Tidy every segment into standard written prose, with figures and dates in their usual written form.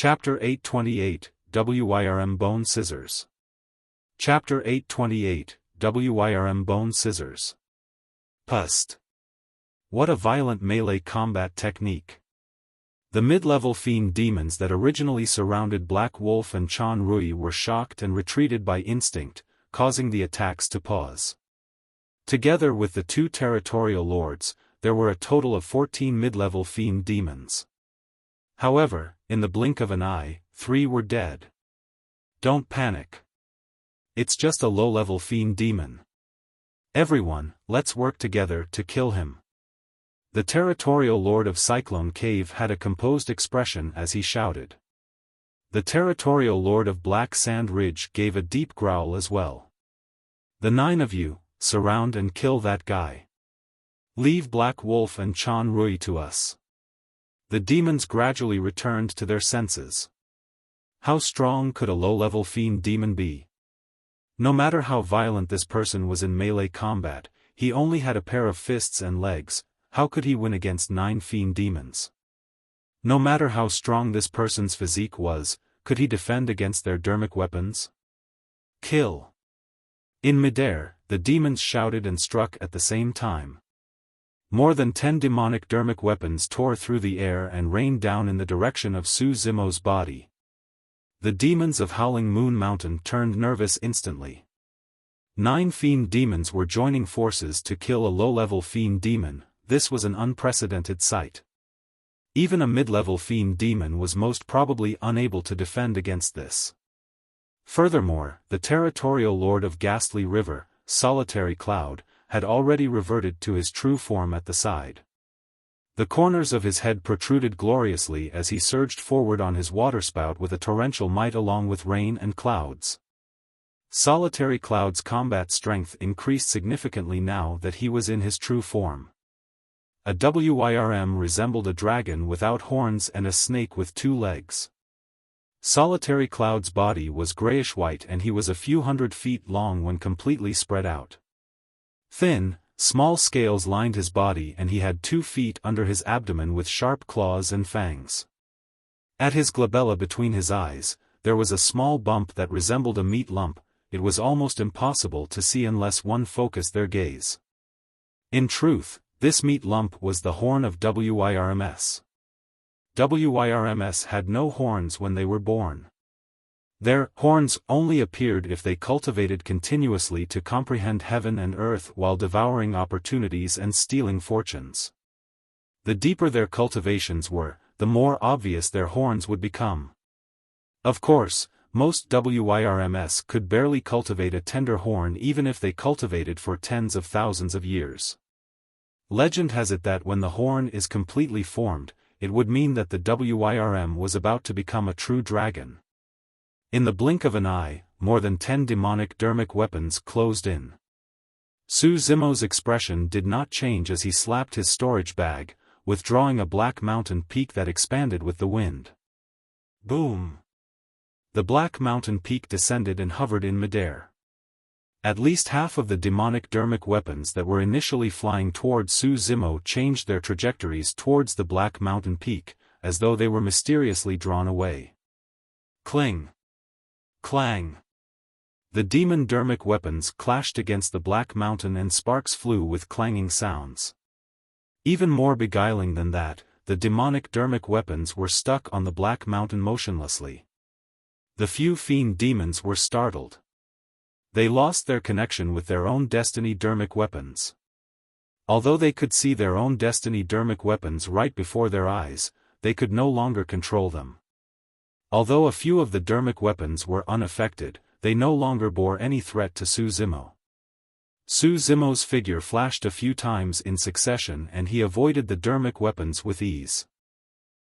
Chapter 828, Wyrm Bone Scissors. Chapter 828, Wyrm Bone Scissors. Pust. What a violent melee combat technique. The mid-level fiend demons that originally surrounded Black Wolf and Chan Rui were shocked and retreated by instinct, causing the attacks to pause. Together with the two Territorial Lords, there were a total of 14 mid-level fiend demons. However, in the blink of an eye, 3 were dead. Don't panic. It's just a low-level fiend demon. Everyone, let's work together to kill him. The Territorial Lord of Cyclone Cave had a composed expression as he shouted. The Territorial Lord of Black Sand Ridge gave a deep growl as well. The 9 of you, surround and kill that guy. Leave Black Wolf and Chan Rui to us. The demons gradually returned to their senses. How strong could a low-level fiend demon be? No matter how violent this person was in melee combat, he only had a pair of fists and legs. How could he win against 9 fiend demons? No matter how strong this person's physique was, could he defend against their Dharmic weapons? Kill! In midair, the demons shouted and struck at the same time. More than 10 demonic Dharmic weapons tore through the air and rained down in the direction of Su Zimo's body. The demons of Howling Moon Mountain turned nervous instantly. 9 fiend demons were joining forces to kill a low-level fiend demon. This was an unprecedented sight. Even a mid-level fiend demon was most probably unable to defend against this. Furthermore, the Territorial Lord of Ghastly River, Solitary Cloud, had already reverted to his true form at the side. The corners of his head protruded gloriously as he surged forward on his waterspout with a torrential might along with rain and clouds. Solitary Cloud's combat strength increased significantly now that he was in his true form. A Wyrm resembled a dragon without horns and a snake with 2 legs. Solitary Cloud's body was grayish-white and he was a few hundred feet long when completely spread out. Thin, small scales lined his body and he had 2 feet under his abdomen with sharp claws and fangs. At his glabella between his eyes, there was a small bump that resembled a meat lump. It was almost impossible to see unless one focused their gaze. In truth, this meat lump was the horn of Wyrms. Wyrms had no horns when they were born. Their horns only appeared if they cultivated continuously to comprehend heaven and earth while devouring opportunities and stealing fortunes. The deeper their cultivations were, the more obvious their horns would become. Of course, most Wyrms could barely cultivate a tender horn even if they cultivated for tens of thousands of years. Legend has it that when the horn is completely formed, it would mean that the Wyrm was about to become a true dragon. In the blink of an eye, more than 10 demonic Dharmic weapons closed in. Su Zimo's expression did not change as he slapped his storage bag, withdrawing a black mountain peak that expanded with the wind. Boom! The black mountain peak descended and hovered in midair. At least half of the demonic Dharmic weapons that were initially flying towards Su Zimo changed their trajectories towards the black mountain peak, as though they were mysteriously drawn away. Cling! Clang! The demon Dharmic weapons clashed against the black mountain and sparks flew with clanging sounds. Even more beguiling than that, the demonic Dharmic weapons were stuck on the black mountain motionlessly. The few fiend demons were startled. They lost their connection with their own destiny Dharmic weapons. Although they could see their own destiny Dharmic weapons right before their eyes, they could no longer control them. Although a few of the Dharmic weapons were unaffected, they no longer bore any threat to Su Zimo. Su Zimo's figure flashed a few times in succession and he avoided the Dharmic weapons with ease.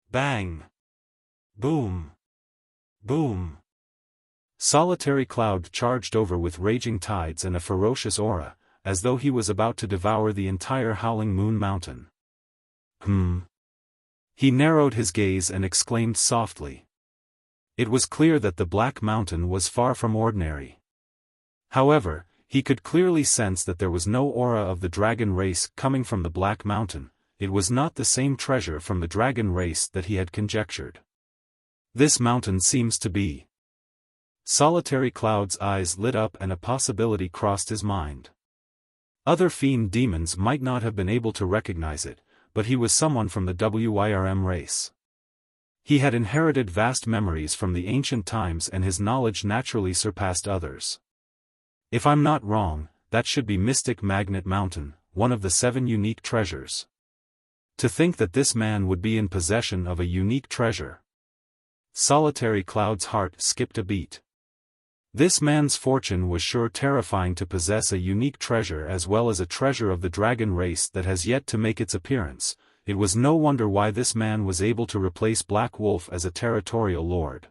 Bang! Boom! Boom! Solitary Cloud charged over with raging tides and a ferocious aura, as though he was about to devour the entire Howling Moon Mountain. He narrowed his gaze and exclaimed softly. It was clear that the Black Mountain was far from ordinary. However, he could clearly sense that there was no aura of the dragon race coming from the Black Mountain. It was not the same treasure from the dragon race that he had conjectured. This mountain seems to be. Solitary Cloud's eyes lit up and a possibility crossed his mind. Other fiend demons might not have been able to recognize it, but he was someone from the Wyrm race. He had inherited vast memories from the ancient times and his knowledge naturally surpassed others. If I'm not wrong, that should be Mystic Magnet Mountain, one of the 7 unique treasures. To think that this man would be in possession of a unique treasure. Solitary Cloud's heart skipped a beat. This man's fortune was sure terrifying to possess a unique treasure as well as a treasure of the dragon race that has yet to make its appearance. It was no wonder why this man was able to replace Black Wolf as a territorial lord.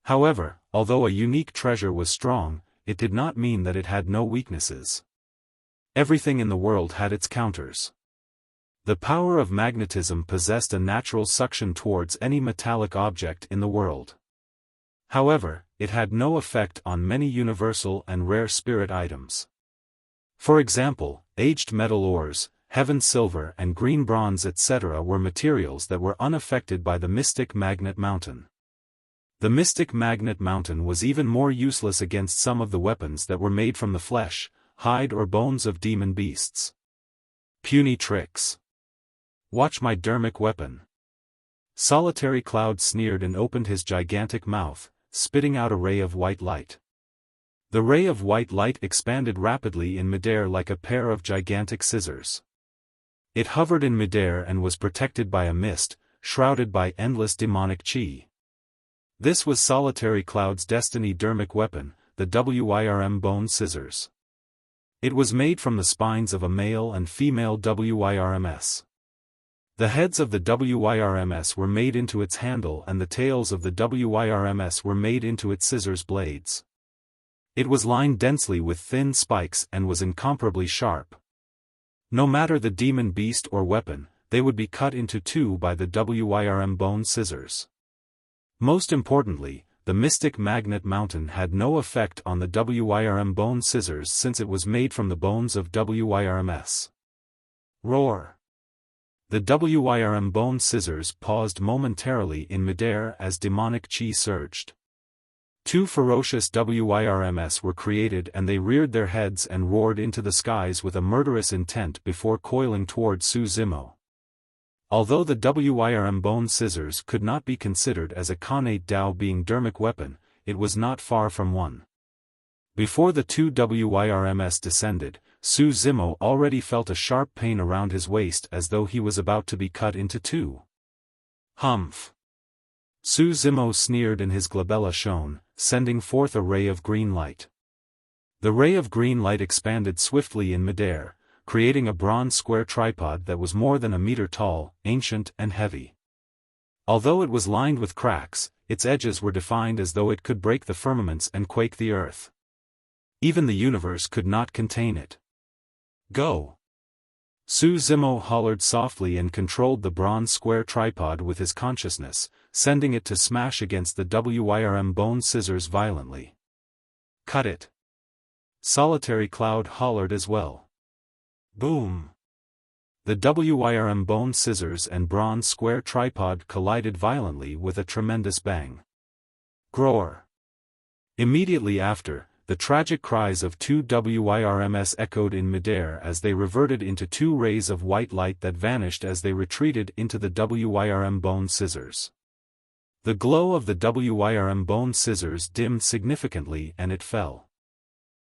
However, although a unique treasure was strong, it did not mean that it had no weaknesses. Everything in the world had its counters. The power of magnetism possessed a natural suction towards any metallic object in the world. However, it had no effect on many universal and rare spirit items. For example, aged metal ores, heaven silver and green bronze etc. were materials that were unaffected by the Mystic Magnet Mountain. The Mystic Magnet Mountain was even more useless against some of the weapons that were made from the flesh, hide or bones of demon beasts. Puny tricks. Watch my Dharmic weapon. Solitary Cloud sneered and opened his gigantic mouth, spitting out a ray of white light. The ray of white light expanded rapidly in midair like a pair of gigantic scissors. It hovered in midair and was protected by a mist, shrouded by endless demonic chi. This was Solitary Cloud's destiny Dharmic weapon, the Wyrm bone scissors. It was made from the spines of a male and female Wyrms. The heads of the Wyrms were made into its handle and the tails of the Wyrms were made into its scissors blades. It was lined densely with thin spikes and was incomparably sharp. No matter the demon beast or weapon, they would be cut into 2 by the Wyrm bone scissors. Most importantly, the Mystic Magnet Mountain had no effect on the Wyrm bone scissors since it was made from the bones of Wyrms. Roar! The Wyrm bone scissors paused momentarily in midair as demonic chi surged. 2 ferocious Wyrms were created and they reared their heads and roared into the skies with a murderous intent before coiling toward Su Zimo. Although the Wyrm bone scissors could not be considered as a connate Dao being Dharmic weapon, it was not far from one. Before the 2 Wyrms descended, Su Zimo already felt a sharp pain around his waist as though he was about to be cut into 2. Humph! Su Zimo sneered and his glabella shone, sending forth a ray of green light. The ray of green light expanded swiftly in midair, creating a bronze square tripod that was more than a meter tall, ancient and heavy. Although it was lined with cracks, its edges were defined as though it could break the firmaments and quake the earth. Even the universe could not contain it. Go! Su Zimo hollered softly and controlled the bronze square tripod with his consciousness, sending it to smash against the Wyrm bone scissors violently. Cut it! Solitary Cloud hollered as well. Boom! The Wyrm bone scissors and bronze square tripod collided violently with a tremendous bang. Groar! Immediately after, the tragic cries of 2 Wyrms echoed in midair as they reverted into 2 rays of white light that vanished as they retreated into the Wyrm bone scissors. The glow of the Wyrm bone scissors dimmed significantly and it fell.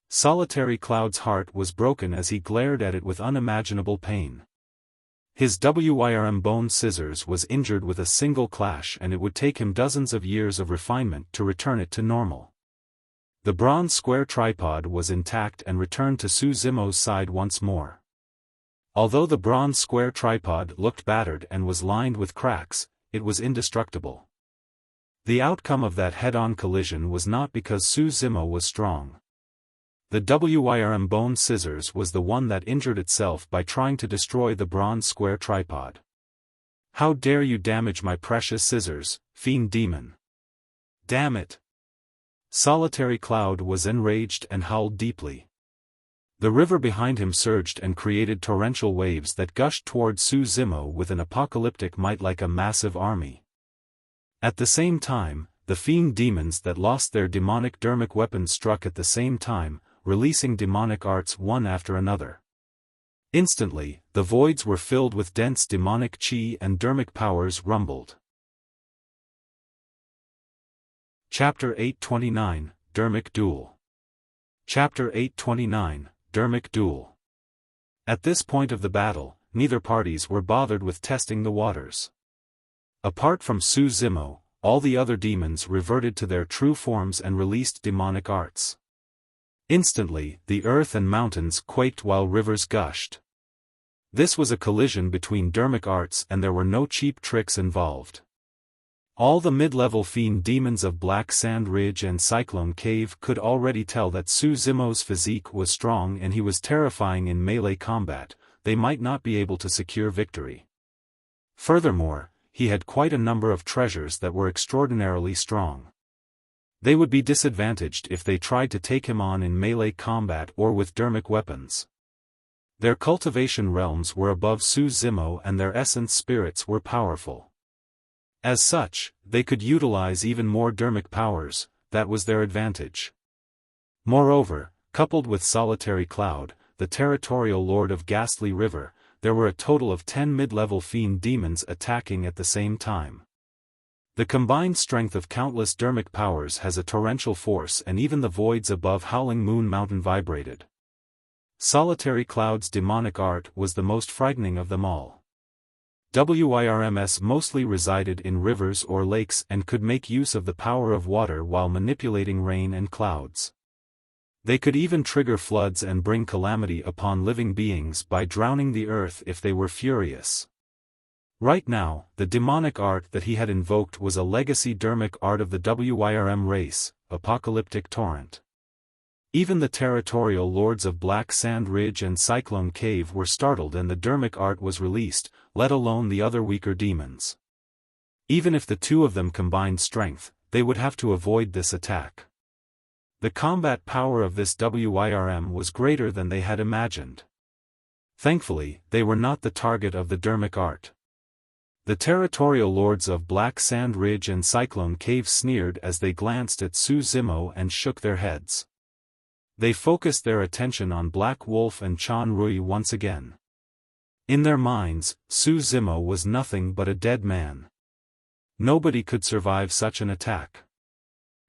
Solitary Cloud's heart was broken as he glared at it with unimaginable pain. His Wyrm bone scissors was injured with a single clash and it would take him dozens of years of refinement to return it to normal. The bronze square tripod was intact and returned to Su Zimo's side once more. Although the bronze square tripod looked battered and was lined with cracks, it was indestructible. The outcome of that head-on collision was not because Su Zimo was strong. The Wyrm bone scissors was the one that injured itself by trying to destroy the bronze square tripod. How dare you damage my precious scissors, fiend demon! Damn it! Solitary Cloud was enraged and howled deeply. The river behind him surged and created torrential waves that gushed toward Su Zimo with an apocalyptic might like a massive army. At the same time, the fiend demons that lost their demonic Dharmic weapons struck at the same time, releasing demonic arts one after another. Instantly, the voids were filled with dense demonic chi and Dharmic powers rumbled. Chapter 829, Dharmic Duel. Chapter 829, Dharmic Duel. At this point of the battle, neither parties were bothered with testing the waters. Apart from Su Zimo, all the other demons reverted to their true forms and released demonic arts. Instantly, the earth and mountains quaked while rivers gushed. This was a collision between Dharmic arts and there were no cheap tricks involved. All the mid-level fiend demons of Black Sand Ridge and Cyclone Cave could already tell that Su Zimo's physique was strong and he was terrifying in melee combat. They might not be able to secure victory. Furthermore, he had quite a number of treasures that were extraordinarily strong. They would be disadvantaged if they tried to take him on in melee combat or with Dharmic weapons. Their cultivation realms were above Su Zimo and their essence spirits were powerful. As such, they could utilize even more Dharmic powers. That was their advantage. Moreover, coupled with Solitary Cloud, the Territorial Lord of Ghastly River, there were a total of 10 mid-level fiend demons attacking at the same time. The combined strength of countless Dharmic powers has a torrential force and even the voids above Howling Moon Mountain vibrated. Solitary Cloud's demonic art was the most frightening of them all. Wyrms mostly resided in rivers or lakes and could make use of the power of water while manipulating rain and clouds. They could even trigger floods and bring calamity upon living beings by drowning the earth if they were furious. Right now, the demonic art that he had invoked was a legacy Dharmic art of the Wyrm race, Apocalyptic Torrent. Even the Territorial Lords of Black Sand Ridge and Cyclone Cave were startled and the Dharmic art was released, let alone the other weaker demons. Even if the two of them combined strength, they would have to avoid this attack. The combat power of this Wyrm was greater than they had imagined. Thankfully, they were not the target of the Dharmic art. The Territorial Lords of Black Sand Ridge and Cyclone Cave sneered as they glanced at Su Zimo and shook their heads. They focused their attention on Black Wolf and Chan Rui once again. In their minds, Su Zimo was nothing but a dead man. Nobody could survive such an attack.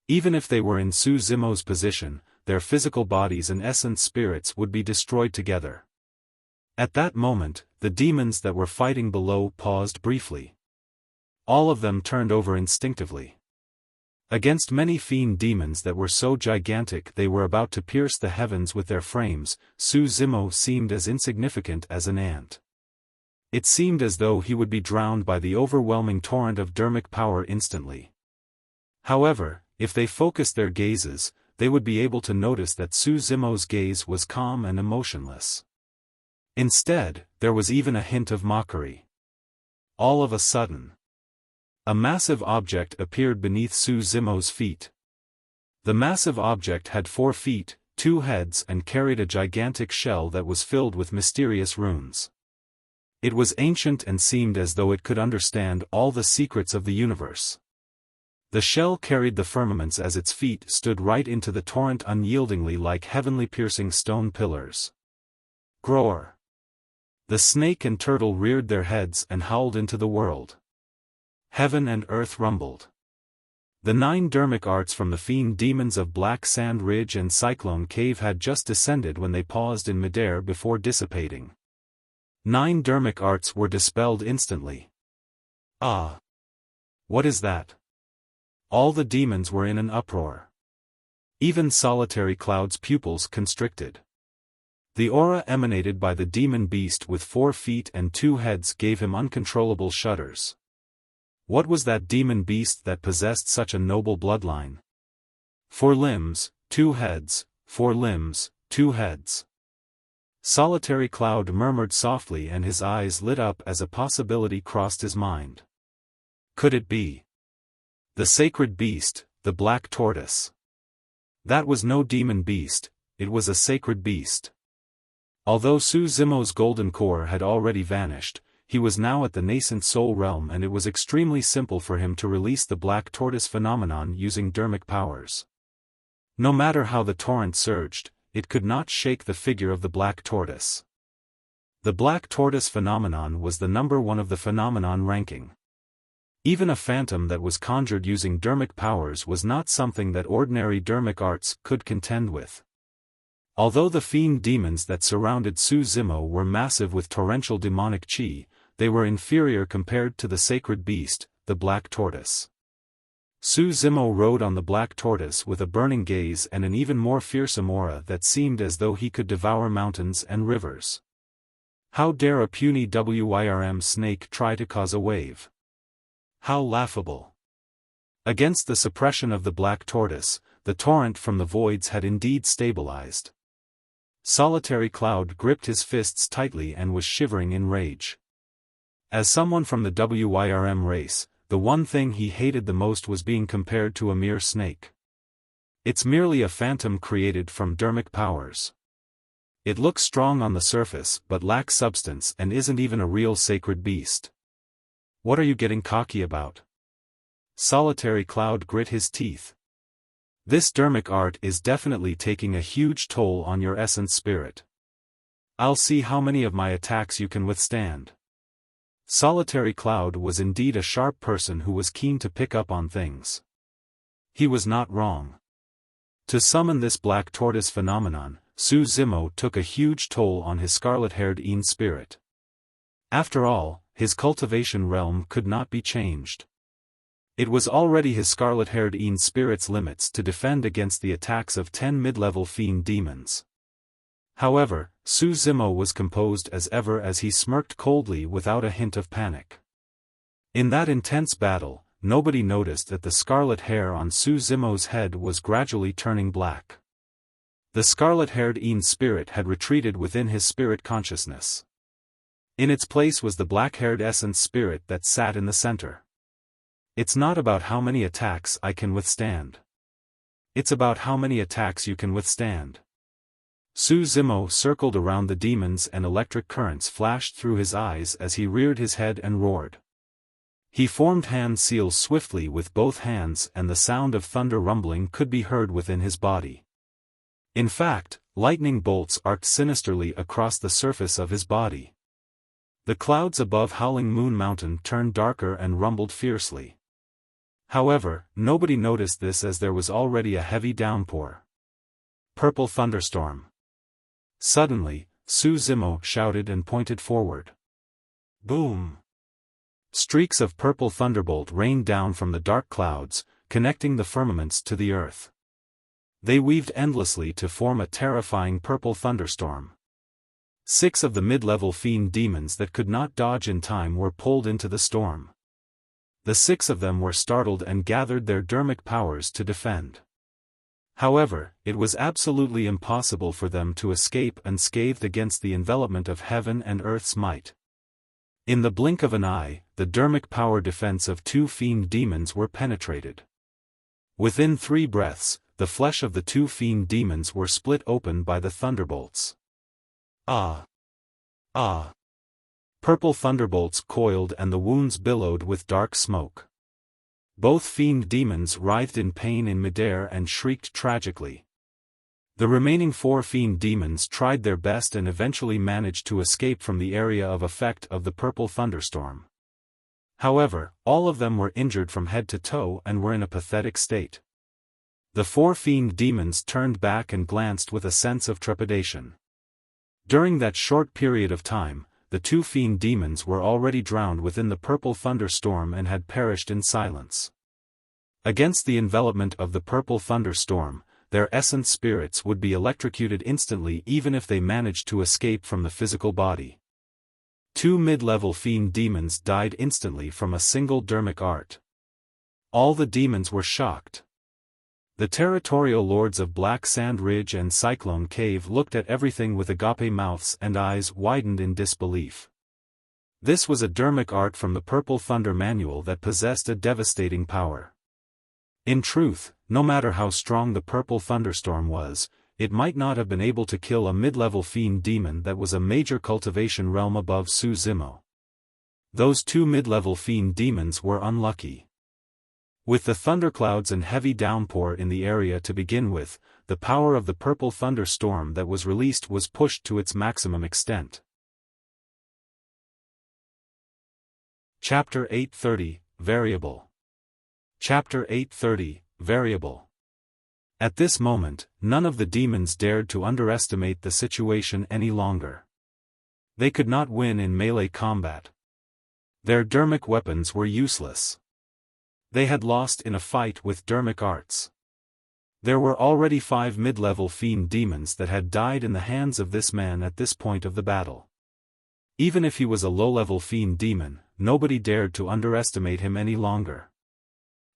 Even if they were in Su Zimo's position, their physical bodies and essence spirits would be destroyed together. At that moment, the demons that were fighting below paused briefly. All of them turned over instinctively. Against many fiend demons that were so gigantic they were about to pierce the heavens with their frames, Su Zimo seemed as insignificant as an ant. It seemed as though he would be drowned by the overwhelming torrent of Dharmic power instantly. However, if they focused their gazes, they would be able to notice that Su Zimo's gaze was calm and emotionless. Instead, there was even a hint of mockery. All of a sudden, a massive object appeared beneath Su Zimo's feet. The massive object had 4 feet, 2 heads and carried a gigantic shell that was filled with mysterious runes. It was ancient and seemed as though it could understand all the secrets of the universe. The shell carried the firmaments as its feet stood right into the torrent unyieldingly like heavenly piercing stone pillars. Groar! The snake and turtle reared their heads and howled into the world. Heaven and earth rumbled. The 9 Dharmic arts from the fiend demons of Black Sand Ridge and Cyclone Cave had just descended when they paused in midair before dissipating. 9 Dharmic arts were dispelled instantly. Ah! What is that? All the demons were in an uproar. Even Solitary Cloud's pupils constricted. The aura emanated by the demon beast with 4 feet and 2 heads gave him uncontrollable shudders. What was that demon beast that possessed such a noble bloodline? 4 limbs, 2 heads, 4 limbs, 2 heads. Solitary Cloud murmured softly and his eyes lit up as a possibility crossed his mind. Could it be the sacred beast, the black tortoise? That was no demon beast, it was a sacred beast. Although Su Zimo's golden core had already vanished, he was now at the nascent soul realm and it was extremely simple for him to release the Black Tortoise phenomenon using Dharmic powers. No matter how the torrent surged, it could not shake the figure of the Black Tortoise. The Black Tortoise phenomenon was the number 1 of the phenomenon ranking. Even a phantom that was conjured using Dharmic powers was not something that ordinary Dharmic arts could contend with. Although the fiend demons that surrounded Su Zimo were massive with torrential demonic chi, they were inferior compared to the sacred beast, the Black Tortoise. Su Zimo rode on the Black Tortoise with a burning gaze and an even more fearsome aura that seemed as though he could devour mountains and rivers. How dare a puny Wyrm snake try to cause a wave? How laughable! Against the suppression of the Black Tortoise, the torrent from the voids had indeed stabilized. Solitary Cloud gripped his fists tightly and was shivering in rage. As someone from the Wyrm race, the one thing he hated the most was being compared to a mere snake. It's merely a phantom created from Dharmic powers. It looks strong on the surface but lacks substance and isn't even a real sacred beast. What are you getting cocky about? Solitary Cloud grit his teeth. This Dharmic art is definitely taking a huge toll on your essence spirit. I'll see how many of my attacks you can withstand. Solitary Cloud was indeed a sharp person who was keen to pick up on things. He was not wrong. To summon this Black Tortoise phenomenon, Su Zimo took a huge toll on his scarlet-haired Een spirit. After all, his cultivation realm could not be changed. It was already his scarlet-haired Een spirit's limits to defend against the attacks of 10 mid-level fiend demons. However, Su Zimo was composed as ever as he smirked coldly without a hint of panic. In that intense battle, nobody noticed that the scarlet hair on Su Zimo's head was gradually turning black. The scarlet-haired Een spirit had retreated within his spirit consciousness. In its place was the black-haired essence spirit that sat in the center. It's not about how many attacks I can withstand. It's about how many attacks you can withstand. Su Zimo circled around the demons and electric currents flashed through his eyes as he reared his head and roared. He formed hand seals swiftly with both hands and the sound of thunder rumbling could be heard within his body. In fact, lightning bolts arced sinisterly across the surface of his body. The clouds above Howling Moon Mountain turned darker and rumbled fiercely. However, nobody noticed this as there was already a heavy downpour. Purple thunderstorm. Suddenly, Su Zimo shouted and pointed forward. Boom! Streaks of purple thunderbolt rained down from the dark clouds, connecting the firmaments to the earth. They weaved endlessly to form a terrifying purple thunderstorm. 6 of the mid-level fiend demons that could not dodge in time were pulled into the storm. The 6 of them were startled and gathered their Dharmic powers to defend. However, it was absolutely impossible for them to escape unscathed against the envelopment of heaven and earth's might. In the blink of an eye, the Dharmic power defense of 2 fiend demons were penetrated. Within 3 breaths, the flesh of the 2 fiend demons were split open by the thunderbolts. Ah! Ah! Purple thunderbolts coiled and the wounds billowed with dark smoke. Both fiend demons writhed in pain in midair and shrieked tragically. The remaining 4 fiend demons tried their best and eventually managed to escape from the area of effect of the purple thunderstorm. However, all of them were injured from head to toe and were in a pathetic state. The 4 fiend demons turned back and glanced with a sense of trepidation. During that short period of time, the 2 fiend demons were already drowned within the purple thunderstorm and had perished in silence. Against the envelopment of the purple thunderstorm, their essence spirits would be electrocuted instantly even if they managed to escape from the physical body. 2 mid-level fiend demons died instantly from a single Dharmic art. All the demons were shocked. The territorial lords of Black Sand Ridge and Cyclone Cave looked at everything with agape mouths and eyes widened in disbelief. This was a Dharmic art from the Purple Thunder Manual that possessed a devastating power. In truth, no matter how strong the Purple Thunderstorm was, it might not have been able to kill a mid-level fiend demon that was a major cultivation realm above Su Zimo. Those two mid-level fiend demons were unlucky. With the thunderclouds and heavy downpour in the area to begin with, the power of the purple thunderstorm that was released was pushed to its maximum extent. Chapter 830, Variable. Chapter 830, Variable. At this moment, none of the demons dared to underestimate the situation any longer. They could not win in melee combat. Their Dharmic weapons were useless. They had lost in a fight with Dharmic arts. There were already 5 mid-level fiend demons that had died in the hands of this man at this point of the battle. Even if he was a low-level fiend demon, nobody dared to underestimate him any longer.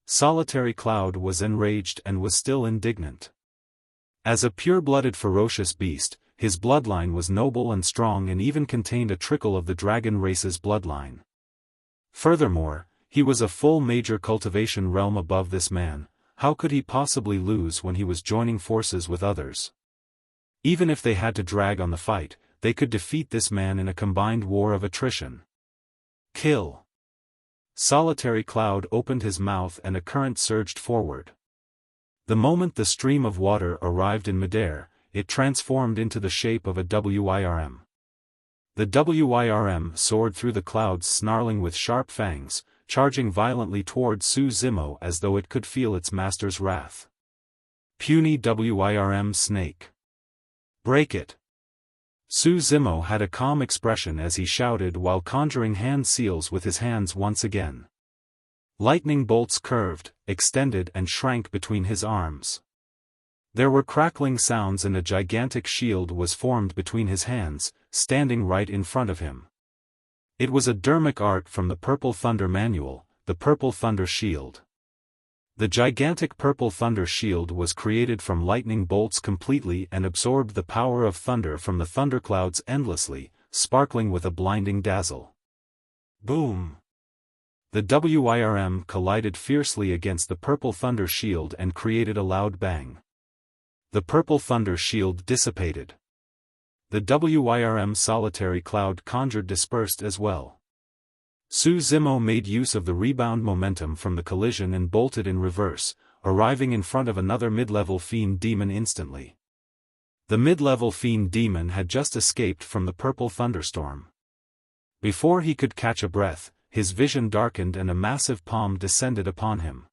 Solitary Cloud was enraged and was still indignant. As a pure-blooded ferocious beast, his bloodline was noble and strong and even contained a trickle of the dragon race's bloodline. Furthermore, he was a full major cultivation realm above this man. How could he possibly lose when he was joining forces with others? Even if they had to drag on the fight, they could defeat this man in a combined war of attrition. Kill. Solitary Cloud opened his mouth and a current surged forward. The moment the stream of water arrived in midair, it transformed into the shape of a Wyrm. The Wyrm soared through the clouds snarling with sharp fangs, charging violently toward Su Zimo as though it could feel its master's wrath. Puny Wyrm snake. Break it. Su Zimo had a calm expression as he shouted while conjuring hand seals with his hands once again. Lightning bolts curved, extended and shrank between his arms. There were crackling sounds and a gigantic shield was formed between his hands, standing right in front of him. It was a Dharmic art from the Purple Thunder Manual, the Purple Thunder Shield. The gigantic Purple Thunder Shield was created from lightning bolts completely and absorbed the power of thunder from the thunderclouds endlessly, sparkling with a blinding dazzle. Boom! The Wyrm collided fiercely against the Purple Thunder Shield and created a loud bang. The Purple Thunder Shield dissipated. The Wyrm Solitary Cloud conjured dispersed as well. Su Zimo made use of the rebound momentum from the collision and bolted in reverse, arriving in front of another mid-level fiend demon instantly. The mid-level fiend demon had just escaped from the purple thunderstorm. Before he could catch a breath, his vision darkened and a massive palm descended upon him.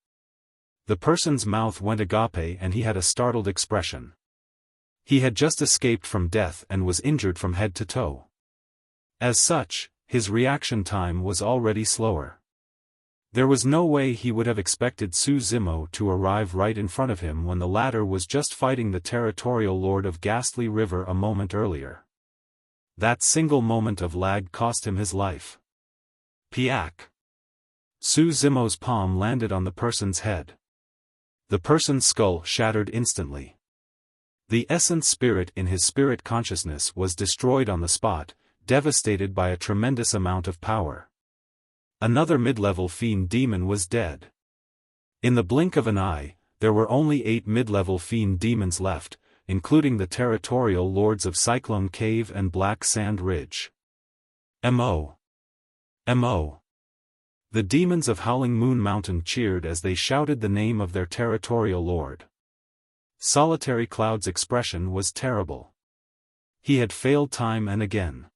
The person's mouth went agape and he had a startled expression. He had just escaped from death and was injured from head to toe. As such, his reaction time was already slower. There was no way he would have expected Su Zimo to arrive right in front of him when the latter was just fighting the Territorial Lord of Ghastly River a moment earlier. That single moment of lag cost him his life. Piak! Su Zimo's palm landed on the person's head. The person's skull shattered instantly. The essence spirit in his spirit consciousness was destroyed on the spot, devastated by a tremendous amount of power. Another mid-level fiend demon was dead. In the blink of an eye, there were only 8 mid-level fiend demons left, including the Territorial Lords of Cyclone Cave and Black Sand Ridge. M.O. M.O. The demons of Howling Moon Mountain cheered as they shouted the name of their Territorial Lord. Solitary Cloud's expression was terrible. He had failed time and again.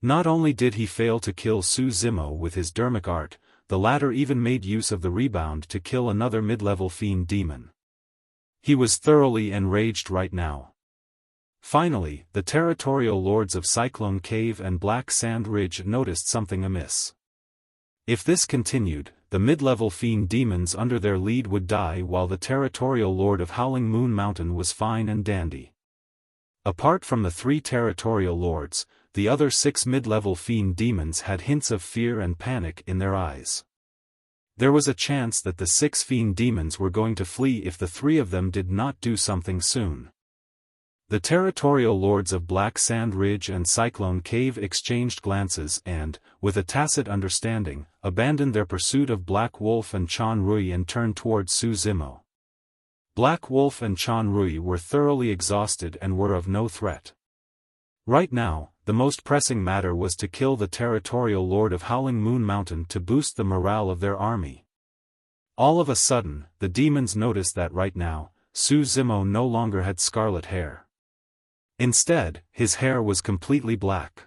Not only did he fail to kill Su Zimo with his Dharmic art, the latter even made use of the rebound to kill another mid-level fiend demon. He was thoroughly enraged right now. Finally, the Territorial Lords of Cyclone Cave and Black Sand Ridge noticed something amiss. If this continued, the mid-level fiend demons under their lead would die while the Territorial Lord of Howling Moon Mountain was fine and dandy. Apart from the 3 Territorial Lords, the other 6 mid-level fiend demons had hints of fear and panic in their eyes. There was a chance that the 6 fiend demons were going to flee if the 3 of them did not do something soon. The Territorial Lords of Black Sand Ridge and Cyclone Cave exchanged glances and, with a tacit understanding, abandoned their pursuit of Black Wolf and Chan Rui and turned towards Su Zimo. Black Wolf and Chan Rui were thoroughly exhausted and were of no threat. Right now, the most pressing matter was to kill the Territorial Lord of Howling Moon Mountain to boost the morale of their army. All of a sudden, the demons noticed that right now, Su Zimo no longer had scarlet hair. Instead, his hair was completely black.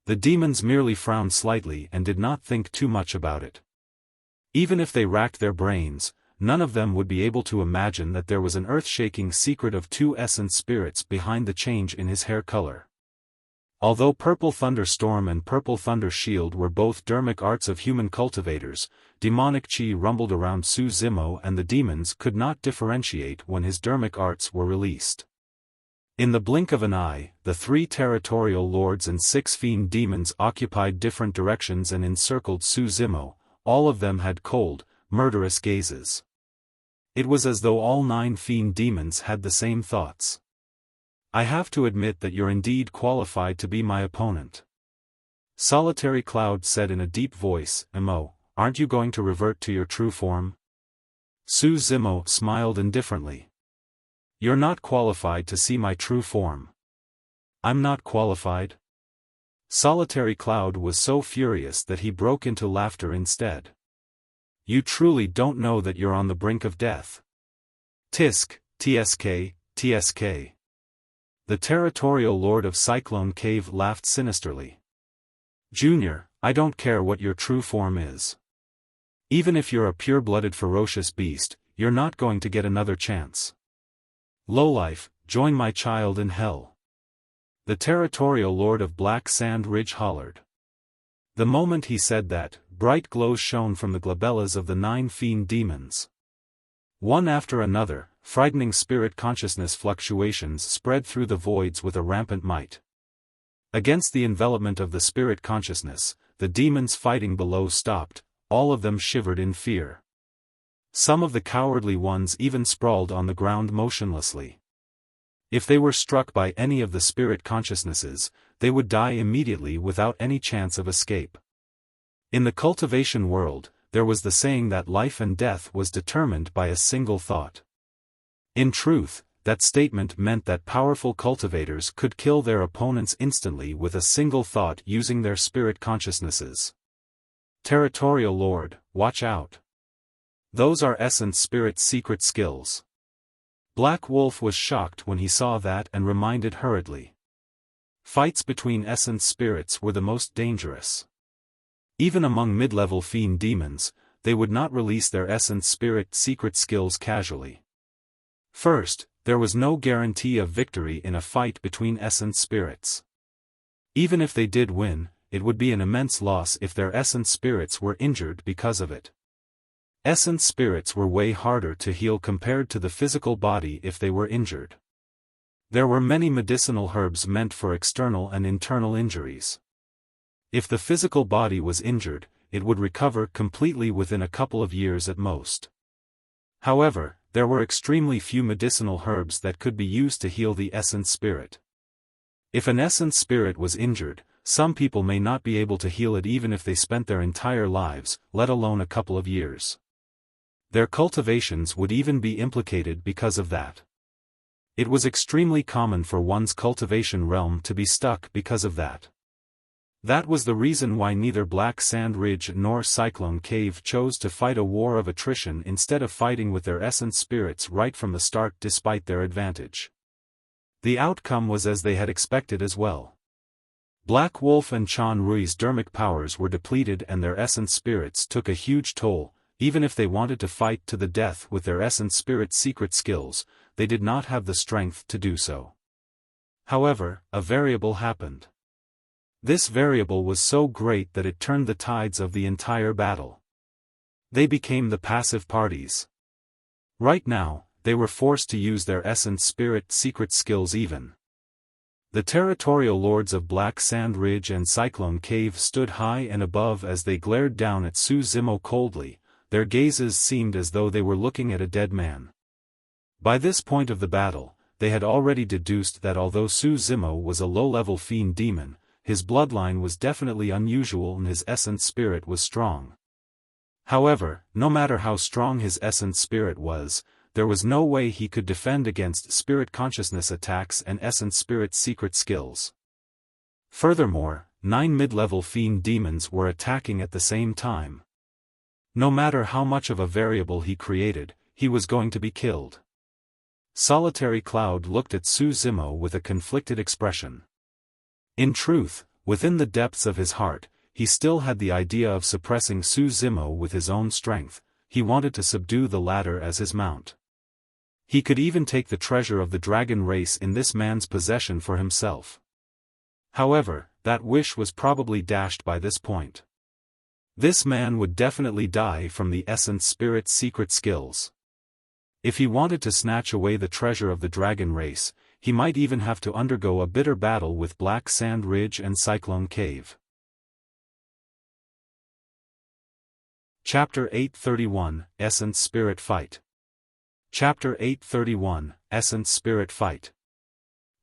The demons merely frowned slightly and did not think too much about it. Even if they racked their brains, none of them would be able to imagine that there was an earth-shaking secret of two essence spirits behind the change in his hair color. Although Purple Thunderstorm and Purple Thunder Shield were both Dharmic arts of human cultivators, demonic chi rumbled around Su Zimo and the demons could not differentiate when his Dharmic arts were released. In the blink of an eye, the 3 Territorial Lords and 6 Fiend demons occupied different directions and encircled Su Zimo. All of them had cold, murderous gazes. It was as though all 9 Fiend demons had the same thoughts. I have to admit that you're indeed qualified to be my opponent. Solitary Cloud said in a deep voice, Imo, aren't you going to revert to your true form? Su Zimo smiled indifferently. You're not qualified to see my true form. I'm not qualified? Solitary Cloud was so furious that he broke into laughter instead. You truly don't know that you're on the brink of death. Tisk, TSK, TSK. The Territorial Lord of Cyclone Cave laughed sinisterly. Junior, I don't care what your true form is. Even if you're a pure-blooded ferocious beast, you're not going to get another chance. Lowlife, join my child in hell. The Territorial Lord of Black Sand Ridge hollered. The moment he said that, bright glows shone from the glabellas of the 9 Fiend demons. One after another, frightening spirit consciousness fluctuations spread through the voids with a rampant might. Against the envelopment of the spirit consciousness, the demons fighting below stopped, all of them shivered in fear. Some of the cowardly ones even sprawled on the ground motionlessly. If they were struck by any of the spirit consciousnesses, they would die immediately without any chance of escape. In the cultivation world, there was the saying that life and death was determined by a single thought. In truth, that statement meant that powerful cultivators could kill their opponents instantly with a single thought using their spirit consciousnesses. Territorial Lord, watch out. Those are Essence Spirit's secret skills. Black Wolf was shocked when he saw that and reminded hurriedly. Fights between Essence Spirits were the most dangerous. Even among mid-level Fiend demons, they would not release their Essence Spirit secret skills casually. First, there was no guarantee of victory in a fight between Essence Spirits. Even if they did win, it would be an immense loss if their Essence Spirits were injured because of it. Essence Spirits were way harder to heal compared to the physical body if they were injured. There were many medicinal herbs meant for external and internal injuries. If the physical body was injured, it would recover completely within a couple of years at most. However, there were extremely few medicinal herbs that could be used to heal the Essence Spirit. If an Essence Spirit was injured, some people may not be able to heal it even if they spent their entire lives, let alone a couple of years. Their cultivations would even be implicated because of that. It was extremely common for one's cultivation realm to be stuck because of that. That was the reason why neither Black Sand Ridge nor Cyclone Cave chose to fight a war of attrition instead of fighting with their Essence Spirits right from the start despite their advantage. The outcome was as they had expected as well. Black Wolf and Chan Rui's Dharmic powers were depleted and their Essence Spirits took a huge toll. Even if they wanted to fight to the death with their Essence Spirit secret skills, they did not have the strength to do so. However, a variable happened. This variable was so great that it turned the tides of the entire battle. They became the passive parties. Right now, they were forced to use their Essence Spirit secret skills even. The Territorial Lords of Black Sand Ridge and Cyclone Cave stood high and above as they glared down at Su Zimo coldly. Their gazes seemed as though they were looking at a dead man. By this point of the battle, they had already deduced that although Su Zimo was a low-level Fiend demon, his bloodline was definitely unusual and his Essence Spirit was strong. However, no matter how strong his Essence Spirit was, there was no way he could defend against spirit consciousness attacks and essence spirit's secret skills. Furthermore, 9 mid-level fiend demons were attacking at the same time. No matter how much of a variable he created, he was going to be killed. Solitary Cloud looked at Su Zimo with a conflicted expression. In truth, within the depths of his heart, he still had the idea of suppressing Su Zimo with his own strength. He wanted to subdue the latter as his mount. He could even take the treasure of the dragon race in this man's possession for himself. However, that wish was probably dashed by this point. This man would definitely die from the essence spirit's secret skills. If he wanted to snatch away the treasure of the dragon race, he might even have to undergo a bitter battle with Black Sand Ridge and Cyclone Cave. Chapter 831, Essence Spirit Fight. Chapter 831, Essence Spirit Fight.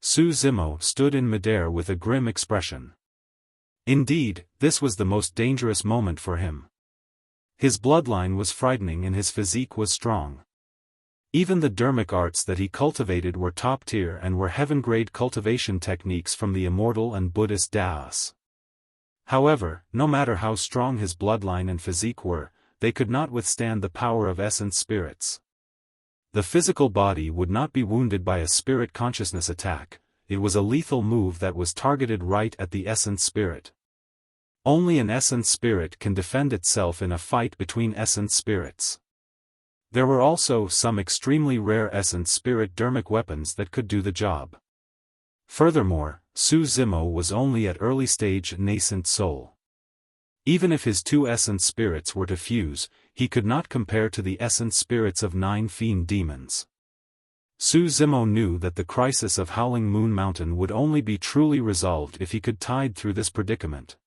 Su Zimo stood in midair with a grim expression. Indeed, this was the most dangerous moment for him. His bloodline was frightening and his physique was strong. Even the Dharmic arts that he cultivated were top-tier and were heaven-grade cultivation techniques from the Immortal and Buddhist Daos. However, no matter how strong his bloodline and physique were, they could not withstand the power of essence spirits. The physical body would not be wounded by a spirit consciousness attack. It was a lethal move that was targeted right at the essence spirit. Only an essence spirit can defend itself in a fight between essence spirits. There were also some extremely rare essence spirit Dharmic weapons that could do the job. Furthermore, Su Zimo was only at early stage nascent soul. Even if his 2 essence spirits were to fuse, he could not compare to the essence spirits of 9 fiend demons. Su Zimo knew that the crisis of Howling Moon Mountain would only be truly resolved if he could tide through this predicament.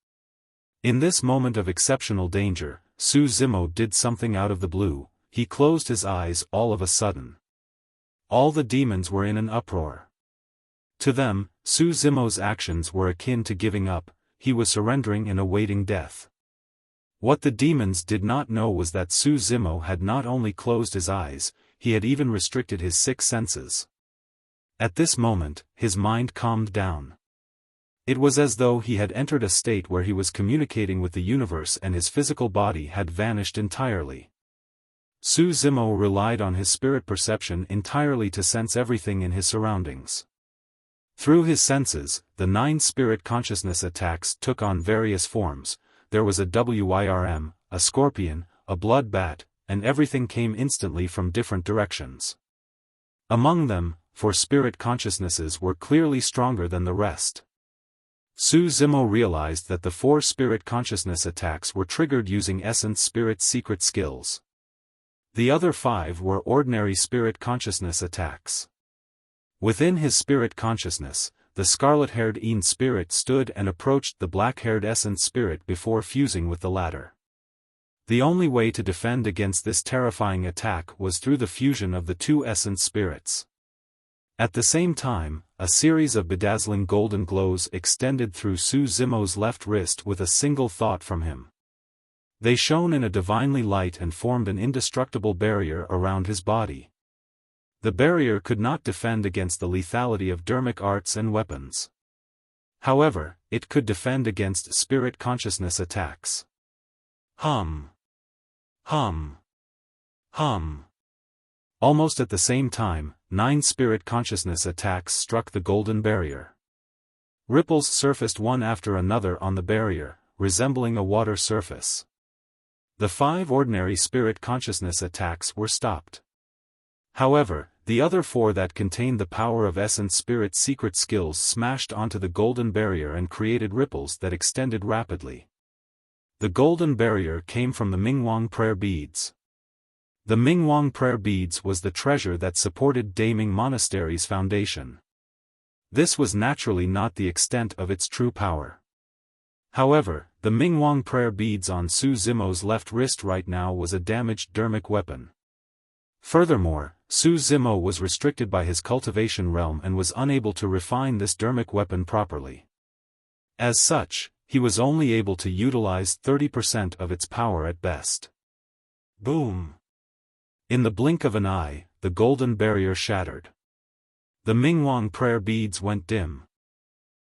In this moment of exceptional danger, Su Zimo did something out of the blue. He closed his eyes all of a sudden. All the demons were in an uproar. To them, Su Zimo's actions were akin to giving up. He was surrendering and awaiting death. What the demons did not know was that Su Zimo had not only closed his eyes, he had even restricted his 6 senses. At this moment, his mind calmed down. It was as though he had entered a state where he was communicating with the universe and his physical body had vanished entirely. Su Zimo relied on his spirit perception entirely to sense everything in his surroundings. Through his senses, the 9 spirit consciousness attacks took on various forms. There was a Wyrm, a scorpion, a blood bat, and everything came instantly from different directions. Among them, 4 spirit consciousnesses were clearly stronger than the rest. Su Zimo realized that the 4 spirit consciousness attacks were triggered using essence spirit's secret skills. The other 5 were ordinary spirit consciousness attacks. Within his spirit consciousness, the scarlet-haired Een spirit stood and approached the black-haired essence spirit before fusing with the latter. The only way to defend against this terrifying attack was through the fusion of the 2 essence spirits. At the same time, a series of bedazzling golden glows extended through Su Zimo's left wrist with a single thought from him. They shone in a divinely light and formed an indestructible barrier around his body. The barrier could not defend against the lethality of Dharmic arts and weapons. However, it could defend against spirit consciousness attacks. Hum. Hum. Hum. Almost at the same time, 9 spirit consciousness attacks struck the golden barrier. Ripples surfaced one after another on the barrier, resembling a water surface. The 5 ordinary spirit consciousness attacks were stopped. However, the other 4 that contained the power of essence spirit's secret skills smashed onto the golden barrier and created ripples that extended rapidly. The golden barrier came from the Mingwang prayer beads. The Mingwang prayer beads was the treasure that supported Daming Monastery's foundation. This was naturally not the extent of its true power. However, the Mingwang prayer beads on Su Zimo's left wrist right now was a damaged Dharmic weapon. Furthermore, Su Zimo was restricted by his cultivation realm and was unable to refine this Dharmic weapon properly. As such, he was only able to utilize 30% of its power at best. Boom! In the blink of an eye, the golden barrier shattered. The Mingwang prayer beads went dim.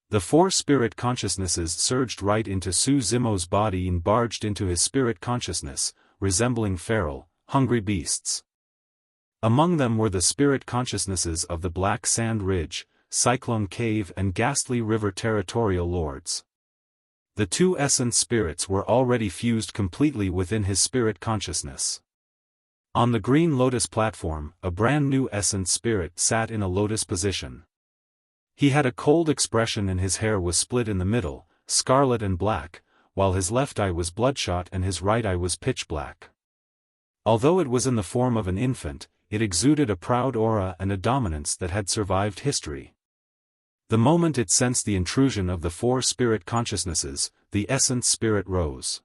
The four spirit consciousnesses surged right into Su Zimo's body and barged into his spirit consciousness, resembling feral, hungry beasts. Among them were the spirit consciousnesses of the Black Sand Ridge, Cyclone Cave and Ghastly River Territorial Lords. The two essence spirits were already fused completely within his spirit consciousness. On the green lotus platform, a brand new essence spirit sat in a lotus position. He had a cold expression and his hair was split in the middle, scarlet and black, while his left eye was bloodshot and his right eye was pitch black. Although it was in the form of an infant, it exuded a proud aura and a dominance that had survived history. The moment it sensed the intrusion of the four spirit consciousnesses, the essence spirit rose.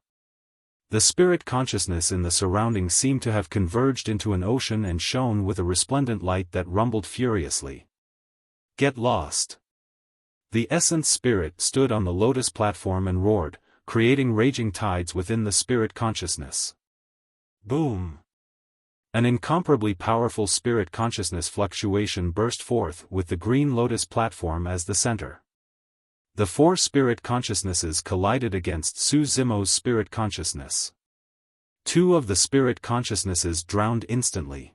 The spirit consciousness in the surroundings seemed to have converged into an ocean and shone with a resplendent light that rumbled furiously. Get lost. The essence spirit stood on the lotus platform and roared, creating raging tides within the spirit consciousness. Boom! An incomparably powerful spirit consciousness fluctuation burst forth with the green lotus platform as the center. The four spirit consciousnesses collided against Su Zimo's spirit consciousness. Two of the spirit consciousnesses drowned instantly.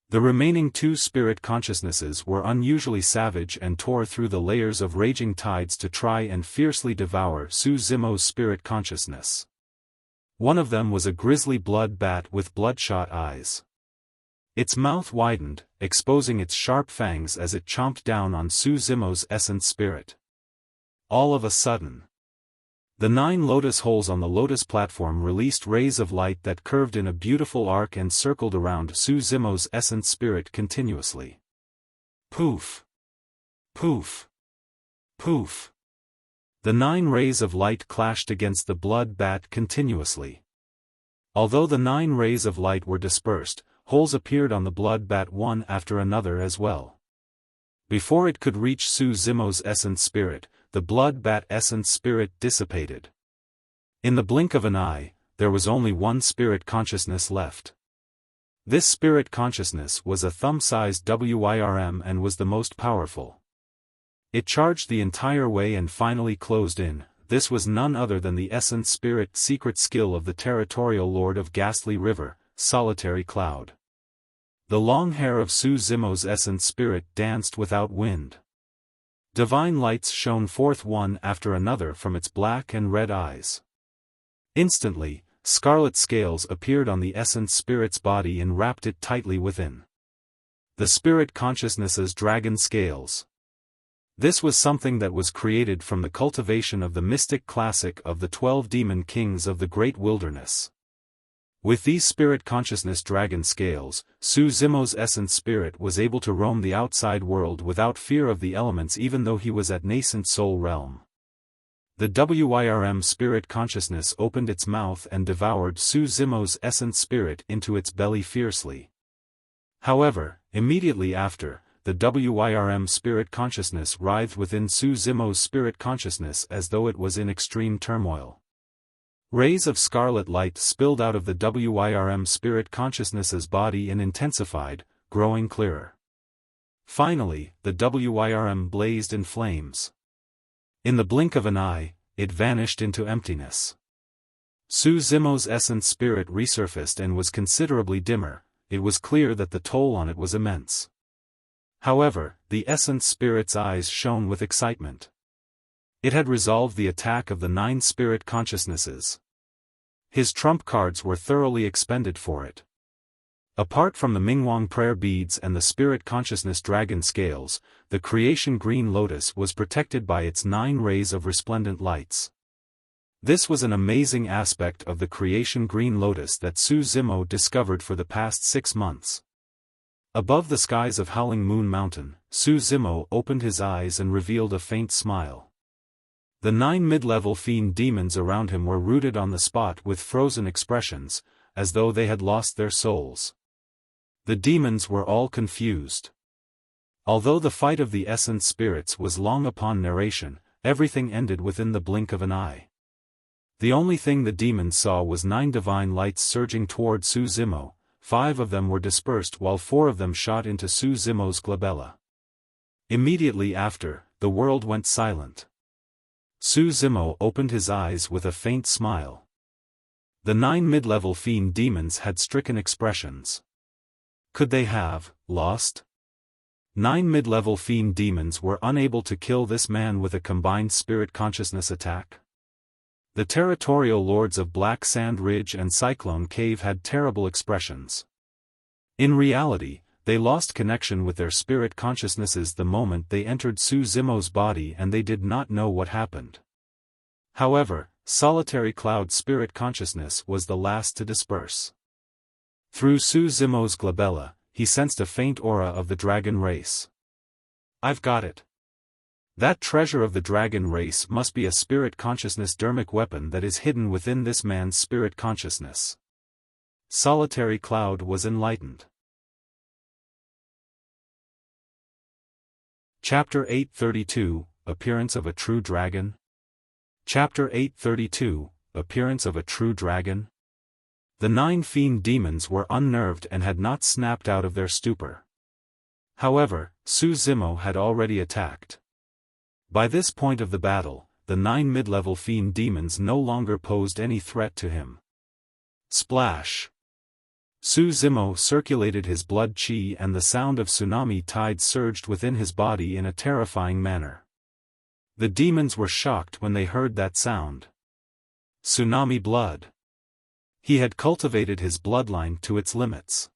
The remaining two spirit consciousnesses were unusually savage and tore through the layers of raging tides to try and fiercely devour Su Zimo's spirit consciousness. One of them was a grisly blood bat with bloodshot eyes. Its mouth widened, exposing its sharp fangs as it chomped down on Su Zimo's essence spirit. All of a sudden, the 9 lotus holes on the lotus platform released rays of light that curved in a beautiful arc and circled around Su Zimo's essence spirit continuously. Poof! Poof! Poof! The 9 rays of light clashed against the blood bat continuously. Although the 9 rays of light were dispersed, holes appeared on the blood bat one after another as well. Before it could reach Su Zimo's essence spirit, the blood bat essence spirit dissipated. In the blink of an eye, there was only one spirit consciousness left. This spirit consciousness was a thumb-sized Wyrm and was the most powerful. It charged the entire way and finally closed in. This was none other than the essence spirit secret skill of the Territorial Lord of Ghastly River, Solitary Cloud. The long hair of Su Zimo's essence spirit danced without wind. Divine lights shone forth one after another from its black and red eyes. Instantly, scarlet scales appeared on the essence spirit's body and wrapped it tightly within. The spirit consciousness's dragon scales. This was something that was created from the cultivation of the mystic classic of the 12 demon kings of the great wilderness. With these spirit consciousness dragon scales, Su Zimo's essence spirit was able to roam the outside world without fear of the elements even though he was at nascent soul realm. The Wyrm spirit consciousness opened its mouth and devoured Su Zimo's essence spirit into its belly fiercely. However, immediately after, the Wyrm spirit consciousness writhed within Su Zimo's spirit consciousness as though it was in extreme turmoil. Rays of scarlet light spilled out of the Wyrm spirit consciousness's body and intensified, growing clearer. Finally, the Wyrm blazed in flames. In the blink of an eye, it vanished into emptiness. Su Zimo's essence spirit resurfaced and was considerably dimmer. It was clear that the toll on it was immense. However, the essence spirit's eyes shone with excitement. It had resolved the attack of the 9 spirit consciousnesses. His trump cards were thoroughly expended for it. Apart from the Mingwang prayer beads and the spirit consciousness dragon scales, the creation green lotus was protected by its 9 rays of resplendent lights. This was an amazing aspect of the creation green lotus that Su Zimo discovered for the past 6 months. Above the skies of Howling Moon Mountain, Su Zimo opened his eyes and revealed a faint smile. The 9 mid-level fiend demons around him were rooted on the spot with frozen expressions, as though they had lost their souls. The demons were all confused. Although the fight of the essence spirits was long upon narration, everything ended within the blink of an eye. The only thing the demons saw was 9 divine lights surging toward Su Zimo, 5 of them were dispersed while 4 of them shot into Su Zimo's glabella. Immediately after, the world went silent. Su Zimo opened his eyes with a faint smile. The 9 mid-level fiend demons had stricken expressions. Could they have lost? 9 mid-level fiend demons were unable to kill this man with a combined spirit consciousness attack. The territorial lords of Black Sand Ridge and Cyclone Cave had terrible expressions. In reality, they lost connection with their spirit consciousnesses the moment they entered Su Zimo's body, and they did not know what happened. However, Solitary Cloud's spirit consciousness was the last to disperse. Through Su Zimo's glabella, he sensed a faint aura of the dragon race. I've got it. That treasure of the dragon race must be a spirit consciousness Dharmic weapon that is hidden within this man's spirit consciousness. Solitary Cloud was enlightened. Chapter 832, Appearance of a True Dragon. Chapter 832, Appearance of a True Dragon. The 9 fiend demons were unnerved and had not snapped out of their stupor. However, Su Zimo had already attacked. By this point of the battle, the 9 mid-level fiend demons no longer posed any threat to him. Splash! Su Zimo circulated his blood chi, and the sound of tsunami tides surged within his body in a terrifying manner. The demons were shocked when they heard that sound. Tsunami blood. He had cultivated his bloodline to its limits.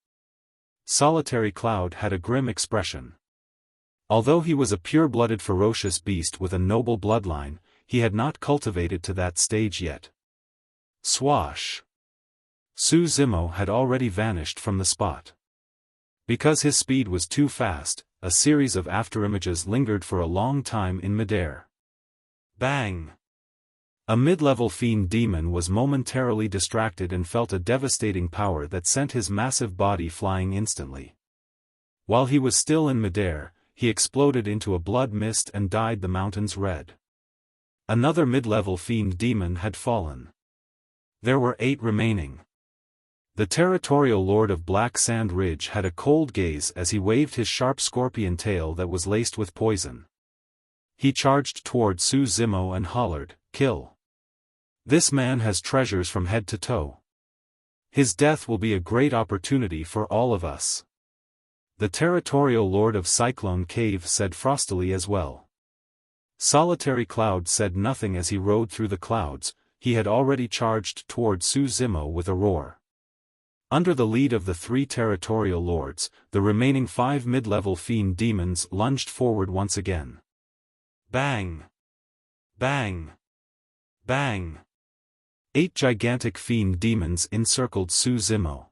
Solitary Cloud had a grim expression. Although he was a pure-blooded ferocious beast with a noble bloodline, he had not cultivated to that stage yet. Swash! Su Zimo had already vanished from the spot. Because his speed was too fast, a series of afterimages lingered for a long time in midair. Bang! A mid-level fiend demon was momentarily distracted and felt a devastating power that sent his massive body flying instantly. While he was still in midair, he exploded into a blood mist and dyed the mountains red. Another mid-level fiend demon had fallen. There were 8 remaining. The territorial lord of Black Sand Ridge had a cold gaze as he waved his sharp scorpion tail that was laced with poison. He charged toward Su Zimo and hollered, "Kill! This man has treasures from head to toe. His death will be a great opportunity for all of us." The territorial lord of Cyclone Cave said frostily as well. Solitary Cloud said nothing as he rode through the clouds. He had already charged toward Su Zimo with a roar. Under the lead of the 3 territorial lords, the remaining 5 mid-level fiend demons lunged forward once again. Bang! Bang! Bang! 8 gigantic fiend demons encircled Su Zimo.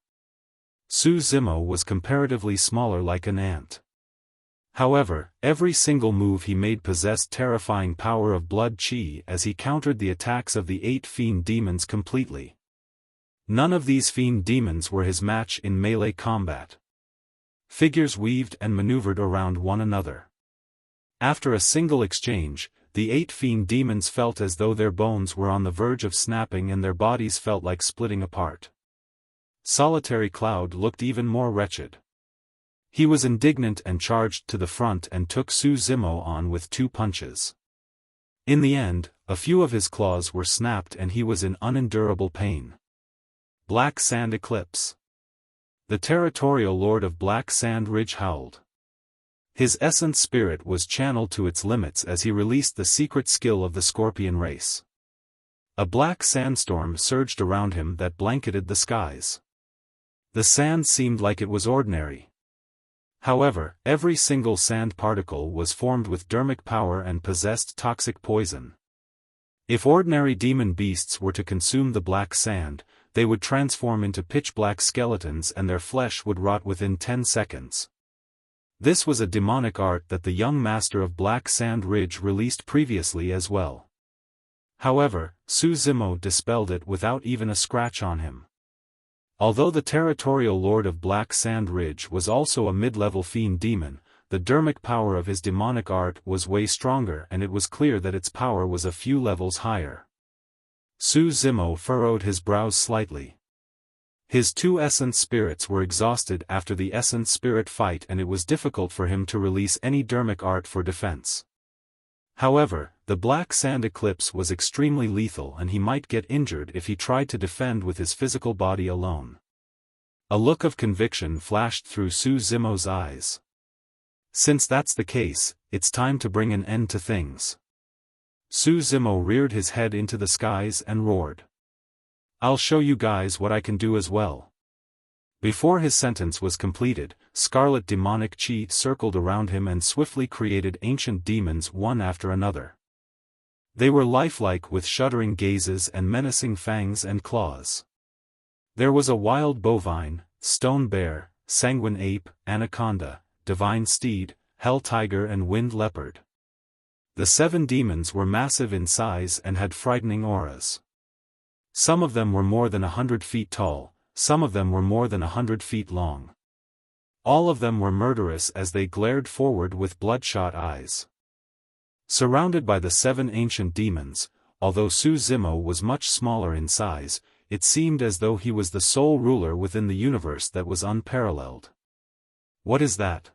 Su Zimo was comparatively smaller, like an ant. However, every single move he made possessed terrifying power of blood chi as he countered the attacks of the 8 fiend demons completely. None of these fiend demons were his match in melee combat. Figures weaved and maneuvered around one another. After a single exchange, the 8 fiend demons felt as though their bones were on the verge of snapping and their bodies felt like splitting apart. Solitary Cloud looked even more wretched. He was indignant and charged to the front and took Su Zimo on with 2 punches. In the end, a few of his claws were snapped and he was in unendurable pain. Black Sand Eclipse. The territorial lord of Black Sand Ridge howled. His essence spirit was channeled to its limits as he released the secret skill of the scorpion race. A black sandstorm surged around him that blanketed the skies. The sand seemed like it was ordinary. However, every single sand particle was formed with Dharmic power and possessed toxic poison. If ordinary demon beasts were to consume the black sand, they would transform into pitch-black skeletons and their flesh would rot within 10 seconds. This was a demonic art that the young master of Black Sand Ridge released previously as well. However, Su Zimo dispelled it without even a scratch on him. Although the territorial lord of Black Sand Ridge was also a mid-level fiend demon, the Dharmic power of his demonic art was way stronger and it was clear that its power was a few levels higher. Su Zimo furrowed his brows slightly. His two essence spirits were exhausted after the essence spirit fight, and it was difficult for him to release any Dharmic art for defense. However, the black sand eclipse was extremely lethal and he might get injured if he tried to defend with his physical body alone. A look of conviction flashed through Su Zimo's eyes. Since that's the case, it's time to bring an end to things. Su Zimo reared his head into the skies and roared. I'll show you guys what I can do as well. Before his sentence was completed, scarlet demonic chi circled around him and swiftly created ancient demons one after another. They were lifelike with shuddering gazes and menacing fangs and claws. There was a wild bovine, stone bear, sanguine ape, anaconda, divine steed, hell tiger and wind leopard. The 7 demons were massive in size and had frightening auras. Some of them were more than 100 feet tall, some of them were more than 100 feet long. All of them were murderous as they glared forward with bloodshot eyes. Surrounded by the 7 ancient demons, although Su Zimo was much smaller in size, it seemed as though he was the sole ruler within the universe that was unparalleled. What is that?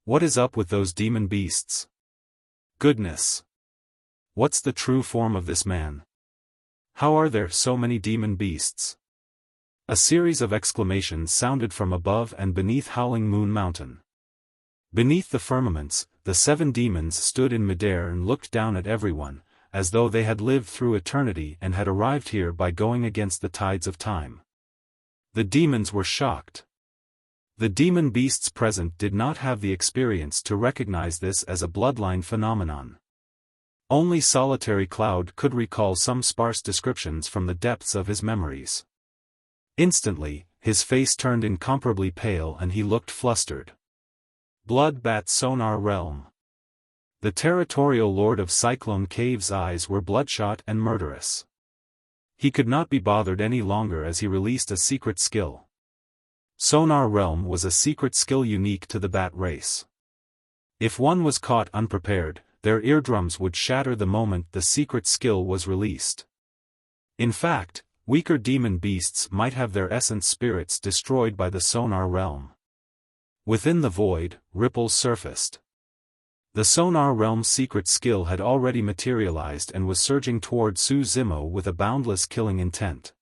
What is up with those demon beasts? Goodness! What's the true form of this man? How are there so many demon beasts? A series of exclamations sounded from above and beneath Howling Moon Mountain. Beneath the firmaments, the 7 demons stood in midair and looked down at everyone, as though they had lived through eternity and had arrived here by going against the tides of time. The demons were shocked. The demon beasts present did not have the experience to recognize this as a bloodline phenomenon. Only Solitary Cloud could recall some sparse descriptions from the depths of his memories. Instantly, his face turned incomparably pale and he looked flustered. Blood Bat Sonar Realm. The Territorial Lord of Cyclone Cave's eyes were bloodshot and murderous. He could not be bothered any longer as he released a secret skill. Sonar Realm was a secret skill unique to the Bat race. If one was caught unprepared, their eardrums would shatter the moment the secret skill was released. In fact, weaker demon beasts might have their essence spirits destroyed by the Sonar Realm. Within the void, ripples surfaced. The Sonar Realm's secret skill had already materialized and was surging toward Su Zimo with a boundless killing intent.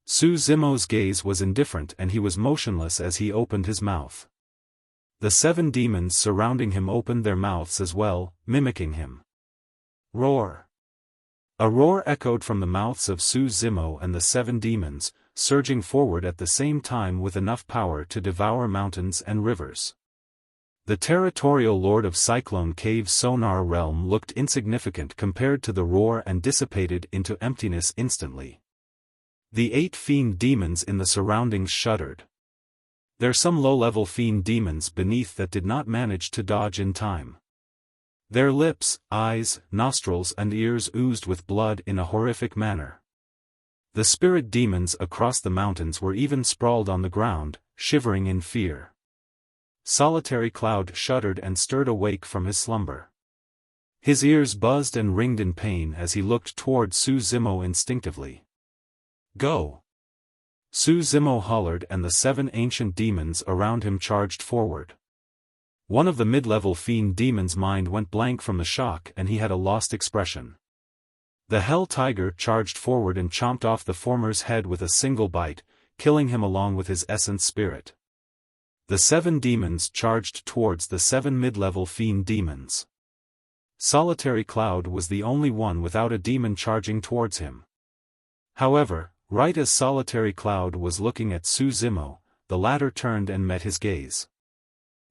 Su Zimo's gaze was indifferent and he was motionless as he opened his mouth. The 7 demons surrounding him opened their mouths as well, mimicking him. Roar! A roar echoed from the mouths of Su Zimo and the 7 demons, surging forward at the same time with enough power to devour mountains and rivers. The Territorial Lord of Cyclone Cave's Sonar Realm looked insignificant compared to the roar and dissipated into emptiness instantly. The 8 fiend demons in the surroundings shuddered. There's some low-level fiend demons beneath that did not manage to dodge in time. Their lips, eyes, nostrils and ears oozed with blood in a horrific manner. The spirit demons across the mountains were even sprawled on the ground, shivering in fear. Solitary Cloud shuddered and stirred awake from his slumber. His ears buzzed and ringed in pain as he looked toward Su Zimo instinctively. Go! Su Zimo hollered and the 7 ancient demons around him charged forward. One of the mid-level fiend demons' mind went blank from the shock and he had a lost expression. The Hell Tiger charged forward and chomped off the former's head with a single bite, killing him along with his essence spirit. The 7 demons charged towards the 7 mid-level fiend demons. Solitary Cloud was the only one without a demon charging towards him. However, right as Solitary Cloud was looking at Su Zimo, the latter turned and met his gaze.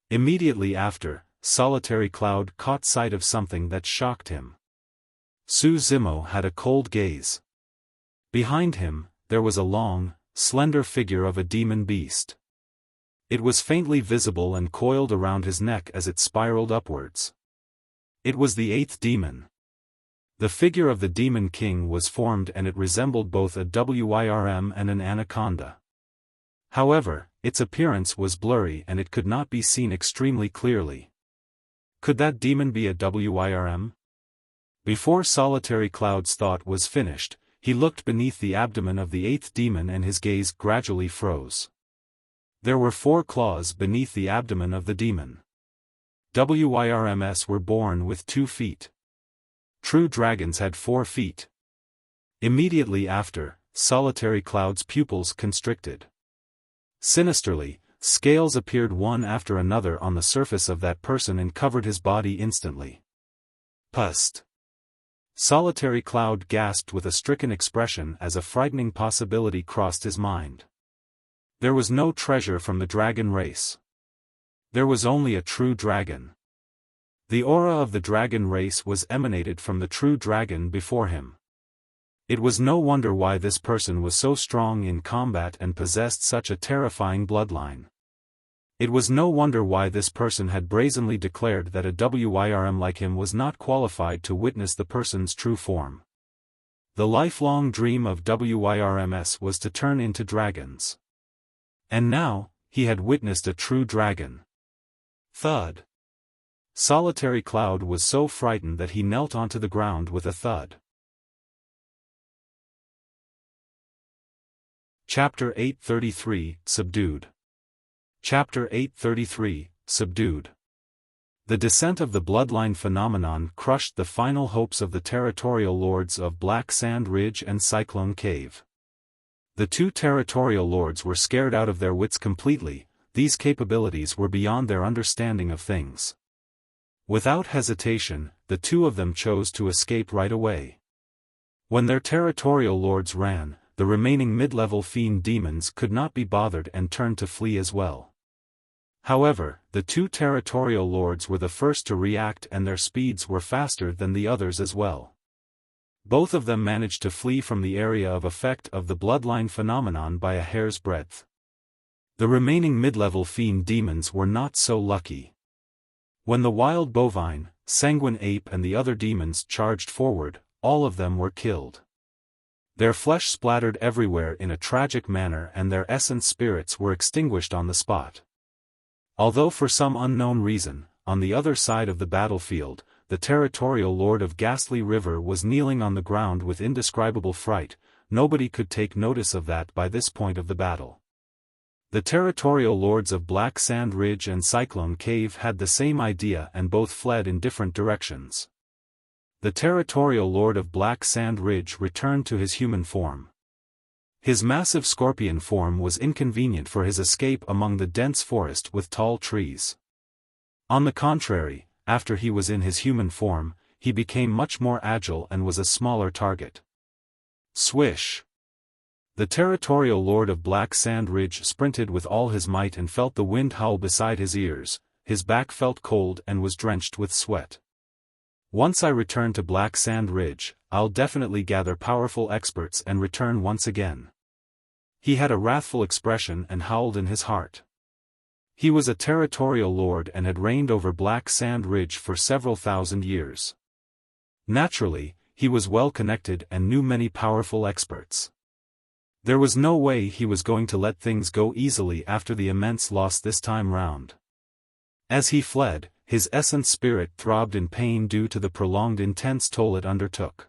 Immediately after, Solitary Cloud caught sight of something that shocked him. Su Zimo had a cold gaze. Behind him, there was a long, slender figure of a demon beast. It was faintly visible and coiled around his neck as it spiraled upwards. It was the 8th demon. The figure of the Demon King was formed and it resembled both a Wyrm and an anaconda. However, its appearance was blurry and it could not be seen extremely clearly. Could that demon be a Wyrm? Before Solitary Cloud's thought was finished, he looked beneath the abdomen of the eighth demon and his gaze gradually froze. There were 4 claws beneath the abdomen of the demon. Wyrms were born with 2 feet. True dragons had 4 feet. Immediately after, Solitary Cloud's pupils constricted. Sinisterly, scales appeared one after another on the surface of that person and covered his body instantly. Pust. Solitary Cloud gasped with a stricken expression as a frightening possibility crossed his mind. There was no treasure from the dragon race. There was only a true dragon. The aura of the dragon race was emanated from the true dragon before him. It was no wonder why this person was so strong in combat and possessed such a terrifying bloodline. It was no wonder why this person had brazenly declared that a Wyrm like him was not qualified to witness the person's true form. The lifelong dream of Wyrms was to turn into dragons. And now, he had witnessed a true dragon. Thud. Solitary Cloud was so frightened that he knelt onto the ground with a thud. Chapter 833, Subdued. Chapter 833, Subdued. The descent of the bloodline phenomenon crushed the final hopes of the territorial lords of Black Sand Ridge and Cyclone Cave. The 2 territorial lords were scared out of their wits completely. These capabilities were beyond their understanding of things. Without hesitation, the 2 of them chose to escape right away. When their territorial lords ran, the remaining mid-level fiend demons could not be bothered and turned to flee as well. However, the 2 territorial lords were the first to react and their speeds were faster than the others as well. Both of them managed to flee from the area of effect of the bloodline phenomenon by a hair's breadth. The remaining mid-level fiend demons were not so lucky. When the wild bovine, sanguine ape and the other demons charged forward, all of them were killed. Their flesh splattered everywhere in a tragic manner and their essence spirits were extinguished on the spot. Although for some unknown reason, on the other side of the battlefield, the territorial lord of Ghastly River was kneeling on the ground with indescribable fright, nobody could take notice of that by this point of the battle. The territorial lords of Black Sand Ridge and Cyclone Cave had the same idea and both fled in different directions. The territorial lord of Black Sand Ridge returned to his human form. His massive scorpion form was inconvenient for his escape among the dense forest with tall trees. On the contrary, after he was in his human form, he became much more agile and was a smaller target. Swish! The territorial lord of Black Sand Ridge sprinted with all his might and felt the wind howl beside his ears, his back felt cold and was drenched with sweat. Once I return to Black Sand Ridge, I'll definitely gather powerful experts and return once again. He had a wrathful expression and howled in his heart. He was a territorial lord and had reigned over Black Sand Ridge for several thousand years. Naturally, he was well connected and knew many powerful experts. There was no way he was going to let things go easily after the immense loss this time round. As he fled, his essence spirit throbbed in pain due to the prolonged intense toll it undertook.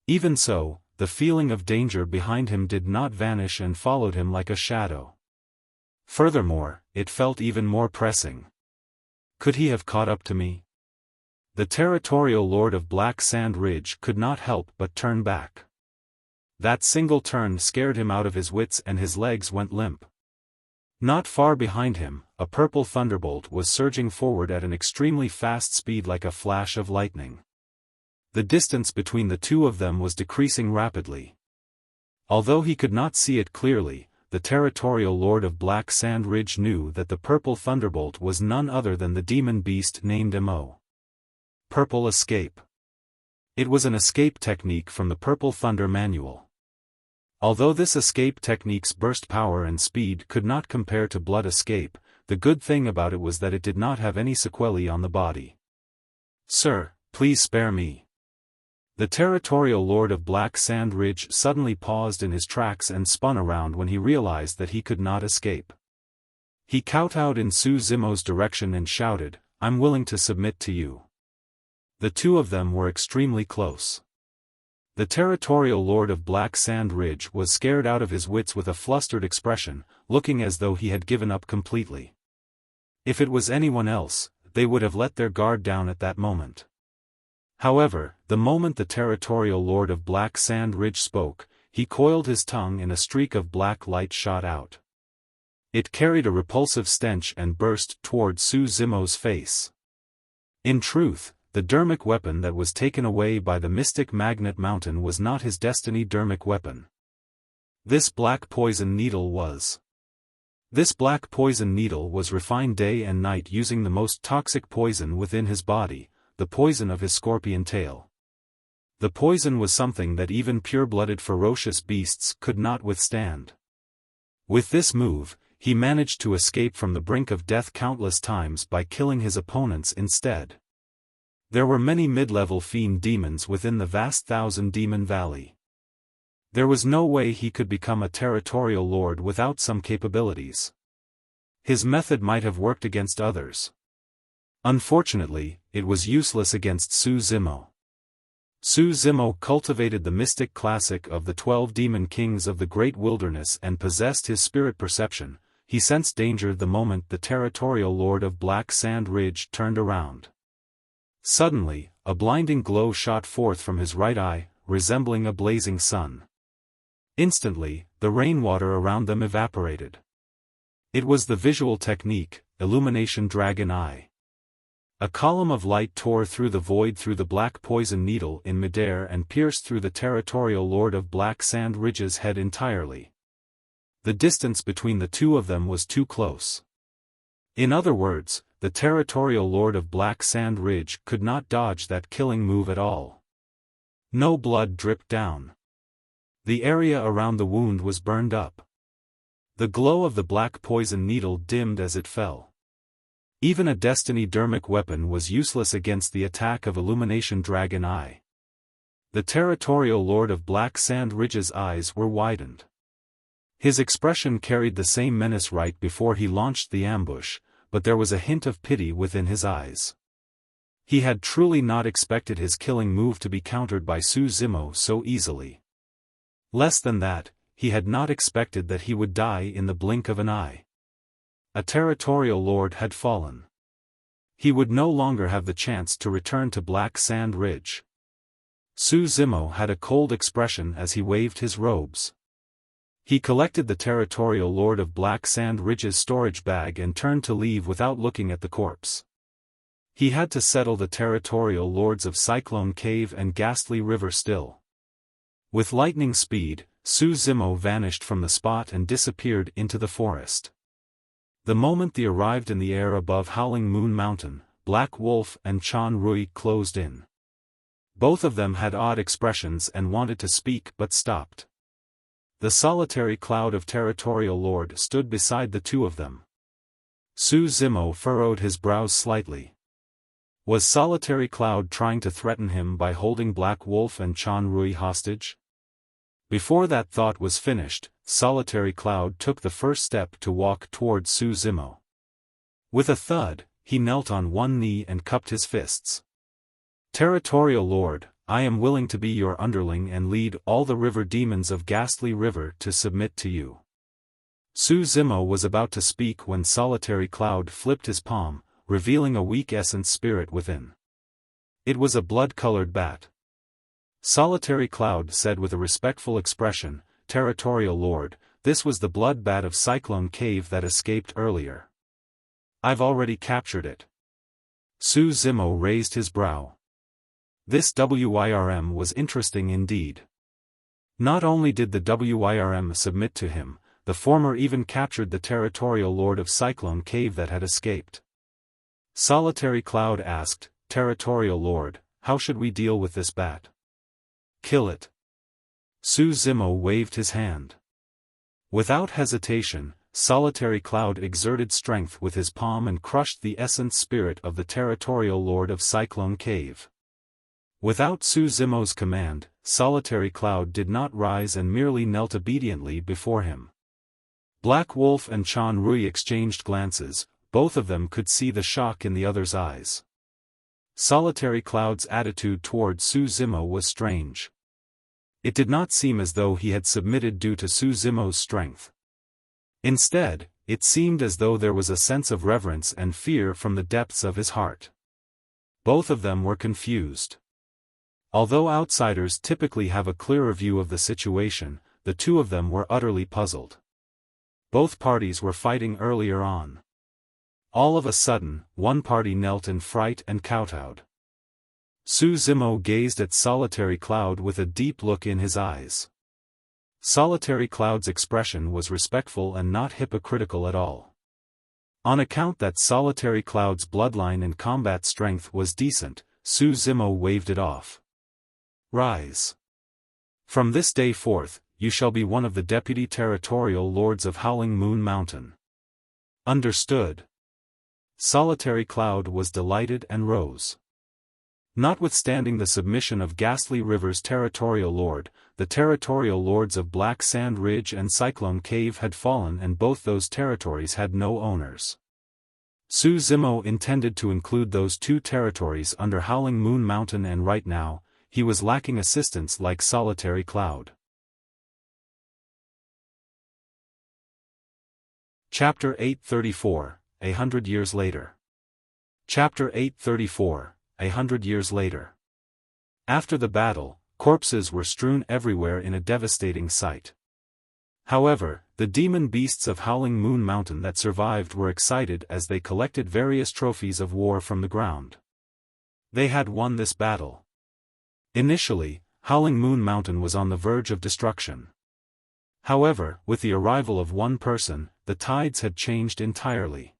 Even so, the feeling of danger behind him did not vanish and followed him like a shadow. Furthermore, it felt even more pressing. Could he have caught up to me? The territorial lord of Black Sand Ridge could not help but turn back. That single turn scared him out of his wits and his legs went limp. Not far behind him, a purple thunderbolt was surging forward at an extremely fast speed like a flash of lightning. The distance between the 2 of them was decreasing rapidly. Although he could not see it clearly, the territorial lord of Black Sand Ridge knew that the purple thunderbolt was none other than the demon beast named Mo. Purple Escape. It was an escape technique from the Purple Thunder manual. Although this escape technique's burst power and speed could not compare to Blood Escape, the good thing about it was that it did not have any sequelae on the body. "Sir, please spare me." The territorial lord of Black Sand Ridge suddenly paused in his tracks and spun around when he realized that he could not escape. He kowtowed in Su Zimo's direction and shouted, "I'm willing to submit to you." The 2 of them were extremely close. The Territorial Lord of Black Sand Ridge was scared out of his wits with a flustered expression, looking as though he had given up completely. If it was anyone else, they would have let their guard down at that moment. However, the moment the Territorial Lord of Black Sand Ridge spoke, he coiled his tongue and a streak of black light shot out. It carried a repulsive stench and burst toward Su Zimo's face. In truth, the Dharmic weapon that was taken away by the mystic magnet mountain was not his destiny Dharmic weapon. This black poison needle was. This black poison needle was refined day and night using the most toxic poison within his body, the poison of his scorpion tail. The poison was something that even pure-blooded ferocious beasts could not withstand. With this move, he managed to escape from the brink of death countless times by killing his opponents instead. There were many mid-level fiend demons within the vast Thousand-Demon Valley. There was no way he could become a Territorial Lord without some capabilities. His method might have worked against others. Unfortunately, it was useless against Su Zimo. Su Zimo cultivated the mystic classic of the 12 demon kings of the Great Wilderness and possessed his spirit perception. He sensed danger the moment the Territorial Lord of Black Sand Ridge turned around. Suddenly, a blinding glow shot forth from his right eye, resembling a blazing sun. Instantly, the rainwater around them evaporated. It was the visual technique, Illumination Dragon Eye. A column of light tore through the void through the black poison needle in midair and pierced through the Territorial Lord of Black Sand Ridge's head entirely. The distance between the two of them was too close. In other words, the Territorial Lord of Black Sand Ridge could not dodge that killing move at all. No blood dripped down. The area around the wound was burned up. The glow of the black poison needle dimmed as it fell. Even a Destiny Dharmic weapon was useless against the attack of Illumination Dragon Eye. The Territorial Lord of Black Sand Ridge's eyes were widened. His expression carried the same menace right before he launched the ambush, but there was a hint of pity within his eyes. He had truly not expected his killing move to be countered by Su Zimo so easily. Less than that, he had not expected that he would die in the blink of an eye. A Territorial Lord had fallen. He would no longer have the chance to return to Black Sand Ridge. Su Zimo had a cold expression as he waved his robes. He collected the Territorial Lord of Black Sand Ridge's storage bag and turned to leave without looking at the corpse. He had to settle the Territorial Lords of Cyclone Cave and Ghastly River still. With lightning speed, Su Zimo vanished from the spot and disappeared into the forest. The moment they arrived in the air above Howling Moon Mountain, Black Wolf and Chan Rui closed in. Both of them had odd expressions and wanted to speak but stopped. The solitary cloud of Territorial Lord stood beside the two of them. Su Zimo furrowed his brows slightly. Was Solitary Cloud trying to threaten him by holding Black Wolf and Chan Rui hostage? Before that thought was finished, Solitary Cloud took the first step to walk towards Su Zimo. With a thud, he knelt on one knee and cupped his fists. Territorial Lord, I am willing to be your underling and lead all the river demons of Ghastly River to submit to you. Su Zimo was about to speak when Solitary Cloud flipped his palm, revealing a weak essence spirit within. It was a blood-colored bat. Solitary Cloud said with a respectful expression, Territorial Lord, this was the blood bat of Cyclone Cave that escaped earlier. I've already captured it. Su Zimo raised his brow. This Wyrm was interesting indeed. Not only did the Wyrm submit to him, the former even captured the Territorial Lord of Cyclone Cave that had escaped. Solitary Cloud asked, Territorial Lord, how should we deal with this bat? Kill it. Su Zimo waved his hand. Without hesitation, Solitary Cloud exerted strength with his palm and crushed the essence spirit of the Territorial Lord of Cyclone Cave. Without Su Zimo's command, Solitary Cloud did not rise and merely knelt obediently before him. Black Wolf and Chan Rui exchanged glances, both of them could see the shock in the other's eyes. Solitary Cloud's attitude toward Su Zimo was strange. It did not seem as though he had submitted due to Su Zimo's strength. Instead, it seemed as though there was a sense of reverence and fear from the depths of his heart. Both of them were confused. Although outsiders typically have a clearer view of the situation, the two of them were utterly puzzled. Both parties were fighting earlier on. All of a sudden, one party knelt in fright and kowtowed. Su Zimo gazed at Solitary Cloud with a deep look in his eyes. Solitary Cloud's expression was respectful and not hypocritical at all. On account that Solitary Cloud's bloodline and combat strength was decent, Su Zimo waved it off. Rise. From this day forth, you shall be one of the deputy territorial lords of Howling Moon Mountain. Understood. Solitary Cloud was delighted and rose. Notwithstanding the submission of Ghastly River's territorial lord, the territorial lords of Black Sand Ridge and Cyclone Cave had fallen and both those territories had no owners. Su Zimo intended to include those two territories under Howling Moon Mountain, and right now, he was lacking assistance like Solitary Cloud. Chapter 834, 100 Years Later. Chapter 834, 100 Years Later. After the battle, corpses were strewn everywhere in a devastating sight. However, the demon beasts of Howling Moon Mountain that survived were excited as they collected various trophies of war from the ground. They had won this battle. Initially, Howling Moon Mountain was on the verge of destruction. However, with the arrival of one person, the tides had changed entirely.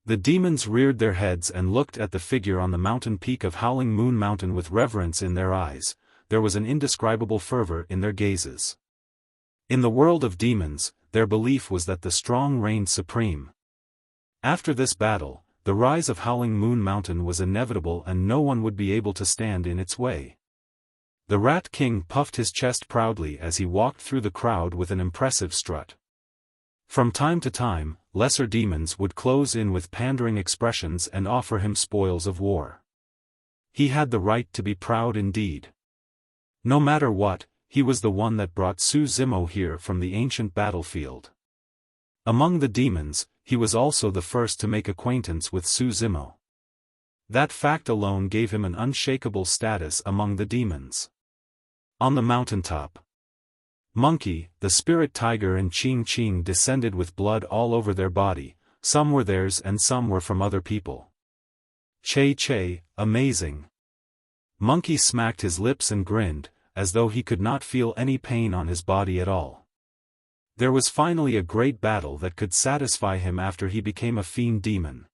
The demons reared their heads and looked at the figure on the mountain peak of Howling Moon Mountain with reverence in their eyes. There was an indescribable fervor in their gazes. In the world of demons, their belief was that the strong reigned supreme. After this battle, the rise of Howling Moon Mountain was inevitable and no one would be able to stand in its way. The Rat King puffed his chest proudly as he walked through the crowd with an impressive strut. From time to time, lesser demons would close in with pandering expressions and offer him spoils of war. He had the right to be proud indeed. No matter what, he was the one that brought Su Zimo here from the ancient battlefield. Among the demons, he was also the first to make acquaintance with Su Zimo. That fact alone gave him an unshakable status among the demons. On the mountaintop, Monkey, the spirit tiger and Ching Ching descended with blood all over their body. Some were theirs and some were from other people. Che Che, amazing. Monkey smacked his lips and grinned, as though he could not feel any pain on his body at all. There was finally a great battle that could satisfy him after he became a fiend demon.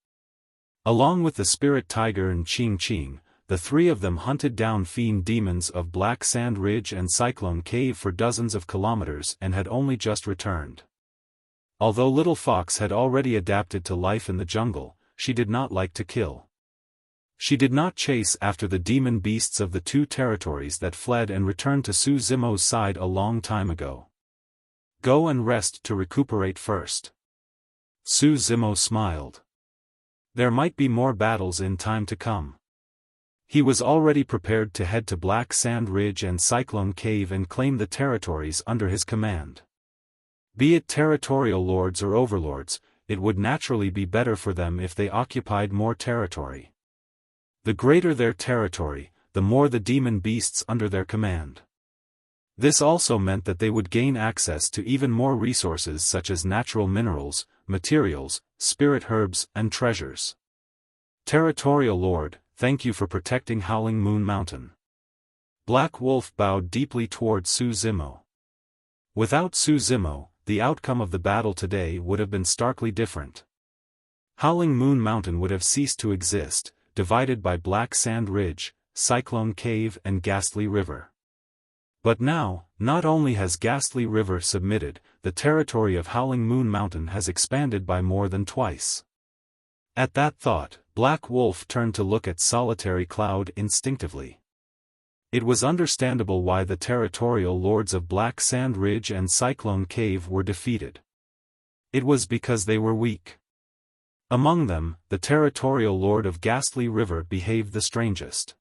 Along with the spirit tiger and Ching Ching, the three of them hunted down fiend demons of Black Sand Ridge and Cyclone Cave for dozens of kilometers and had only just returned. Although Little Fox had already adapted to life in the jungle, she did not like to kill. She did not chase after the demon beasts of the two territories that fled and returned to Su Zimo's side a long time ago. Go and rest to recuperate first. Su Zimo smiled. There might be more battles in time to come. He was already prepared to head to Black Sand Ridge and Cyclone Cave and claim the territories under his command. Be it territorial lords or overlords, it would naturally be better for them if they occupied more territory. The greater their territory, the more the demon beasts under their command. This also meant that they would gain access to even more resources such as natural minerals, materials, spirit herbs, and treasures. Territorial Lord, thank you for protecting Howling Moon Mountain. Black Wolf bowed deeply toward Su Zimo. Without Su Zimo, the outcome of the battle today would have been starkly different. Howling Moon Mountain would have ceased to exist, divided by Black Sand Ridge, Cyclone Cave and Ghastly River. But now, not only has Ghastly River submitted, the territory of Howling Moon Mountain has expanded by more than twice. At that thought, Black Wolf turned to look at Solitary Cloud instinctively. It was understandable why the territorial lords of Black Sand Ridge and Cyclone Cave were defeated. It was because they were weak. Among them, the territorial lord of Ghastly River behaved the strangest.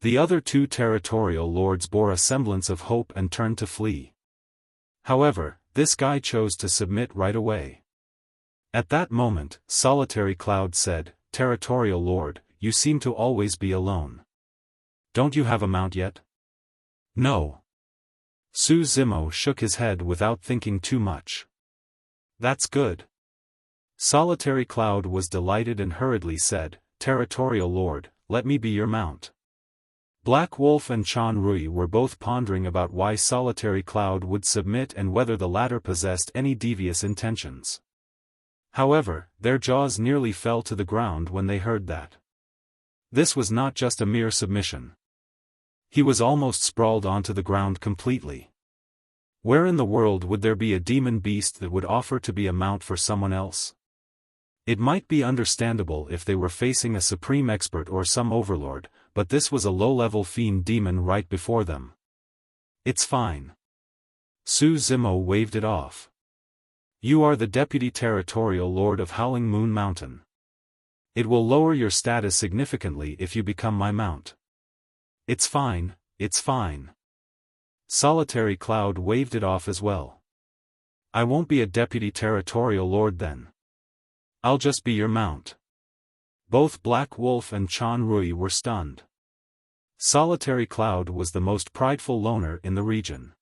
The other two territorial lords bore a semblance of hope and turned to flee. However, this guy chose to submit right away. At that moment, Solitary Cloud said, "Territorial Lord, you seem to always be alone. Don't you have a mount yet?" "No." Su Zimo shook his head without thinking too much. "That's good." Solitary Cloud was delighted and hurriedly said, "Territorial Lord, let me be your mount." Black Wolf and Chan Rui were both pondering about why Solitary Cloud would submit and whether the latter possessed any devious intentions. However, their jaws nearly fell to the ground when they heard that. This was not just a mere submission. He was almost sprawled onto the ground completely. Where in the world would there be a demon beast that would offer to be a mount for someone else? It might be understandable if they were facing a supreme expert or some overlord, but this was a low-level fiend demon right before them. "It's fine." Su Zimo waved it off. "You are the Deputy Territorial Lord of Howling Moon Mountain. It will lower your status significantly if you become my mount." "It's fine, it's fine." Solitary Cloud waved it off as well. "I won't be a Deputy Territorial Lord then. I'll just be your mount." Both Black Wolf and Chan Rui were stunned. Solitary Cloud was the most prideful loner in the region.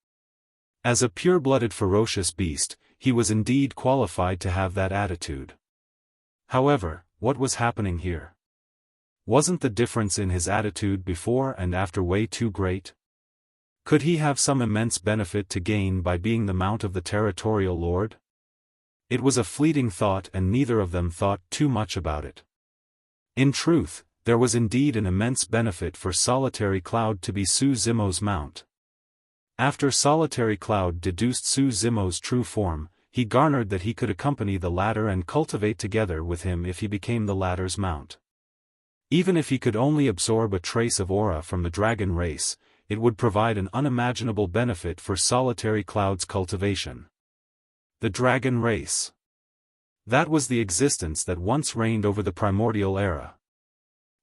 As a pure-blooded ferocious beast, he was indeed qualified to have that attitude. However, what was happening here? Wasn't the difference in his attitude before and after way too great? Could he have some immense benefit to gain by being the mount of the Territorial Lord? It was a fleeting thought and neither of them thought too much about it. In truth, there was indeed an immense benefit for Solitary Cloud to be Su Zimo's mount. After Solitary Cloud deduced Su Zimo's true form, he garnered that he could accompany the latter and cultivate together with him if he became the latter's mount. Even if he could only absorb a trace of aura from the dragon race, it would provide an unimaginable benefit for Solitary Cloud's cultivation. The dragon race. That was the existence that once reigned over the primordial era.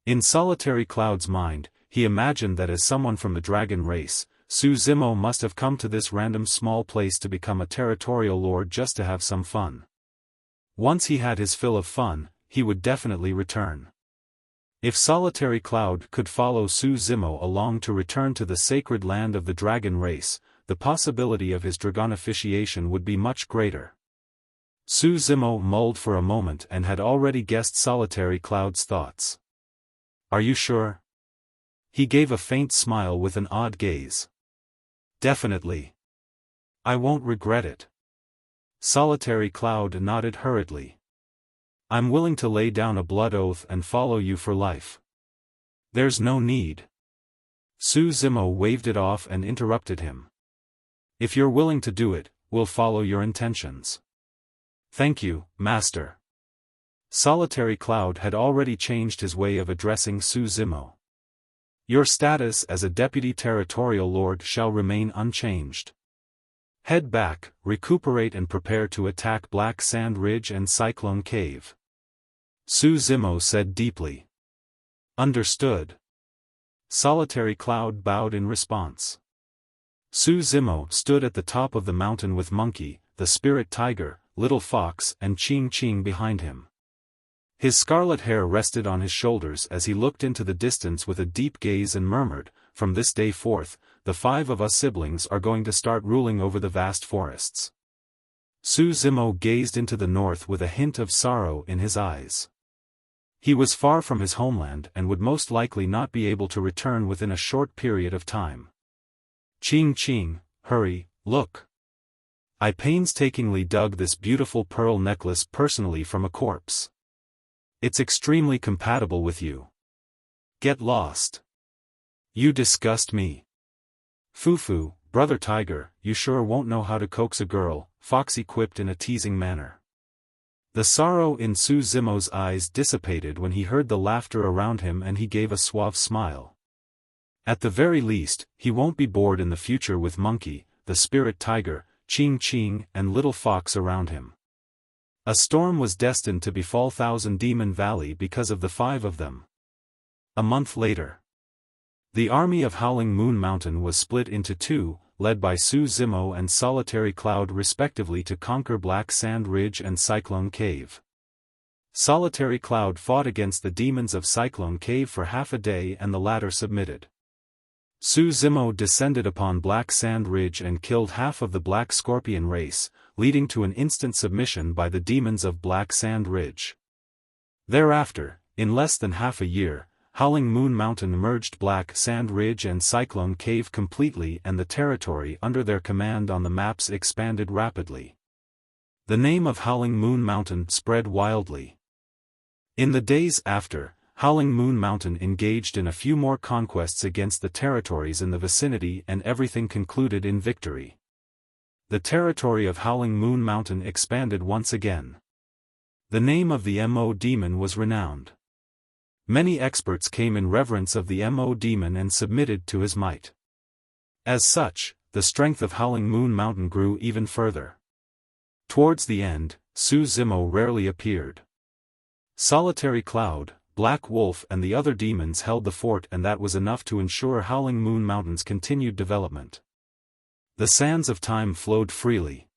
In Solitary Cloud's mind, he imagined that as someone from the dragon race, Su Zimo must have come to this random small place to become a territorial lord just to have some fun. Once he had his fill of fun, he would definitely return. If Solitary Cloud could follow Su Zimo along to return to the sacred land of the dragon race, the possibility of his dragonification would be much greater. Su Zimo mulled for a moment and had already guessed Solitary Cloud's thoughts. "Are you sure?" He gave a faint smile with an odd gaze. "Definitely. I won't regret it." Solitary Cloud nodded hurriedly. "I'm willing to lay down a blood oath and follow you for life." "There's no need." Su Zimo waved it off and interrupted him. "If you're willing to do it, we'll follow your intentions." "Thank you, Master." Solitary Cloud had already changed his way of addressing Su Zimo. "Your status as a Deputy Territorial Lord shall remain unchanged. Head back, recuperate and prepare to attack Black Sand Ridge and Cyclone Cave." Su Zimo said deeply. "Understood." Solitary Cloud bowed in response. Su Zimo stood at the top of the mountain with Monkey, the Spirit Tiger, Little Fox and Ching Ching behind him. His scarlet hair rested on his shoulders as he looked into the distance with a deep gaze and murmured, "From this day forth, the 5 of us siblings are going to start ruling over the vast forests." Su Zimo gazed into the north with a hint of sorrow in his eyes. He was far from his homeland and would most likely not be able to return within a short period of time. "Ching Ching, hurry, look. I painstakingly dug this beautiful pearl necklace personally from a corpse. It's extremely compatible with you. Get lost. You disgust me." "Fufu, Brother Tiger, you sure won't know how to coax a girl," Foxy quipped in a teasing manner. The sorrow in Su Zimo's eyes dissipated when he heard the laughter around him and he gave a suave smile. At the very least, he won't be bored in the future with Monkey, the Spirit Tiger, Ching Ching and Little Fox around him. A storm was destined to befall Thousand Demon Valley because of the 5 of them. A month later. The army of Howling Moon Mountain was split into two, led by Su Zimo and Solitary Cloud respectively to conquer Black Sand Ridge and Cyclone Cave. Solitary Cloud fought against the demons of Cyclone Cave for half a day and the latter submitted. Su Zimo descended upon Black Sand Ridge and killed half of the Black Scorpion race, leading to an instant submission by the demons of Black Sand Ridge. Thereafter, in less than half a year, Howling Moon Mountain merged Black Sand Ridge and Cyclone Cave completely, and the territory under their command on the maps expanded rapidly. The name of Howling Moon Mountain spread wildly. In the days after, Howling Moon Mountain engaged in a few more conquests against the territories in the vicinity, and everything concluded in victory. The territory of Howling Moon Mountain expanded once again. The name of the Mo demon was renowned. Many experts came in reverence of the Mo demon and submitted to his might. As such, the strength of Howling Moon Mountain grew even further. Towards the end, Su Zimo rarely appeared. Solitary Cloud, Black Wolf and the other demons held the fort, and that was enough to ensure Howling Moon Mountain's continued development. The sands of time flowed freely.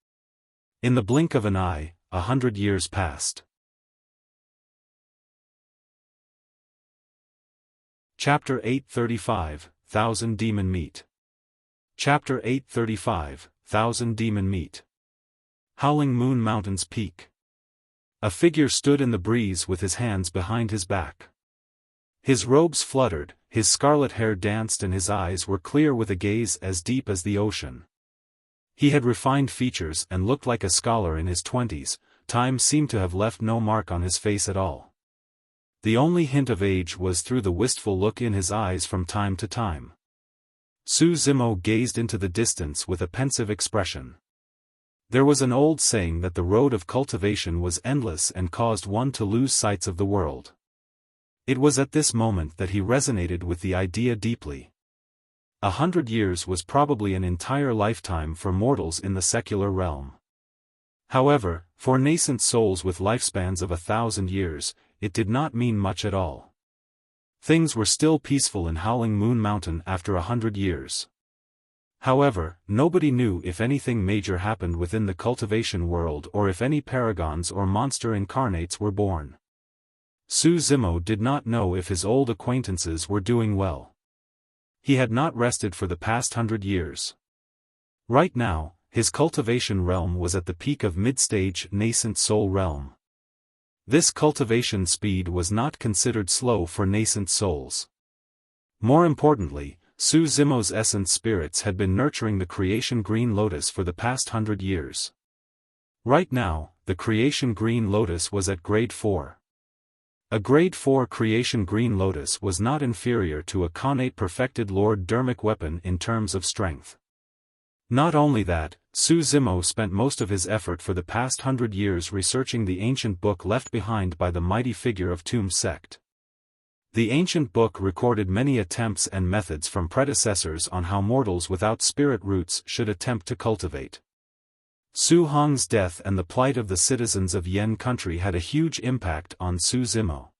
In the blink of an eye, 100 years passed. Chapter 835, Thousand Demon Meet. Chapter 835, Thousand Demon Meet. Howling Moon Mountain's Peak. A figure stood in the breeze with his hands behind his back. His robes fluttered, his scarlet hair danced, and his eyes were clear with a gaze as deep as the ocean. He had refined features and looked like a scholar in his 20s, time seemed to have left no mark on his face at all. The only hint of age was through the wistful look in his eyes from time to time. Su Zimo gazed into the distance with a pensive expression. There was an old saying that the road of cultivation was endless and caused one to lose sight of the world. It was at this moment that he resonated with the idea deeply. 100 years was probably an entire lifetime for mortals in the secular realm. However, for nascent souls with lifespans of 1,000 years, it did not mean much at all. Things were still peaceful in Howling Moon Mountain after 100 years. However, nobody knew if anything major happened within the cultivation world or if any paragons or monster incarnates were born. Su Zimo did not know if his old acquaintances were doing well. He had not rested for the past 100 years. Right now, his cultivation realm was at the peak of mid-stage nascent soul realm. This cultivation speed was not considered slow for nascent souls. More importantly, Su Zimo's essence spirits had been nurturing the creation green lotus for the past 100 years. Right now, the creation green lotus was at grade 4. A grade 4 creation green lotus was not inferior to a connate perfected Lord Dharmic weapon in terms of strength. Not only that, Su Zimo spent most of his effort for the past 100 years researching the ancient book left behind by the mighty figure of Tomb Sect. The ancient book recorded many attempts and methods from predecessors on how mortals without spirit roots should attempt to cultivate. Su Hong's death and the plight of the citizens of Yen country had a huge impact on Su Zimo.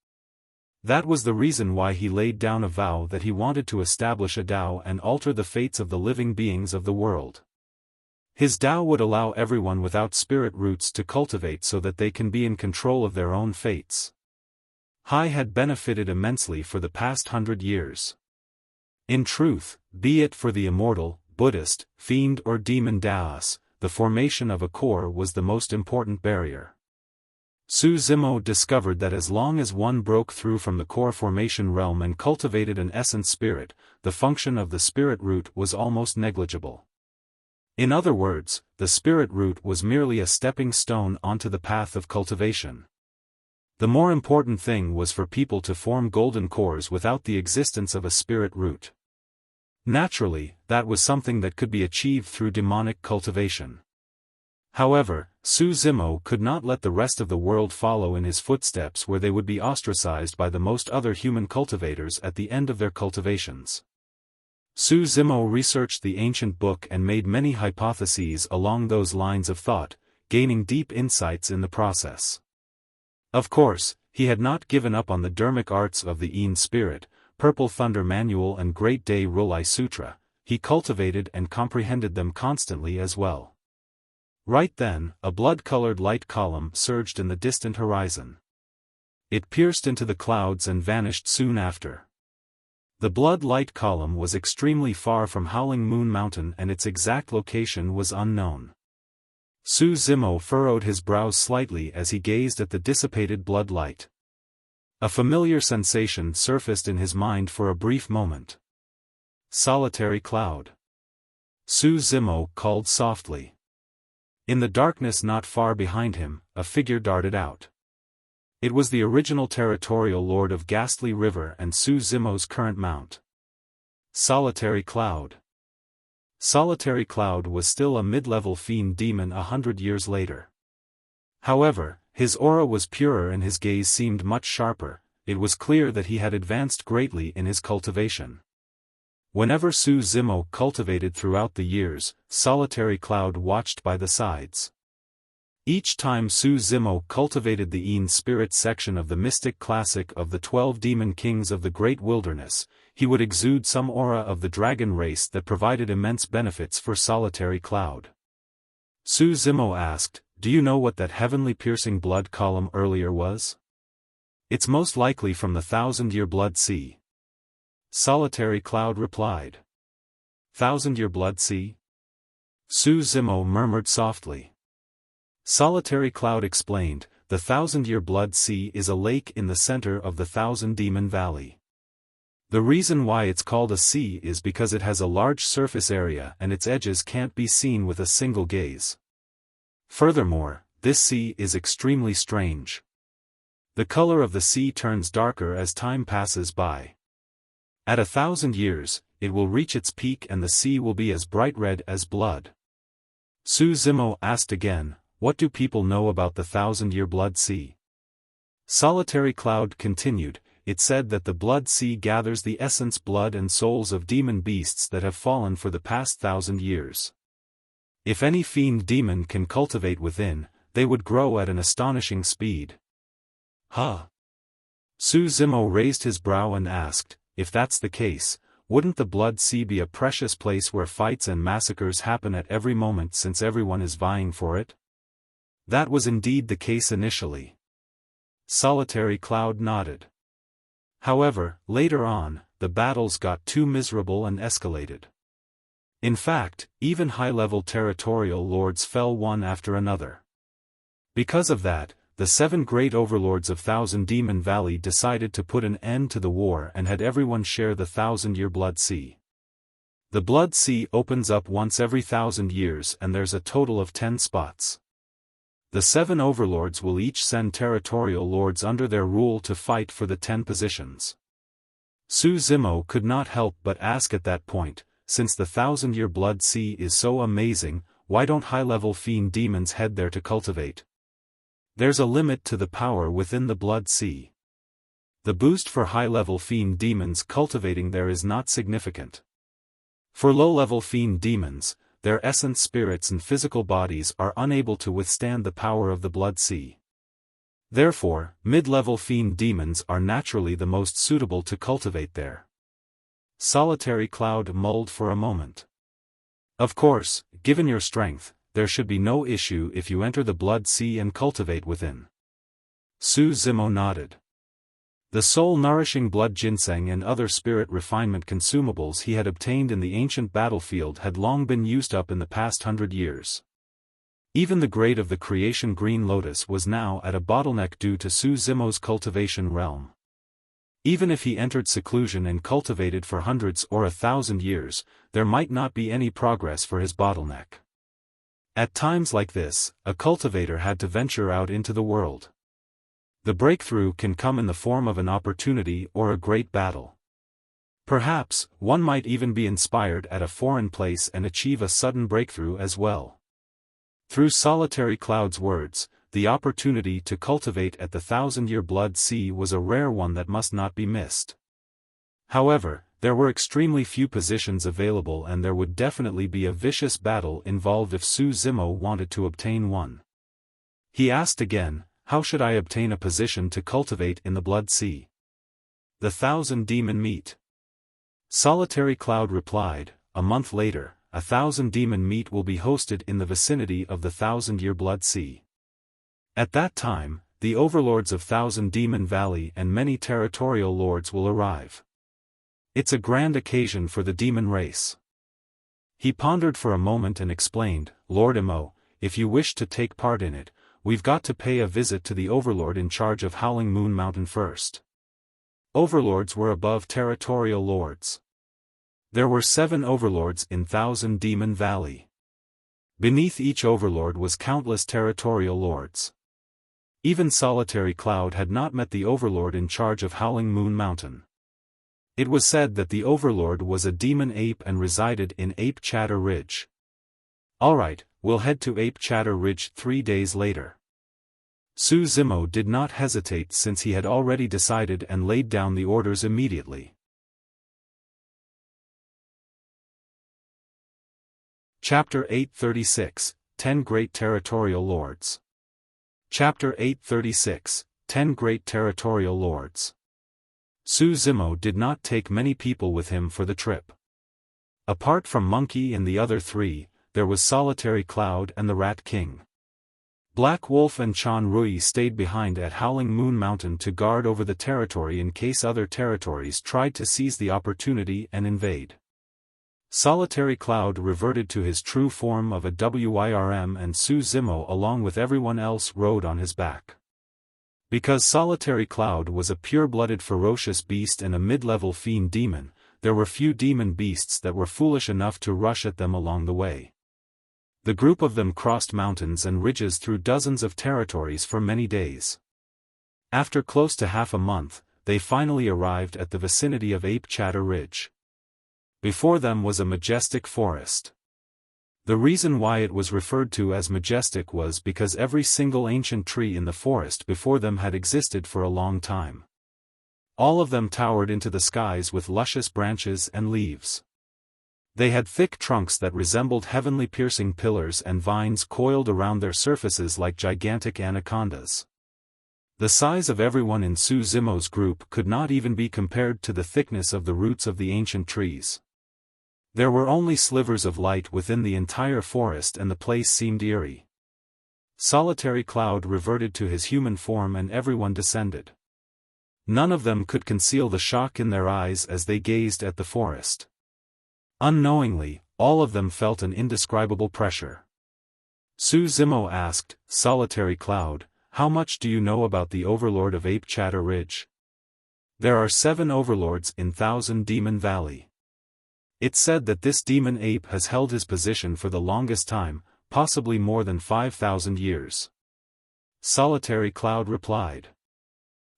That was the reason why he laid down a vow that he wanted to establish a Tao and alter the fates of the living beings of the world. His Tao would allow everyone without spirit roots to cultivate so that they can be in control of their own fates. Hai had benefited immensely for the past 100 years. In truth, be it for the immortal, Buddhist, fiend or demon Taoists, the formation of a core was the most important barrier. Su Zimo discovered that as long as one broke through from the core formation realm and cultivated an essence spirit, the function of the spirit root was almost negligible. In other words, the spirit root was merely a stepping stone onto the path of cultivation. The more important thing was for people to form golden cores without the existence of a spirit root. Naturally, that was something that could be achieved through demonic cultivation. However, Su Zimo could not let the rest of the world follow in his footsteps where they would be ostracized by the most other human cultivators at the end of their cultivations. Su Zimo researched the ancient book and made many hypotheses along those lines of thought, gaining deep insights in the process. Of course, he had not given up on the Dharmic arts of the Yin spirit, Purple Thunder Manual and Great Day Rulai Sutra, he cultivated and comprehended them constantly as well. Right then, a blood-colored light column surged in the distant horizon. It pierced into the clouds and vanished soon after. The blood light column was extremely far from Howling Moon Mountain and its exact location was unknown. Su Zimo furrowed his brows slightly as he gazed at the dissipated blood light. A familiar sensation surfaced in his mind for a brief moment. Solitary Cloud. Su Zimo called softly. In the darkness not far behind him, a figure darted out. It was the original Territorial Lord of Ghastly River and Su Zimo's current mount. Solitary Cloud. Solitary Cloud was still a mid-level fiend demon 100 years later. However, his aura was purer and his gaze seemed much sharper. It was clear that he had advanced greatly in his cultivation. Whenever Su Zimo cultivated throughout the years, Solitary Cloud watched by the sides. Each time Su Zimo cultivated the Een Spirit section of the mystic classic of the 12 demon kings of the Great Wilderness, he would exude some aura of the dragon race that provided immense benefits for Solitary Cloud. Su Zimo asked, "Do you know what that heavenly piercing blood column earlier was?" "It's most likely from the 1,000-year blood sea." Solitary Cloud replied. 1,000-year blood sea? Su Zimo murmured softly. Solitary Cloud explained, the 1,000-year blood sea is a lake in the center of the 1,000-demon valley. The reason why it's called a sea is because it has a large surface area and its edges can't be seen with a single gaze. Furthermore, this sea is extremely strange. The color of the sea turns darker as time passes by. At 1,000 years, it will reach its peak and the sea will be as bright red as blood. Su Zimo asked again, "What do people know about the 1,000-year blood sea?" Solitary Cloud continued, "It said that the blood sea gathers the essence, blood and souls of demon beasts that have fallen for the past 1,000 years. If any fiend demon can cultivate within, they would grow at an astonishing speed." Huh? Su Zimo raised his brow and asked, "If that's the case, wouldn't the blood sea be a precious place where fights and massacres happen at every moment since everyone is vying for it?" That was indeed the case initially. Solitary Cloud nodded. However, later on, the battles got too miserable and escalated. In fact, even high-level Territorial Lords fell one after another. Because of that, the 7 great overlords of 1,000 Demon Valley decided to put an end to the war and had everyone share the 1,000-year blood sea. The blood sea opens up once every 1,000 years and there's a total of 10 spots. The 7 overlords will each send Territorial Lords under their rule to fight for the 10 positions. Su Zimo could not help but ask at that point, since the 1,000-year blood sea is so amazing, why don't high-level fiend demons head there to cultivate? There's a limit to the power within the blood sea. The boost for high-level fiend demons cultivating there is not significant. For low-level fiend demons, their essence spirits and physical bodies are unable to withstand the power of the blood sea. Therefore, mid-level fiend demons are naturally the most suitable to cultivate there. Solitary Cloud mulled for a moment. Of course, given your strength, there should be no issue if you enter the blood sea and cultivate within. Su Zimo nodded. The soul-nourishing blood ginseng and other spirit refinement consumables he had obtained in the ancient battlefield had long been used up in the past 100 years. Even the grade of the creation green lotus was now at a bottleneck due to Su Zimo's cultivation realm. Even if he entered seclusion and cultivated for hundreds or 1,000 years, there might not be any progress for his bottleneck. At times like this, a cultivator had to venture out into the world. The breakthrough can come in the form of an opportunity or a great battle. Perhaps, one might even be inspired at a foreign place and achieve a sudden breakthrough as well. Through Solitary Cloud's words, the opportunity to cultivate at the 1,000-year blood sea was a rare one that must not be missed. However, there were extremely few positions available and there would definitely be a vicious battle involved if Su Zimo wanted to obtain one. He asked again, "How should I obtain a position to cultivate in the blood sea?" The 1,000 demon meet. Solitary Cloud replied, a month later, 1,000 demon meet will be hosted in the vicinity of the 1,000-year Blood Sea. At that time, the overlords of 1,000 Demon Valley and many territorial lords will arrive. It's a grand occasion for the demon race. He pondered for a moment and explained, Lord Imo, if you wish to take part in it, we've got to pay a visit to the Overlord in charge of Howling Moon Mountain first. Overlords were above territorial lords. There were 7 overlords in 1,000 Demon Valley. Beneath each overlord was countless territorial lords. Even Solitary Cloud had not met the overlord in charge of Howling Moon Mountain. It was said that the overlord was a demon ape and resided in Ape Chatter Ridge. Alright, we'll head to Ape Chatter Ridge 3 days later. Su Zimo did not hesitate since he had already decided and laid down the orders immediately. Chapter 836, 10 Great Territorial Lords. Chapter 836, 10 Great Territorial Lords. Su Zimo did not take many people with him for the trip. Apart from Monkey and the other 3, there was Solitary Cloud and the Rat King. Black Wolf and Chan Rui stayed behind at Howling Moon Mountain to guard over the territory in case other territories tried to seize the opportunity and invade. Solitary Cloud reverted to his true form of a Wyrm and Su Zimo along with everyone else rode on his back. Because Solitary Cloud was a pure-blooded ferocious beast and a mid-level fiend demon, there were few demon beasts that were foolish enough to rush at them along the way. The group of them crossed mountains and ridges through dozens of territories for many days. After close to half a month, they finally arrived at the vicinity of Ape Chatter Ridge. Before them was a majestic forest. The reason why it was referred to as majestic was because every single ancient tree in the forest before them had existed for a long time. All of them towered into the skies with luscious branches and leaves. They had thick trunks that resembled heavenly piercing pillars and vines coiled around their surfaces like gigantic anacondas. The size of everyone in Su Zimo's group could not even be compared to the thickness of the roots of the ancient trees. There were only slivers of light within the entire forest and the place seemed eerie. Solitary Cloud reverted to his human form and everyone descended. None of them could conceal the shock in their eyes as they gazed at the forest. Unknowingly, all of them felt an indescribable pressure. Su Zimo asked, Solitary Cloud, how much do you know about the Overlord of Ape Chatter Ridge? There are 7 overlords in 1,000 Demon Valley. It's said that this demon ape has held his position for the longest time, possibly more than 5,000 years. Solitary Cloud replied.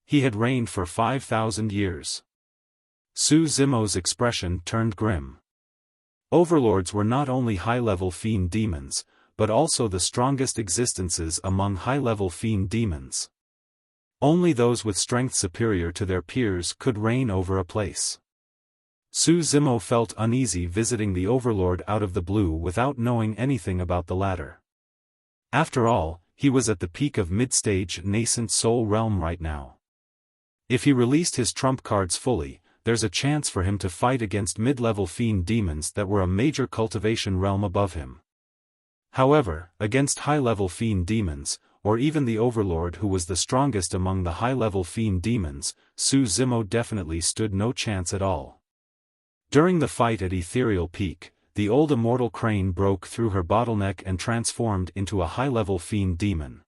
He had reigned for 5,000 years. Su Zimo's expression turned grim. Overlords were not only high-level fiend demons, but also the strongest existences among high-level fiend demons. Only those with strength superior to their peers could reign over a place. Su Zimo felt uneasy visiting the Overlord out of the blue without knowing anything about the latter. After all, he was at the peak of mid-stage nascent soul realm right now. If he released his trump cards fully, there's a chance for him to fight against mid-level fiend demons that were a major cultivation realm above him. However, against high-level fiend demons, or even the Overlord who was the strongest among the high-level fiend demons, Su Zimo definitely stood no chance at all. During the fight at Ethereal Peak, the old Immortal crane broke through her bottleneck and transformed into a high-level fiend demon.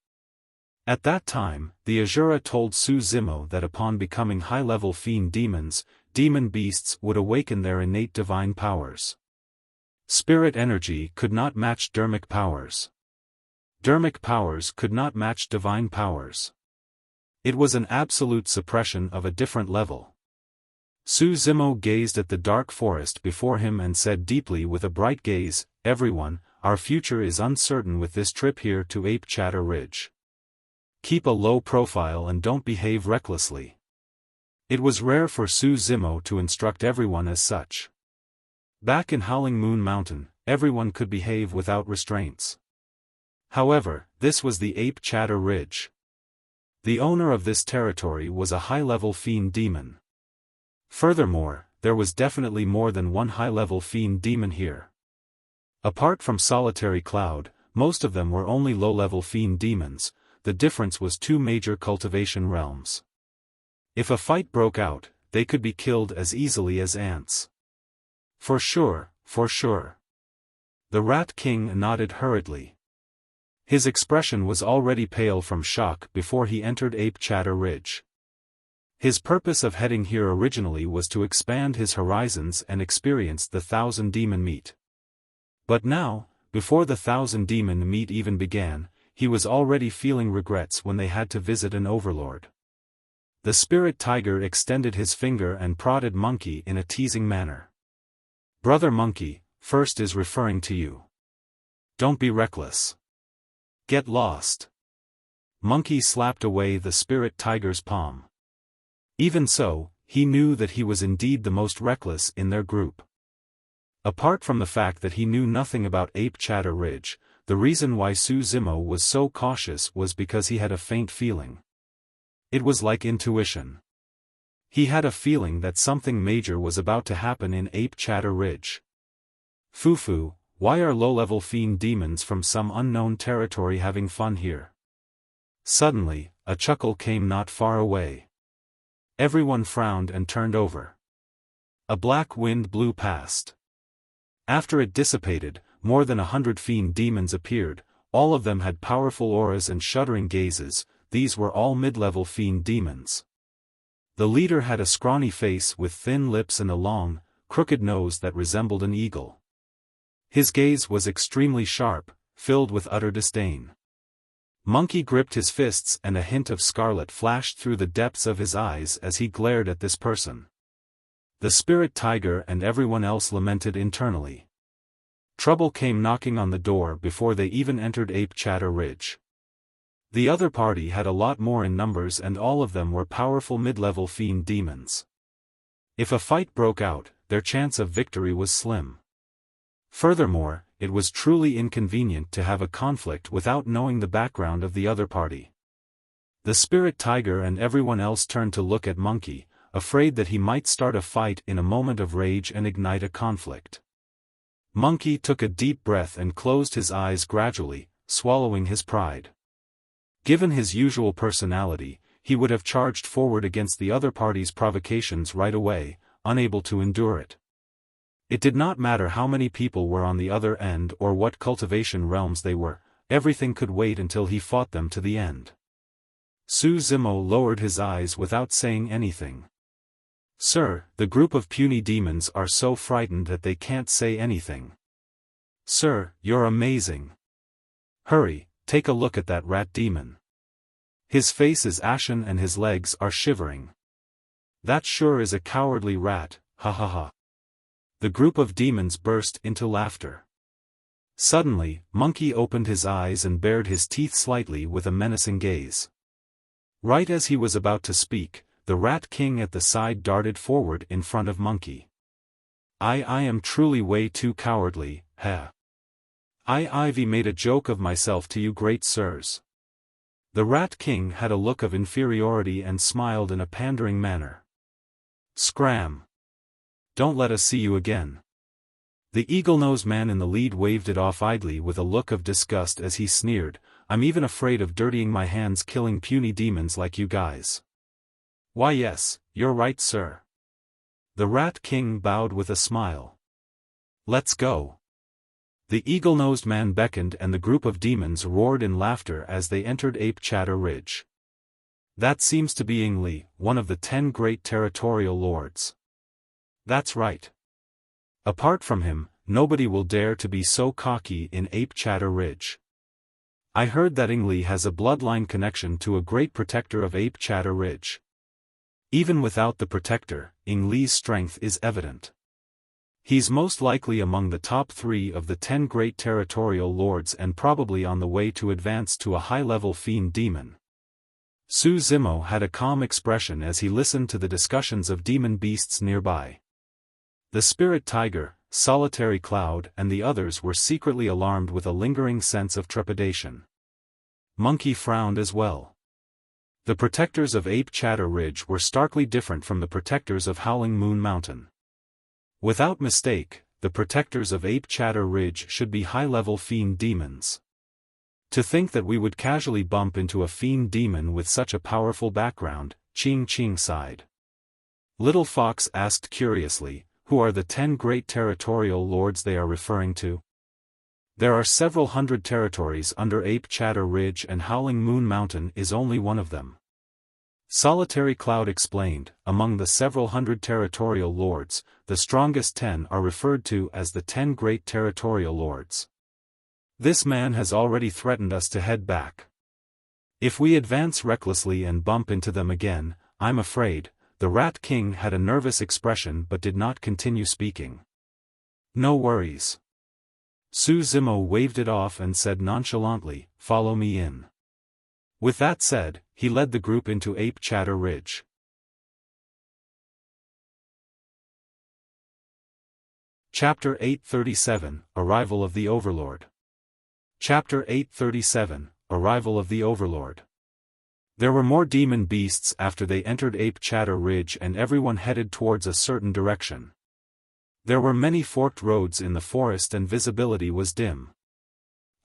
At that time, the Azura told Su Zimo that upon becoming high-level fiend demons, demon beasts would awaken their innate divine powers. Spirit energy could not match Dharmic powers. Dharmic powers could not match divine powers. It was an absolute suppression of a different level. Su Zimo gazed at the dark forest before him and said deeply with a bright gaze, "Everyone, our future is uncertain with this trip here to Ape Chatter Ridge. Keep a low profile and don't behave recklessly." It was rare for Su Zimo to instruct everyone as such. Back in Howling Moon Mountain, everyone could behave without restraints. However, this was the Ape Chatter Ridge. The owner of this territory was a high-level fiend demon. Furthermore, there was definitely more than one high-level fiend demon here. Apart from Solitary Cloud, most of them were only low-level fiend demons. The difference was two major cultivation realms. If a fight broke out, they could be killed as easily as ants. For sure, for sure. The Rat King nodded hurriedly. His expression was already pale from shock before he entered Ape Chatter Ridge. His purpose of heading here originally was to expand his horizons and experience the 1,000 demon meet. But now, before the 1,000 demon meet even began, he was already feeling regrets when they had to visit an overlord. The spirit tiger extended his finger and prodded Monkey in a teasing manner. Brother Monkey, first is referring to you. Don't be reckless. Get lost. Monkey slapped away the spirit tiger's palm. Even so, he knew that he was indeed the most reckless in their group. Apart from the fact that he knew nothing about Ape Chatter Ridge, the reason why Su Zimo was so cautious was because he had a faint feeling. It was like intuition. He had a feeling that something major was about to happen in Ape Chatter Ridge. Fufu, why are low-level fiend demons from some unknown territory having fun here? Suddenly, a chuckle came not far away. Everyone frowned and turned over. A black wind blew past. After it dissipated, more than 100 fiend demons appeared. All of them had powerful auras and shuddering gazes. These were all mid-level fiend demons. The leader had a scrawny face with thin lips and a long, crooked nose that resembled an eagle. His gaze was extremely sharp, filled with utter disdain. Monkey gripped his fists and a hint of scarlet flashed through the depths of his eyes as he glared at this person. The spirit tiger and everyone else lamented internally. Trouble came knocking on the door before they even entered Ape Chatter Ridge. The other party had a lot more in numbers and all of them were powerful mid-level fiend demons. If a fight broke out, their chance of victory was slim. Furthermore, it was truly inconvenient to have a conflict without knowing the background of the other party. The spirit tiger and everyone else turned to look at Monkey, afraid that he might start a fight in a moment of rage and ignite a conflict. Monkey took a deep breath and closed his eyes gradually, swallowing his pride. Given his usual personality, he would have charged forward against the other party's provocations right away, unable to endure it. It did not matter how many people were on the other end or what cultivation realms they were, everything could wait until he fought them to the end. Su Zimo lowered his eyes without saying anything. Sir, the group of puny demons are so frightened that they can't say anything. Sir, you're amazing. Hurry, take a look at that rat demon. His face is ashen and his legs are shivering. That sure is a cowardly rat, ha ha ha. The group of demons burst into laughter. Suddenly, Monkey opened his eyes and bared his teeth slightly with a menacing gaze. Right as he was about to speak, the Rat King at the side darted forward in front of Monkey. I am truly way too cowardly, heh. Ivy made a joke of myself to you great sirs. The Rat King had a look of inferiority and smiled in a pandering manner. Scram. Don't let us see you again. The eagle-nosed man in the lead waved it off idly with a look of disgust as he sneered, I'm even afraid of dirtying my hands killing puny demons like you guys. Why yes, you're right sir. The Rat King bowed with a smile. Let's go. The eagle-nosed man beckoned and the group of demons roared in laughter as they entered Ape Chatter Ridge. That seems to be Li, one of the 10 great territorial lords. That's right. Apart from him, nobody will dare to be so cocky in Ape Chatter Ridge. I heard that Li has a bloodline connection to a great protector of Ape Chatter Ridge. Even without the protector, Li's strength is evident. He's most likely among the top 3 of the 10 great territorial lords and probably on the way to advance to a high-level fiend demon. Su Zimo had a calm expression as he listened to the discussions of demon beasts nearby. The spirit tiger, Solitary Cloud and the others were secretly alarmed with a lingering sense of trepidation. Monkey frowned as well. The protectors of Ape Chatter Ridge were starkly different from the protectors of Howling Moon Mountain. Without mistake, the protectors of Ape Chatter Ridge should be high-level fiend demons. To think that we would casually bump into a fiend demon with such a powerful background, Ching Ching sighed. Little Fox asked curiously, who are the 10 great territorial lords they are referring to? There are several hundred territories under Ape Chatter Ridge and Howling Moon Mountain is only one of them. Solitary Cloud explained, among the several hundred territorial lords, the strongest 10 are referred to as the 10 great territorial lords. This man has already threatened us to head back. If we advance recklessly and bump into them again, I'm afraid. The Rat King had a nervous expression but did not continue speaking. No worries. Su Zimo waved it off and said nonchalantly, follow me in. With that said, he led the group into Ape Chatter Ridge. Chapter 837, Arrival of the Overlord. Chapter 837, Arrival of the Overlord. There were more demon beasts after they entered Ape Chatter Ridge and everyone headed towards a certain direction. There were many forked roads in the forest and visibility was dim.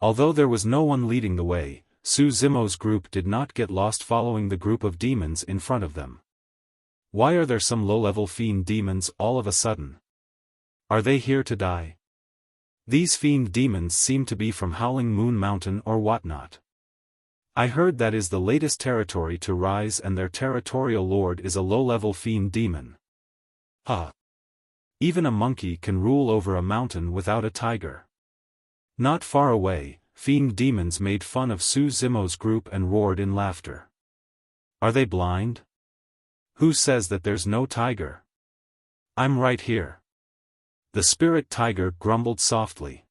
Although there was no one leading the way, Su Zimo's group did not get lost following the group of demons in front of them. Why are there some low-level fiend demons all of a sudden? Are they here to die? These fiend demons seem to be from Howling Moon Mountain or whatnot. I heard that is the latest territory to rise and their territorial lord is a low-level fiend demon. Huh. Even a monkey can rule over a mountain without a tiger. Not far away, fiend demons made fun of Su Zimo's group and roared in laughter. Are they blind? Who says that there's no tiger? I'm right here. The spirit tiger grumbled softly.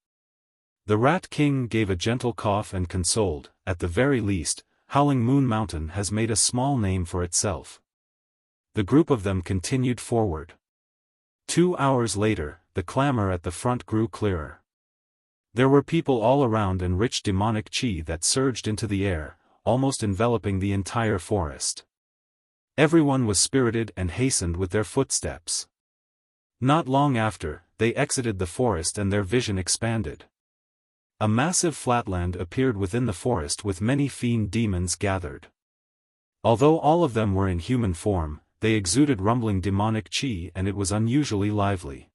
The Rat King gave a gentle cough and consoled, at the very least, Howling Moon Mountain has made a small name for itself. The group of them continued forward. 2 hours later, the clamor at the front grew clearer. There were people all around and rich demonic chi that surged into the air, almost enveloping the entire forest. Everyone was spirited and hastened with their footsteps. Not long after, they exited the forest and their vision expanded. A massive flatland appeared within the forest with many fiend demons gathered. Although all of them were in human form, they exuded rumbling demonic chi and it was unusually lively.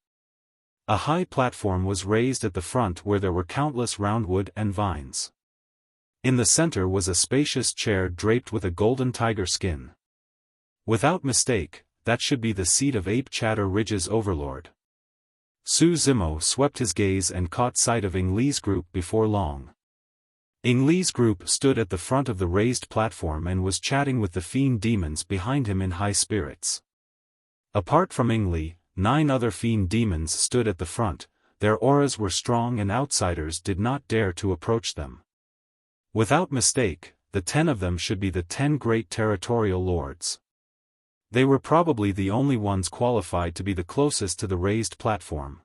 A high platform was raised at the front where there were countless roundwood and vines. In the center was a spacious chair draped with a golden tiger skin. Without mistake, that should be the seat of Ape Chatter Ridge's Overlord. Su Zimo swept his gaze and caught sight of Ing Li's group before long. Ing Li's group stood at the front of the raised platform and was chatting with the fiend demons behind him in high spirits. Apart from Ing Li, 9 other fiend demons stood at the front, their auras were strong and outsiders did not dare to approach them. Without mistake, the 10 of them should be the 10 great territorial lords. They were probably the only ones qualified to be the closest to the raised platform.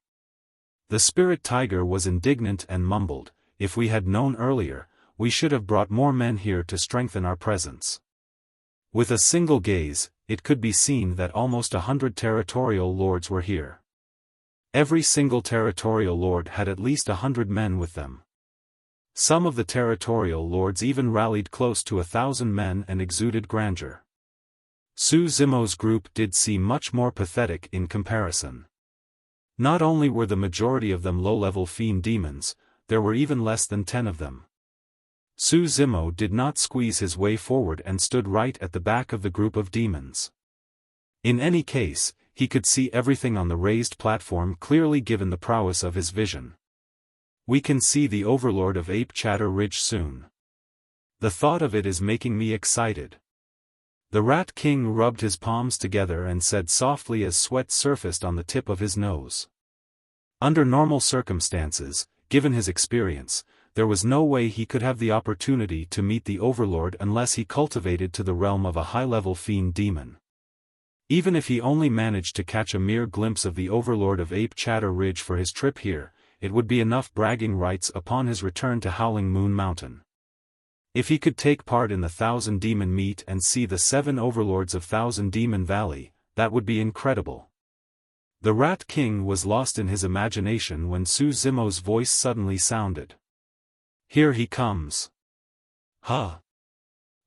The spirit tiger was indignant and mumbled, if we had known earlier, we should have brought more men here to strengthen our presence. With a single gaze, it could be seen that almost 100 territorial lords were here. Every single territorial lord had at least 100 men with them. Some of the territorial lords even rallied close to 1,000 men and exuded grandeur. Su Zimo's group did seem much more pathetic in comparison. Not only were the majority of them low-level fiend demons, there were even less than 10 of them. Su Zimo did not squeeze his way forward and stood right at the back of the group of demons. In any case, he could see everything on the raised platform clearly given the prowess of his vision. We can see the Overlord of Ape Chatter Ridge soon. The thought of it is making me excited. The Rat King rubbed his palms together and said softly as sweat surfaced on the tip of his nose. Under normal circumstances, given his experience, there was no way he could have the opportunity to meet the Overlord unless he cultivated to the realm of a high-level fiend demon. Even if he only managed to catch a mere glimpse of the Overlord of Ape Chatter Ridge for his trip here, it would be enough bragging rights upon his return to Howling Moon Mountain. If he could take part in the 1,000 Demon meet and see the 7 Overlords of 1,000 Demon Valley, that would be incredible. The Rat King was lost in his imagination when Su Zimo's voice suddenly sounded. Here he comes. Huh?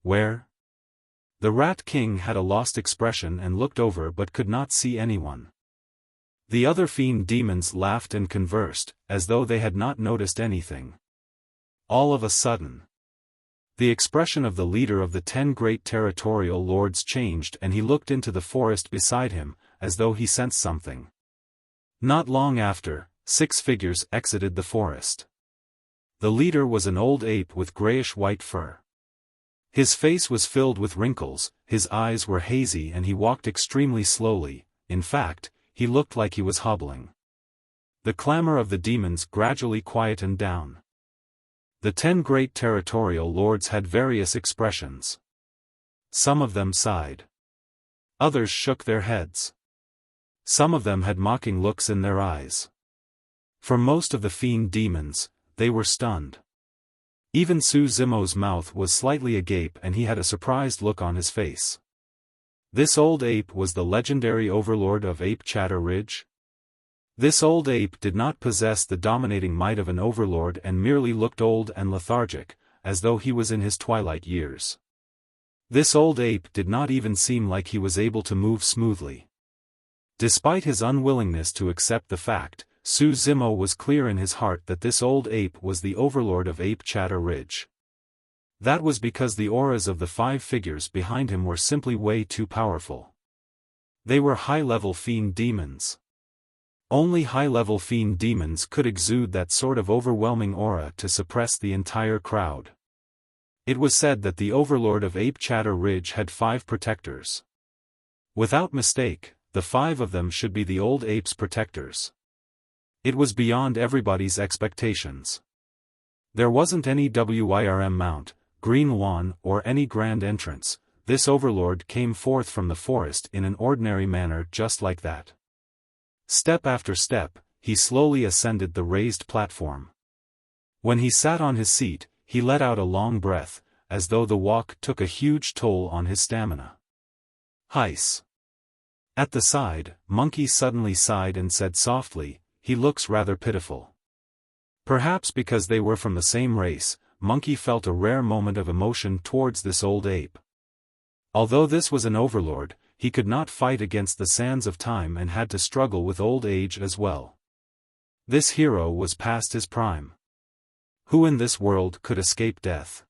Where? The Rat King had a lost expression and looked over but could not see anyone. The other fiend demons laughed and conversed, as though they had not noticed anything. All of a sudden, the expression of the leader of the 10 great territorial lords changed and he looked into the forest beside him, as though he sensed something. Not long after, 6 figures exited the forest. The leader was an old ape with grayish-white fur. His face was filled with wrinkles, his eyes were hazy and he walked extremely slowly. In fact, he looked like he was hobbling. The clamor of the demons gradually quietened down. The 10 great territorial lords had various expressions. Some of them sighed. Others shook their heads. Some of them had mocking looks in their eyes. For most of the fiend demons, they were stunned. Even Su Zimo's mouth was slightly agape and he had a surprised look on his face. This old ape was the legendary overlord of Ape Chatter Ridge? This old ape did not possess the dominating might of an overlord and merely looked old and lethargic, as though he was in his twilight years. This old ape did not even seem like he was able to move smoothly. Despite his unwillingness to accept the fact, Su Zimo was clear in his heart that this old ape was the overlord of Ape Chatter Ridge. That was because the auras of the 5 figures behind him were simply way too powerful. They were high-level fiend demons. Only high-level fiend demons could exude that sort of overwhelming aura to suppress the entire crowd. It was said that the overlord of Ape Chatter Ridge had 5 protectors. Without mistake, the 5 of them should be the old ape's protectors. It was beyond everybody's expectations. There wasn't any Wyrm mount, green lawn or any grand entrance. This overlord came forth from the forest in an ordinary manner just like that. Step after step, he slowly ascended the raised platform. When he sat on his seat, he let out a long breath, as though the walk took a huge toll on his stamina. Heis. At the side, Monkey suddenly sighed and said softly, "He looks rather pitiful." Perhaps because they were from the same race, Monkey felt a rare moment of emotion towards this old ape. Although this was an overlord, he could not fight against the sands of time and had to struggle with old age as well. This hero was past his prime. Who in this world could escape death?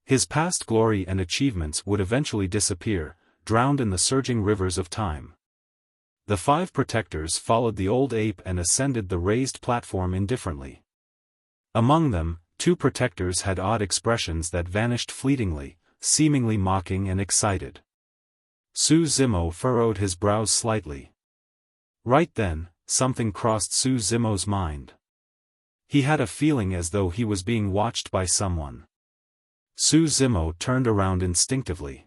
His past glory and achievements would eventually disappear, drowned in the surging rivers of time. The 5 protectors followed the old ape and ascended the raised platform indifferently. Among them, 2 protectors had odd expressions that vanished fleetingly, seemingly mocking and excited. Su Zimo furrowed his brows slightly. Right then, something crossed Su Zimo's mind. He had a feeling as though he was being watched by someone. Su Zimo turned around instinctively.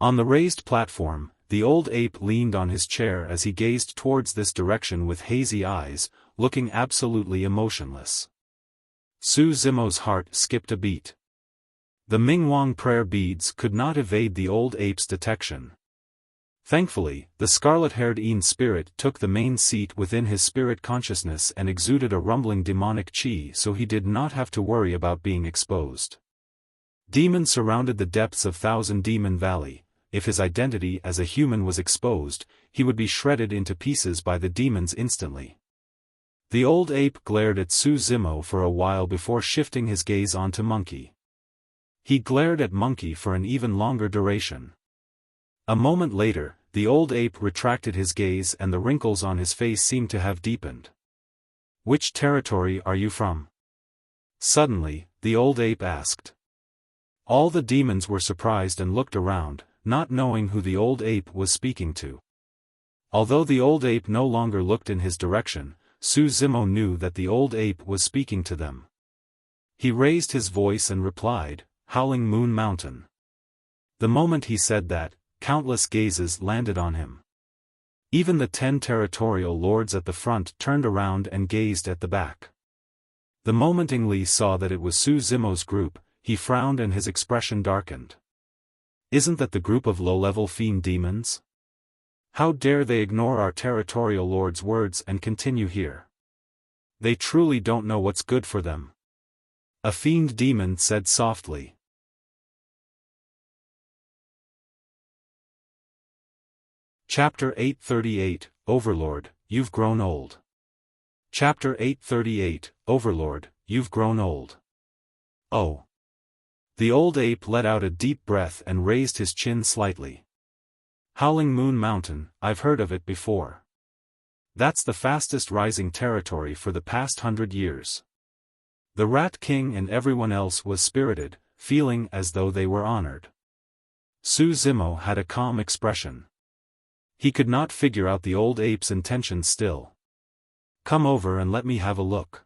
On the raised platform, the old ape leaned on his chair as he gazed towards this direction with hazy eyes, looking absolutely emotionless. Su Zimo's heart skipped a beat. The Mingwang prayer beads could not evade the old ape's detection. Thankfully, the scarlet-haired Een spirit took the main seat within his spirit consciousness and exuded a rumbling demonic chi, so he did not have to worry about being exposed. Demons surrounded the depths of 1,000 Demon Valley. If his identity as a human was exposed, he would be shredded into pieces by the demons instantly. The old ape glared at Su Zimo for a while before shifting his gaze onto Monkey. He glared at Monkey for an even longer duration. A moment later, the old ape retracted his gaze and the wrinkles on his face seemed to have deepened. "Which territory are you from?" Suddenly, the old ape asked. All the demons were surprised and looked around, not knowing who the old ape was speaking to. Although the old ape no longer looked in his direction, Su Zimo knew that the old ape was speaking to them. He raised his voice and replied, "Howling Moon Mountain." The moment he said that, countless gazes landed on him. Even the 10 territorial lords at the front turned around and gazed at the back. The moment Ing Li saw that it was Su Zimo's group, he frowned and his expression darkened. Isn't that the group of low-level fiend demons? How dare they ignore our Territorial Lord's words and continue here? They truly don't know what's good for them. A fiend demon said softly. Chapter 838, Overlord, You've Grown Old. Chapter 838, Overlord, You've Grown Old. Oh. The old ape let out a deep breath and raised his chin slightly. Howling Moon Mountain, I've heard of it before. That's the fastest rising territory for the past 100 years. The Rat King and everyone else was spirited, feeling as though they were honored. Su Zimo had a calm expression. He could not figure out the old ape's intentions still. Come over and let me have a look.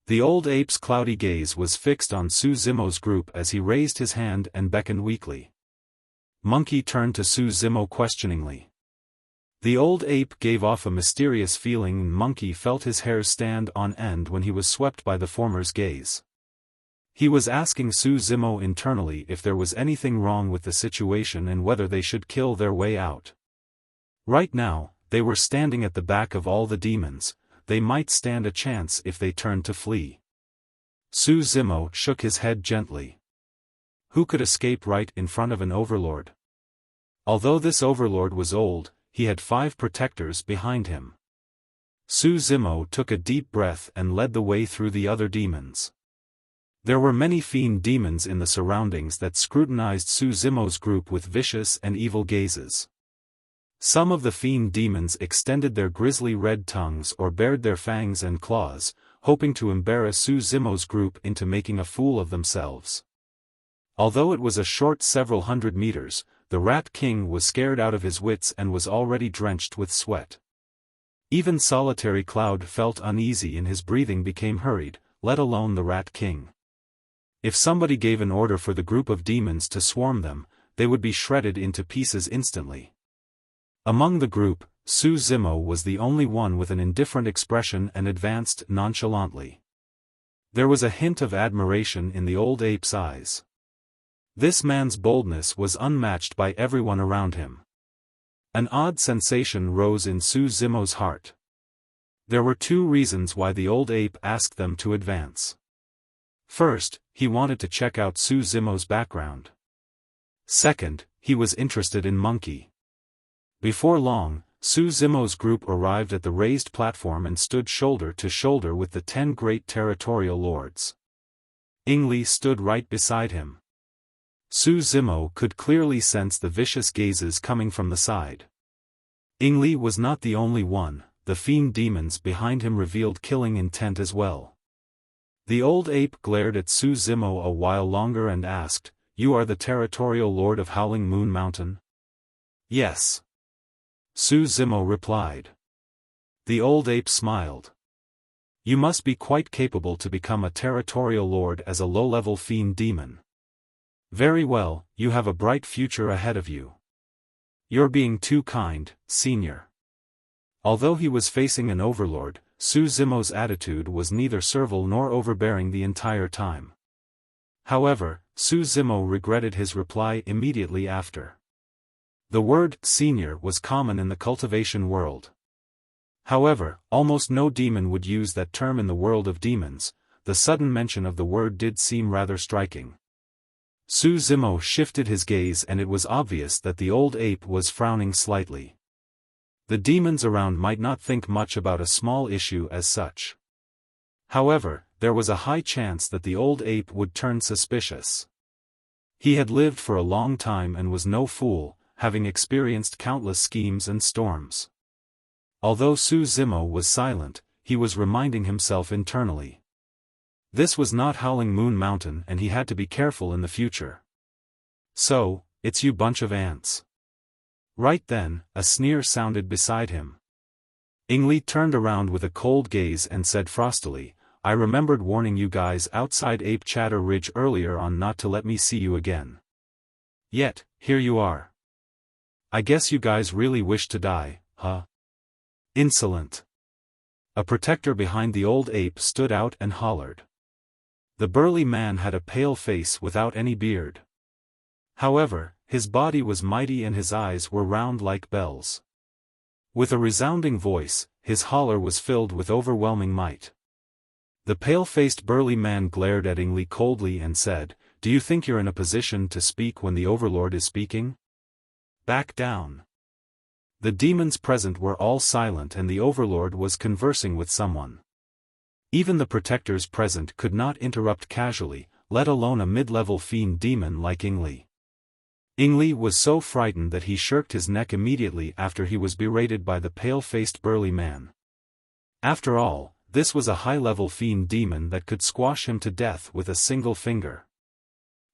The old ape's cloudy gaze was fixed on Su Zimo's group as he raised his hand and beckoned weakly. Monkey turned to Su Zimo questioningly. The old ape gave off a mysterious feeling and Monkey felt his hairs stand on end when he was swept by the former's gaze. He was asking Su Zimo internally if there was anything wrong with the situation and whether they should kill their way out. Right now, they were standing at the back of all the demons, they might stand a chance if they turned to flee. Su Zimo shook his head gently. Who could escape right in front of an overlord? Although this overlord was old, he had 5 protectors behind him. Su Zimo took a deep breath and led the way through the other demons. There were many fiend demons in the surroundings that scrutinized Su Zimo's group with vicious and evil gazes. Some of the fiend demons extended their grisly red tongues or bared their fangs and claws, hoping to embarrass Su Zimo's group into making a fool of themselves. Although it was a short several hundred meters, the Rat King was scared out of his wits and was already drenched with sweat. Even Solitary Cloud felt uneasy and his breathing became hurried, let alone the Rat King. If somebody gave an order for the group of demons to swarm them, they would be shredded into pieces instantly. Among the group, Su Zimo was the only one with an indifferent expression and advanced nonchalantly. There was a hint of admiration in the old ape's eyes. This man's boldness was unmatched by everyone around him. An odd sensation rose in Su Zimo's heart. There were 2 reasons why the old ape asked them to advance. First, he wanted to check out Su Zimo's background. Second, he was interested in Monkey. Before long, Su Zimo's group arrived at the raised platform and stood shoulder to shoulder with the 10 great Territorial Lords. Ingli stood right beside him. Su Zimo could clearly sense the vicious gazes coming from the side. Ingli was not the only one, the fiend demons behind him revealed killing intent as well. The old ape glared at Su Zimo a while longer and asked, "You are the Territorial Lord of Howling Moon Mountain?" "Yes." Su Zimo replied. The old ape smiled. "You must be quite capable to become a Territorial Lord as a low-level fiend demon. Very well, you have a bright future ahead of you. You're being too kind, senior." Although he was facing an overlord, Su Zimo's attitude was neither servile nor overbearing the entire time. However, Su Zimo regretted his reply immediately after. The word senior was common in the cultivation world. However, almost no demon would use that term in the world of demons. The sudden mention of the word did seem rather striking. Su Zimo shifted his gaze and it was obvious that the old ape was frowning slightly. The demons around might not think much about a small issue as such. However, there was a high chance that the old ape would turn suspicious. He had lived for a long time and was no fool, having experienced countless schemes and storms. Although Su Zimo was silent, he was reminding himself internally. This was not Howling Moon Mountain and he had to be careful in the future. "So, it's you bunch of ants." Right then, a sneer sounded beside him. Ingli turned around with a cold gaze and said frostily, "I remembered warning you guys outside Ape Chatter Ridge earlier on not to let me see you again. Yet, here you are. I guess you guys really wish to die, huh? Insolent." A protector behind the old ape stood out and hollered. The burly man had a pale face without any beard. However, his body was mighty and his eyes were round like bells. With a resounding voice, his holler was filled with overwhelming might. The pale-faced burly man glared at Ingli coldly and said, "Do you think you're in a position to speak when the Overlord is speaking? Back down." The demons present were all silent and the Overlord was conversing with someone. Even the protectors present could not interrupt casually, let alone a mid-level fiend demon like Ingli. Ingli was so frightened that he shirked his neck immediately after he was berated by the pale-faced burly man. After all, this was a high-level fiend demon that could squash him to death with a single finger.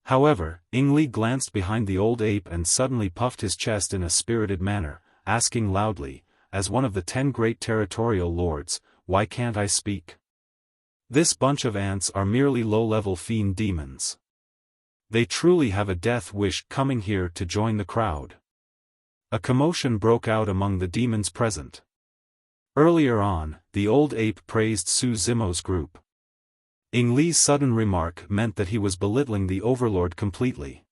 However, Ingli glanced behind the old ape and suddenly puffed his chest in a spirited manner, asking loudly, as one of the 10 great territorial lords, "Why can't I speak? This bunch of ants are merely low-level fiend demons. They truly have a death wish coming here to join the crowd." A commotion broke out among the demons present. Earlier on, the old ape praised Su Zimo's group. Ingli's sudden remark meant that he was belittling the Overlord completely.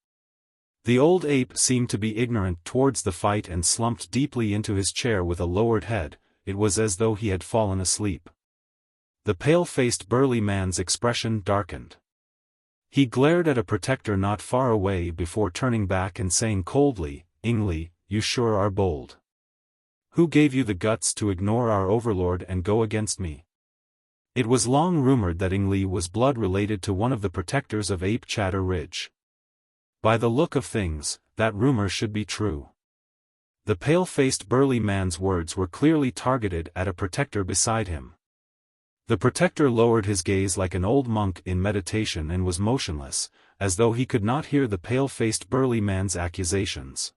The old ape seemed to be ignorant towards the fight and slumped deeply into his chair with a lowered head. It was as though he had fallen asleep. The pale-faced burly man's expression darkened. He glared at a protector not far away before turning back and saying coldly, "Ingli, you sure are bold. Who gave you the guts to ignore our Overlord and go against me?" It was long rumored that Ingli was blood related to one of the protectors of Ape Chatter Ridge. By the look of things, that rumor should be true. The pale-faced burly man's words were clearly targeted at a protector beside him. The protector lowered his gaze like an old monk in meditation and was motionless, as though he could not hear the pale-faced burly man's accusations.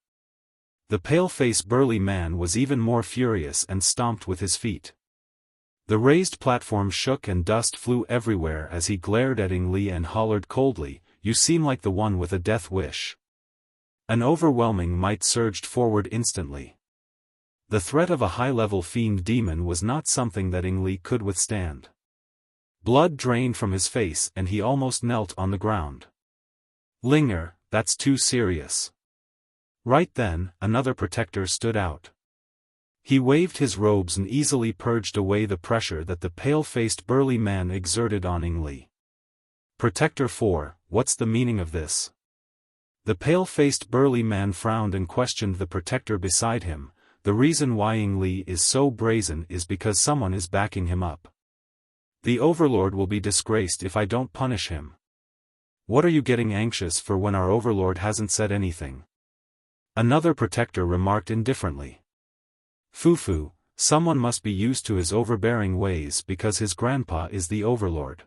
The pale-faced burly man was even more furious and stomped with his feet. The raised platform shook and dust flew everywhere as he glared at Ingli and hollered coldly, "You seem like the one with a death wish." An overwhelming might surged forward instantly. The threat of a high-level fiend demon was not something that Ingli could withstand. Blood drained from his face and he almost knelt on the ground. "Linger, that's too serious." Right then, another protector stood out. He waved his robes and easily purged away the pressure that the pale-faced burly man exerted on Ingli. "Protector 4, what's the meaning of this?" The pale-faced burly man frowned and questioned the protector beside him. "The reason why Ingli is so brazen is because someone is backing him up. The Overlord will be disgraced if I don't punish him." "What are you getting anxious for when our Overlord hasn't said anything?" Another protector remarked indifferently. "Fufu, someone must be used to his overbearing ways because his grandpa is the Overlord.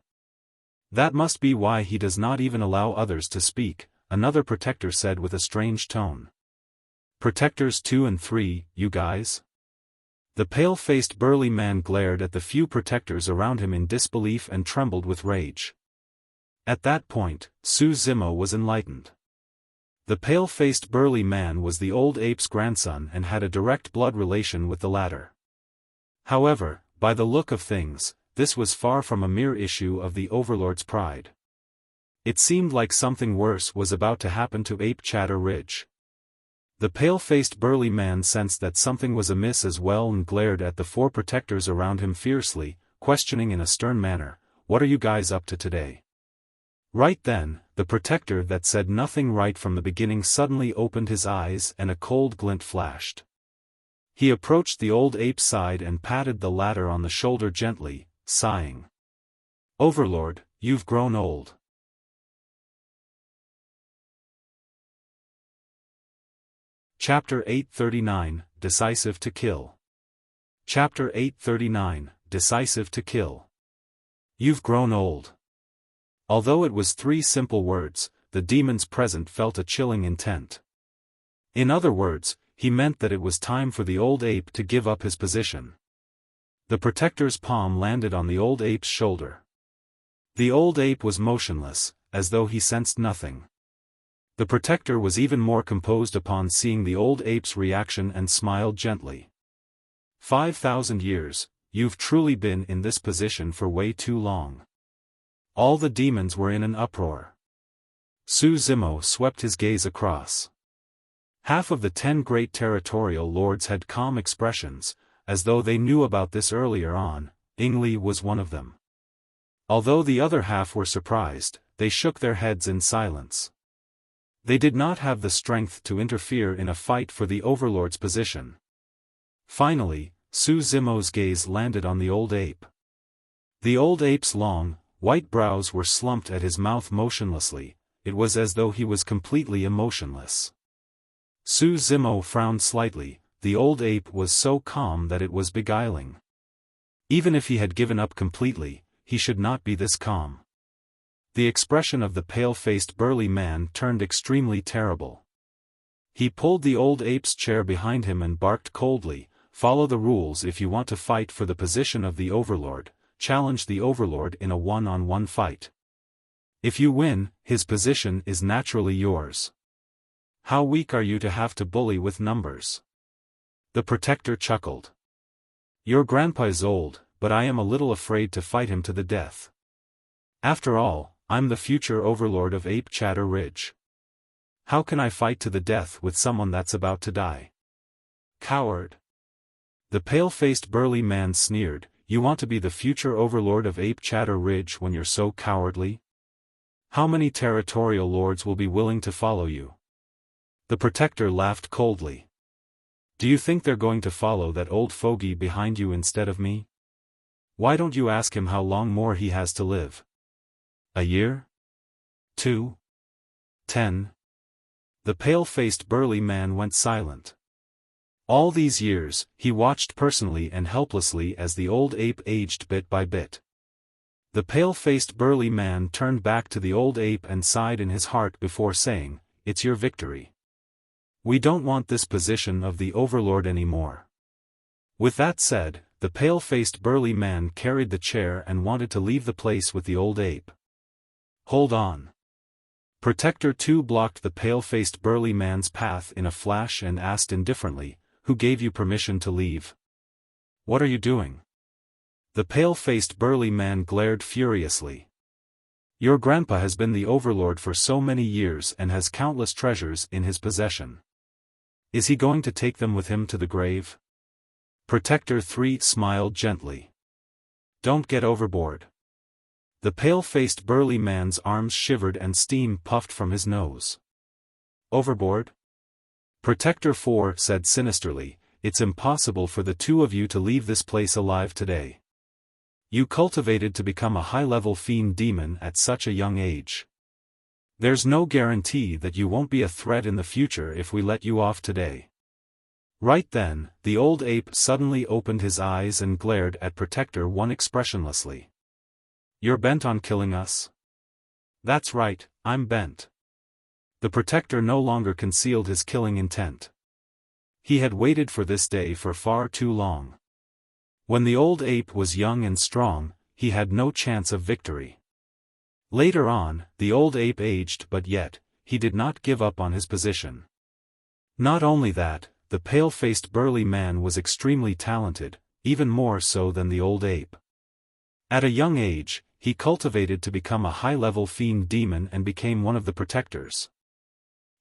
That must be why he does not even allow others to speak," another protector said with a strange tone. "Protectors 2 and 3, you guys?" The pale-faced burly man glared at the few protectors around him in disbelief and trembled with rage. At that point, Su Zimo was enlightened. The pale-faced burly man was the old ape's grandson and had a direct blood relation with the latter. However, by the look of things, this was far from a mere issue of the Overlord's pride. It seemed like something worse was about to happen to Ape Chatter Ridge. The pale-faced burly man sensed that something was amiss as well and glared at the 4 protectors around him fiercely, questioning in a stern manner, "What are you guys up to today?" Right then, the protector that said nothing right from the beginning suddenly opened his eyes and a cold glint flashed. He approached the old ape's side and patted the latter on the shoulder gently, sighing. "Overlord, you've grown old." Chapter 839, Decisive to Kill. Chapter 839, Decisive to Kill. You've grown old. Although it was 3 simple words, the demons present felt a chilling intent. In other words, he meant that it was time for the old ape to give up his position. The protector's palm landed on the old ape's shoulder. The old ape was motionless, as though he sensed nothing. The protector was even more composed upon seeing the old ape's reaction and smiled gently. 5,000 years, you've truly been in this position for way too long. All the demons were in an uproar. Su Zimo swept his gaze across. Half of the 10 great territorial lords had calm expressions, as though they knew about this earlier on. Ingli was one of them. Although the other half were surprised, they shook their heads in silence. They did not have the strength to interfere in a fight for the Overlord's position. Finally, Su Zimo's gaze landed on the old ape. The old ape's long, white brows were slumped at his mouth motionlessly. It was as though he was completely emotionless. Su Zimo frowned slightly. The old ape was so calm that it was beguiling. Even if he had given up completely, he should not be this calm. The expression of the pale-faced burly man turned extremely terrible. He pulled the old ape's chair behind him and barked coldly, "Follow the rules if you want to fight for the position of the Overlord. Challenge the Overlord in a one-on-one fight. If you win, his position is naturally yours. How weak are you to have to bully with numbers?" The Protector chuckled. "Your grandpa is old, but I am a little afraid to fight him to the death. After all, I'm the future Overlord of Ape Chatter Ridge. How can I fight to the death with someone that's about to die? Coward." The pale-faced burly man sneered, "You want to be the future Overlord of Ape Chatter Ridge when you're so cowardly? How many territorial lords will be willing to follow you?" The Protector laughed coldly. "Do you think they're going to follow that old fogey behind you instead of me? Why don't you ask him how long more he has to live? A year? 2? 10? The pale-faced burly man went silent. All these years, he watched personally and helplessly as the old ape aged bit by bit. The pale-faced burly man turned back to the old ape and sighed in his heart before saying, "It's your victory. We don't want this position of the Overlord anymore." With that said, the pale-faced burly man carried the chair and wanted to leave the place with the old ape. "Hold on." Protector 2 blocked the pale-faced burly man's path in a flash and asked indifferently, "Who gave you permission to leave? What are you doing?" The pale-faced burly man glared furiously. "Your grandpa has been the Overlord for so many years and has countless treasures in his possession. Is he going to take them with him to the grave?" Protector 3 smiled gently. "Don't get overboard." The pale-faced burly man's arms shivered and steam puffed from his nose. "Overboard?" Protector 4 said sinisterly, "It's impossible for the two of you to leave this place alive today. You cultivated to become a high-level fiend demon at such a young age. There's no guarantee that you won't be a threat in the future if we let you off today." Right then, the old ape suddenly opened his eyes and glared at Protector 1 expressionlessly. "You're bent on killing us?" "That's right, I'm bent." The Protector no longer concealed his killing intent. He had waited for this day for far too long. When the old ape was young and strong, he had no chance of victory. Later on, the old ape aged, but yet, he did not give up on his position. Not only that, the pale-faced burly man was extremely talented, even more so than the old ape. At a young age, he cultivated to become a high-level fiend demon and became one of the protectors.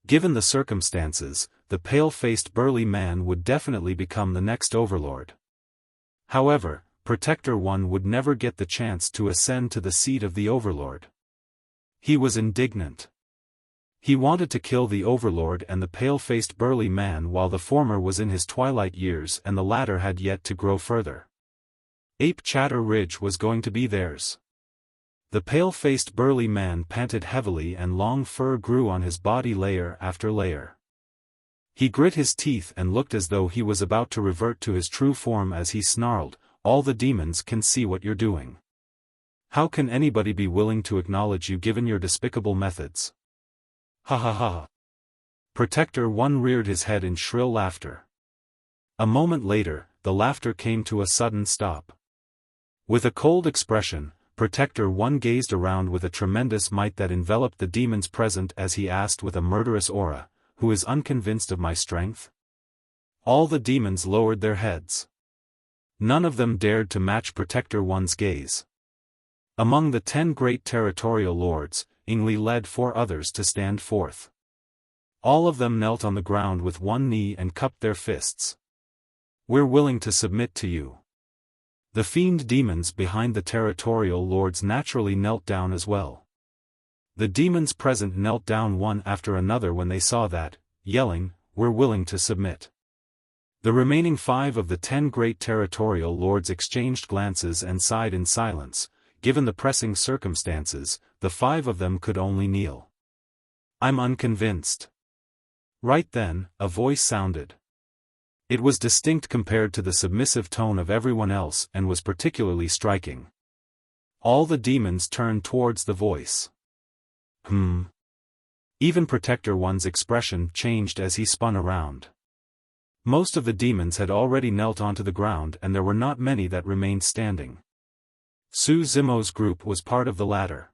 Given the circumstances, the pale-faced burly man would definitely become the next Overlord. However, Protector 1 would never get the chance to ascend to the seat of the Overlord. He was indignant. He wanted to kill the Overlord and the pale-faced burly man while the former was in his twilight years and the latter had yet to grow further. Ape Chatter Ridge was going to be theirs. The pale-faced burly man panted heavily and long fur grew on his body layer after layer. He grit his teeth and looked as though he was about to revert to his true form as he snarled, "All the demons can see what you're doing. How can anybody be willing to acknowledge you given your despicable methods? Ha ha ha." Protector 1 reared his head in shrill laughter. A moment later, the laughter came to a sudden stop. With a cold expression, Protector 1 gazed around with a tremendous might that enveloped the demons present as he asked with a murderous aura, "Who is unconvinced of my strength?" All the demons lowered their heads. None of them dared to match Protector 1's gaze. Among the 10 great territorial lords, Ingli led 4 others to stand forth. All of them knelt on the ground with one knee and cupped their fists. "We're willing to submit to you." The fiend demons behind the territorial lords naturally knelt down as well. The demons present knelt down one after another when they saw that, yelling, "We're willing to submit." The remaining 5 of the 10 great territorial lords exchanged glances and sighed in silence. Given the pressing circumstances, the 5 of them could only kneel. "I'm unconvinced." Right then, a voice sounded. It was distinct compared to the submissive tone of everyone else and was particularly striking. All the demons turned towards the voice. Even Protector One's expression changed as he spun around. Most of the demons had already knelt onto the ground and there were not many that remained standing. Su Zimo's group was part of the latter.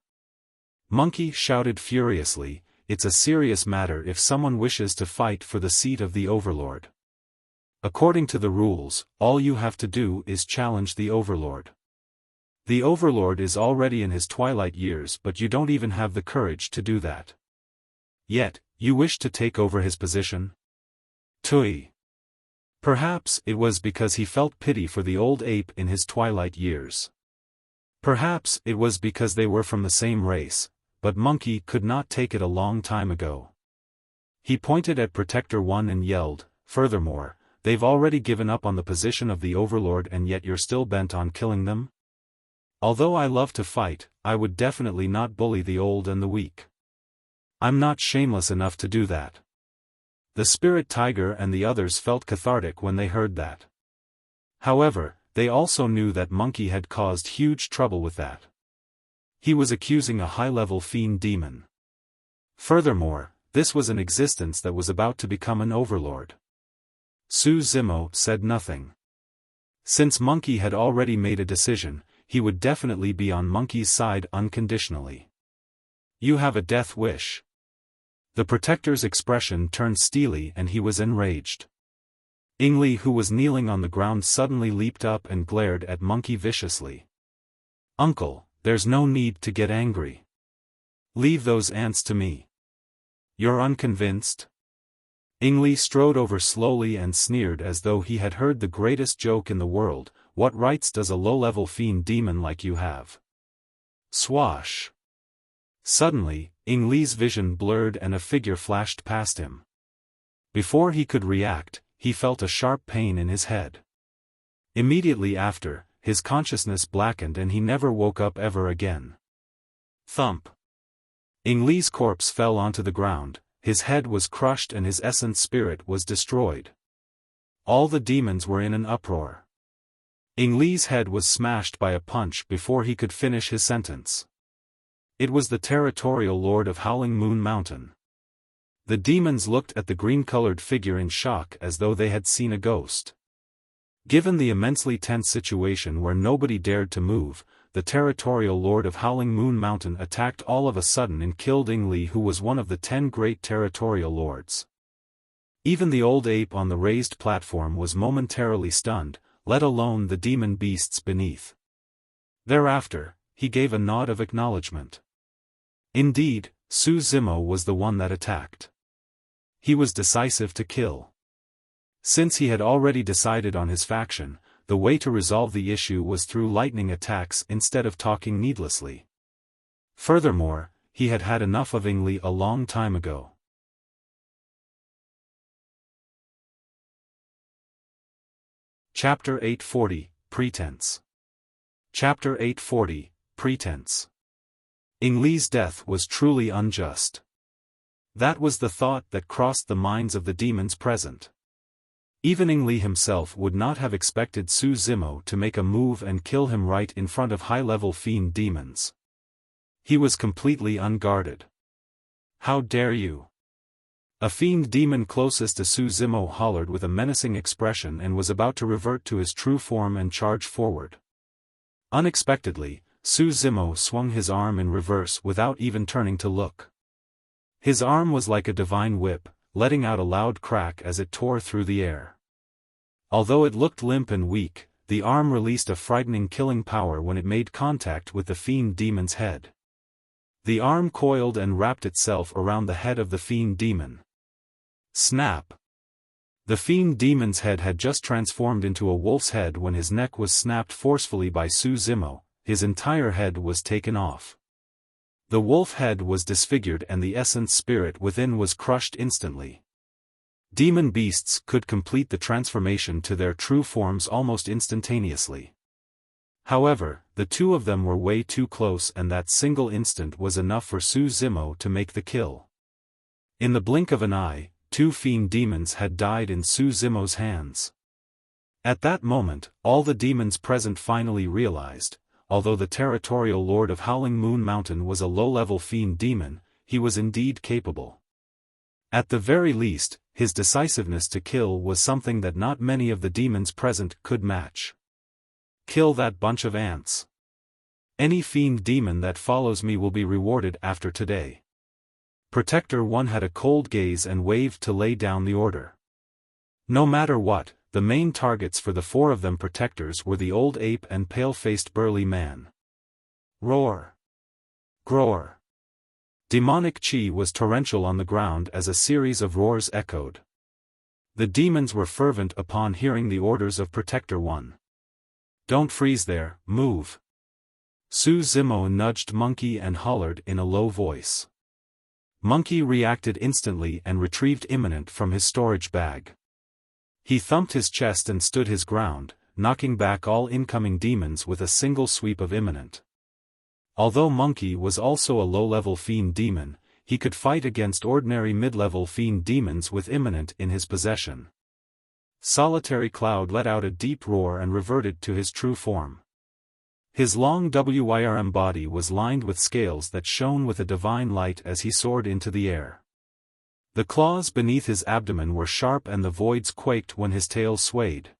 Monkey shouted furiously, "It's a serious matter if someone wishes to fight for the seat of the Overlord. According to the rules, all you have to do is challenge the Overlord. The Overlord is already in his twilight years but you don't even have the courage to do that. Yet, you wish to take over his position? Tui." Perhaps it was because he felt pity for the old ape in his twilight years. Perhaps it was because they were from the same race, but Monkey could not take it a long time ago. He pointed at Protector One and yelled, "Furthermore, they've already given up on the position of the Overlord and yet you're still bent on killing them? Although I love to fight, I would definitely not bully the old and the weak. I'm not shameless enough to do that." The Spirit Tiger and the others felt cathartic when they heard that. However, they also knew that Monkey had caused huge trouble with that. He was accusing a high-level fiend demon. Furthermore, this was an existence that was about to become an Overlord. Su Zimo said nothing. Since Monkey had already made a decision, he would definitely be on Monkey's side unconditionally. "You have a death wish." The Protector's expression turned steely and he was enraged. Ingli, who was kneeling on the ground, suddenly leaped up and glared at Monkey viciously. "Uncle, there's no need to get angry. Leave those ants to me." "You're unconvinced?" Ingli strode over slowly and sneered as though he had heard the greatest joke in the world. "What rights does a low-level fiend demon like you have?" Swash! Suddenly, Ingli's vision blurred and a figure flashed past him. Before he could react, he felt a sharp pain in his head. Immediately after, his consciousness blackened and he never woke up ever again. Thump! Ingli's corpse fell onto the ground, his head was crushed and his essence spirit was destroyed. All the demons were in an uproar. Ingli's head was smashed by a punch before he could finish his sentence. It was the Territorial Lord of Howling Moon Mountain. The demons looked at the green-colored figure in shock as though they had seen a ghost. Given the immensely tense situation where nobody dared to move, the Territorial Lord of Howling Moon Mountain attacked all of a sudden and killed Ingli, who was one of the 10 great Territorial Lords. Even the old ape on the raised platform was momentarily stunned, let alone the demon beasts beneath. Thereafter, he gave a nod of acknowledgement. Indeed, Su Zimo was the one that attacked. He was decisive to kill. Since he had already decided on his faction, the way to resolve the issue was through lightning attacks instead of talking needlessly. Furthermore, he had had enough of Ingli a long time ago. Chapter 840, Pretense. Chapter 840, Pretense. Ingli's death was truly unjust. That was the thought that crossed the minds of the demons present. Even Ingli himself would not have expected Su Zimo to make a move and kill him right in front of high-level fiend demons. He was completely unguarded. "How dare you!" A fiend demon closest to Su Zimo hollered with a menacing expression and was about to revert to his true form and charge forward. Unexpectedly, Su Zimo swung his arm in reverse without even turning to look. His arm was like a divine whip, letting out a loud crack as it tore through the air. Although it looked limp and weak, the arm released a frightening killing power when it made contact with the fiend demon's head. The arm coiled and wrapped itself around the head of the fiend demon. Snap! The fiend demon's head had just transformed into a wolf's head when his neck was snapped forcefully by Su Zimo. His entire head was taken off. The wolf head was disfigured and the essence spirit within was crushed instantly. Demon beasts could complete the transformation to their true forms almost instantaneously. However, the two of them were way too close and that single instant was enough for Su Zimo to make the kill. In the blink of an eye, 2 fiend demons had died in Su Zimo's hands. At that moment, all the demons present finally realized, although the Territorial Lord of Howling Moon Mountain was a low-level fiend demon, he was indeed capable. At the very least, his decisiveness to kill was something that not many of the demons present could match. Kill that bunch of ants. Any fiend demon that follows me will be rewarded after today. Protector 1 had a cold gaze and waved to lay down the order. No matter what, the main targets for the 4 of them protectors were the old ape and pale-faced burly man. Roar! Groar! Demonic chi was torrential on the ground as a series of roars echoed. The demons were fervent upon hearing the orders of Protector 1. Don't freeze there, move. Su Zimo nudged Monkey and hollered in a low voice. Monkey reacted instantly and retrieved Imminent from his storage bag. He thumped his chest and stood his ground, knocking back all incoming demons with a single sweep of Imminent. Although Monkey was also a low-level fiend demon, he could fight against ordinary mid-level fiend demons with Imminent in his possession. Solitary Cloud let out a deep roar and reverted to his true form. His long Wyrm body was lined with scales that shone with a divine light as he soared into the air. The claws beneath his abdomen were sharp and the voids quaked when his tail swayed.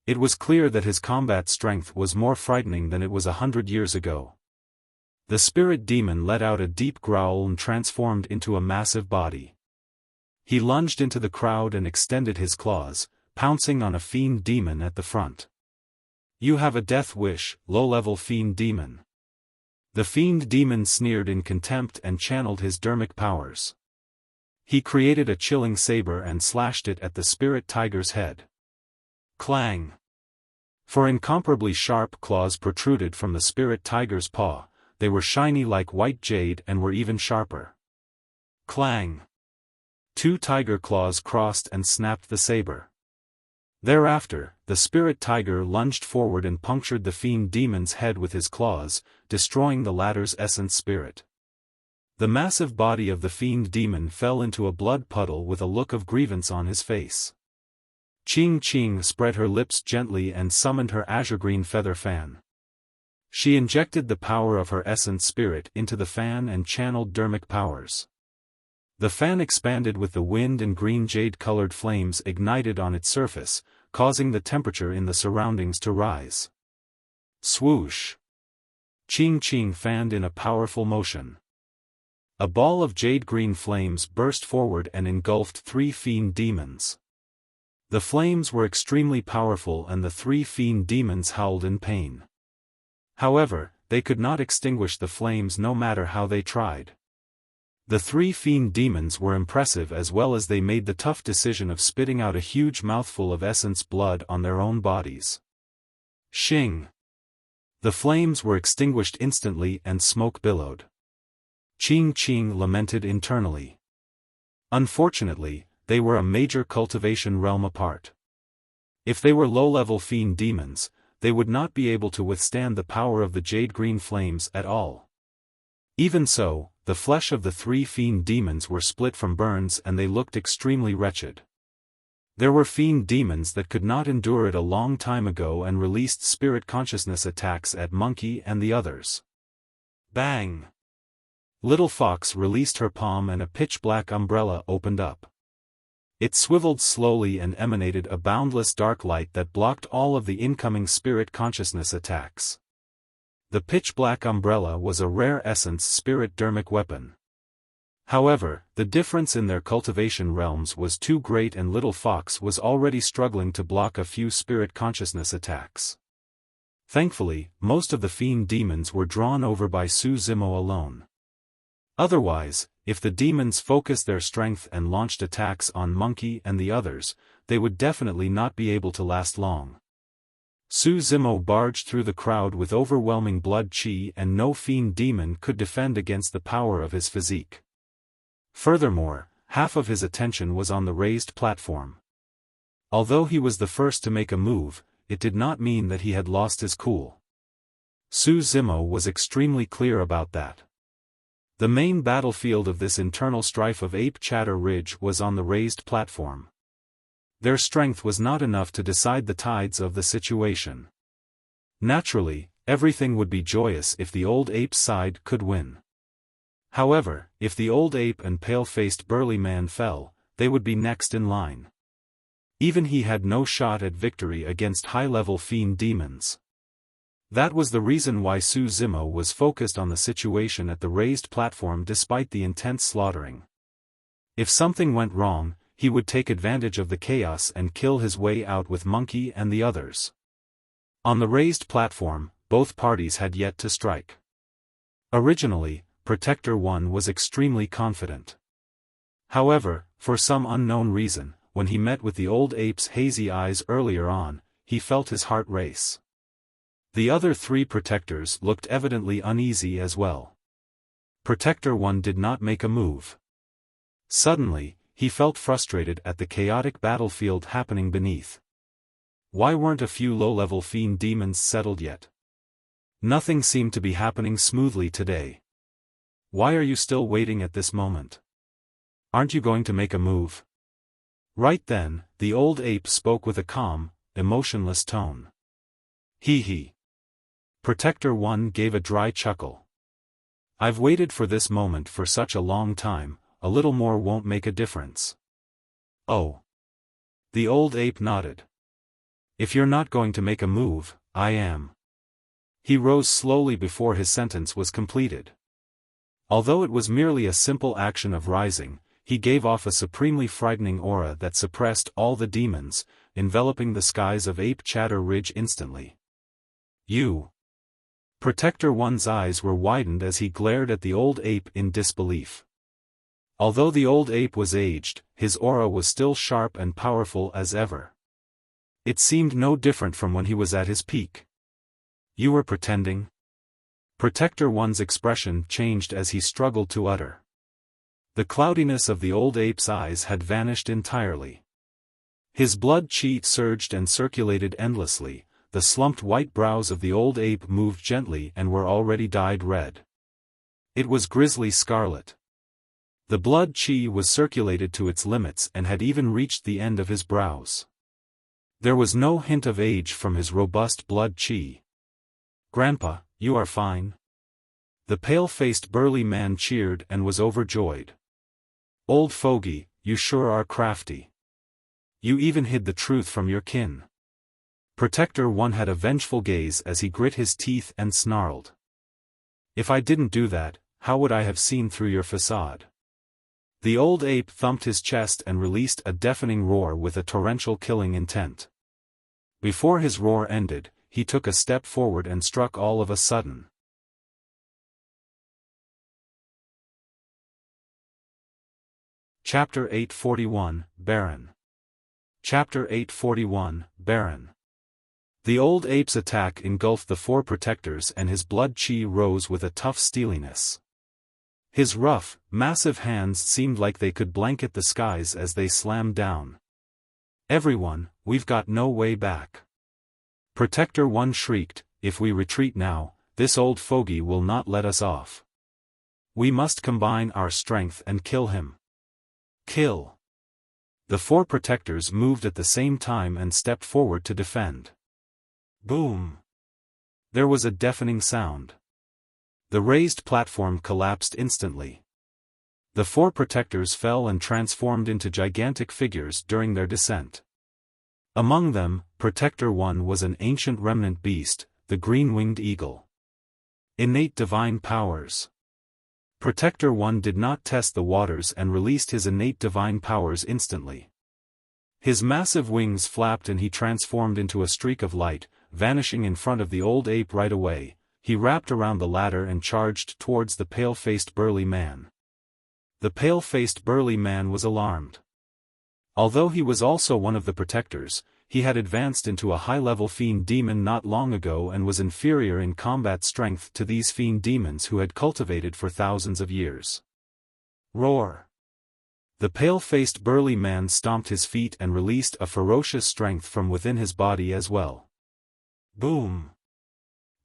It was clear that his combat strength was more frightening than it was 100 years ago. The spirit demon let out a deep growl and transformed into a massive body. He lunged into the crowd and extended his claws, pouncing on a fiend demon at the front. You have a death wish, low-level fiend demon. The fiend demon sneered in contempt and channeled his Dharmic powers. He created a chilling saber and slashed it at the spirit tiger's head. Clang! For incomparably sharp claws protruded from the spirit tiger's paw, they were shiny like white jade and were even sharper. Clang! 2 tiger claws crossed and snapped the saber. Thereafter, the spirit tiger lunged forward and punctured the fiend demon's head with his claws, destroying the latter's essence spirit. The massive body of the fiend demon fell into a blood puddle with a look of grievance on his face. Ching Ching spread her lips gently and summoned her azure-green feather fan. She injected the power of her essence spirit into the fan and channeled Dharmic powers. The fan expanded with the wind and green jade-colored flames ignited on its surface, causing the temperature in the surroundings to rise. Swoosh! Ching Ching fanned in a powerful motion. A ball of jade-green flames burst forward and engulfed 3 fiend demons. The flames were extremely powerful and the 3 fiend demons howled in pain. However, they could not extinguish the flames no matter how they tried. The 3 fiend demons were impressive as well as they made the tough decision of spitting out a huge mouthful of essence blood on their own bodies. Shing! The flames were extinguished instantly and smoke billowed. Ching Ching lamented internally. Unfortunately, they were a major cultivation realm apart. If they were low-level fiend demons, they would not be able to withstand the power of the jade-green flames at all. Even so, the flesh of the 3 fiend demons were split from burns and they looked extremely wretched. There were fiend demons that could not endure it a long time ago and released spirit consciousness attacks at Monkey and the others. Bang! Little Fox released her palm and a pitch-black umbrella opened up. It swiveled slowly and emanated a boundless dark light that blocked all of the incoming spirit consciousness attacks. The pitch-black umbrella was a rare essence spirit Dharmic weapon. However, the difference in their cultivation realms was too great and Little Fox was already struggling to block a few spirit consciousness attacks. Thankfully, most of the fiend demons were drawn over by Su Zimo alone. Otherwise, if the demons focused their strength and launched attacks on Monkey and the others, they would definitely not be able to last long. Su Zimo barged through the crowd with overwhelming blood chi and no fiend demon could defend against the power of his physique. Furthermore, half of his attention was on the raised platform. Although he was the first to make a move, it did not mean that he had lost his cool. Su Zimo was extremely clear about that. The main battlefield of this internal strife of Ape Chatter Ridge was on the raised platform. Their strength was not enough to decide the tides of the situation. Naturally, everything would be joyous if the old ape's side could win. However, if the old ape and pale-faced burly man fell, they would be next in line. Even he had no shot at victory against high-level fiend demons. That was the reason why Su Zimo was focused on the situation at the raised platform despite the intense slaughtering. If something went wrong, he would take advantage of the chaos and kill his way out with Monkey and the others. On the raised platform, both parties had yet to strike. Originally, Protector 1 was extremely confident. However, for some unknown reason, when he met with the old ape's hazy eyes earlier on, he felt his heart race. The other three protectors looked evidently uneasy as well. Protector 1 did not make a move. Suddenly, he felt frustrated at the chaotic battlefield happening beneath. Why weren't a few low-level fiend demons settled yet? Nothing seemed to be happening smoothly today. Why are you still waiting at this moment? Aren't you going to make a move? Right then, the old ape spoke with a calm, emotionless tone. Hee. Protector 1 gave a dry chuckle. I've waited for this moment for such a long time, a little more won't make a difference. Oh. The old ape nodded. If you're not going to make a move, I am. He rose slowly before his sentence was completed. Although it was merely a simple action of rising, he gave off a supremely frightening aura that suppressed all the demons, enveloping the skies of Ape Chatter Ridge instantly. You. Protector 1's eyes were widened as he glared at the old ape in disbelief. Although the old ape was aged, his aura was still sharp and powerful as ever. It seemed no different from when he was at his peak. You were pretending? Protector 1's expression changed as he struggled to utter. The cloudiness of the old ape's eyes had vanished entirely. His blood chi surged and circulated endlessly. The slumped white brows of the old ape moved gently and were already dyed red. It was grisly scarlet. The blood chi was circulated to its limits and had even reached the end of his brows. There was no hint of age from his robust blood chi. Grandpa, you are fine. The pale-faced burly man cheered and was overjoyed. Old fogey, you sure are crafty. You even hid the truth from your kin. Protector 1 had a vengeful gaze as he grit his teeth and snarled. If I didn't do that, how would I have seen through your facade? The old ape thumped his chest and released a deafening roar with a torrential killing intent. Before his roar ended, he took a step forward and struck all of a sudden. Chapter 841, Barren. Chapter 841, Barren. The old ape's attack engulfed the four protectors and his blood chi rose with a tough steeliness. His rough, massive hands seemed like they could blanket the skies as they slammed down. Everyone, we've got no way back. Protector 1 shrieked, if we retreat now, this old fogey will not let us off. We must combine our strength and kill him. Kill. The four protectors moved at the same time and stepped forward to defend. Boom! There was a deafening sound. The raised platform collapsed instantly. The four protectors fell and transformed into gigantic figures during their descent. Among them, Protector 1 was an ancient remnant beast, the green-winged eagle. Innate divine powers. Protector 1 did not test the waters and released his innate divine powers instantly. His massive wings flapped and he transformed into a streak of light, vanishing in front of the old ape right away. He wrapped around the ladder and charged towards the pale-faced burly man. The pale-faced burly man was alarmed. Although he was also one of the protectors, he had advanced into a high-level fiend demon not long ago and was inferior in combat strength to these fiend demons who had cultivated for thousands of years. Roar! The pale-faced burly man stomped his feet and released a ferocious strength from within his body as well. Boom!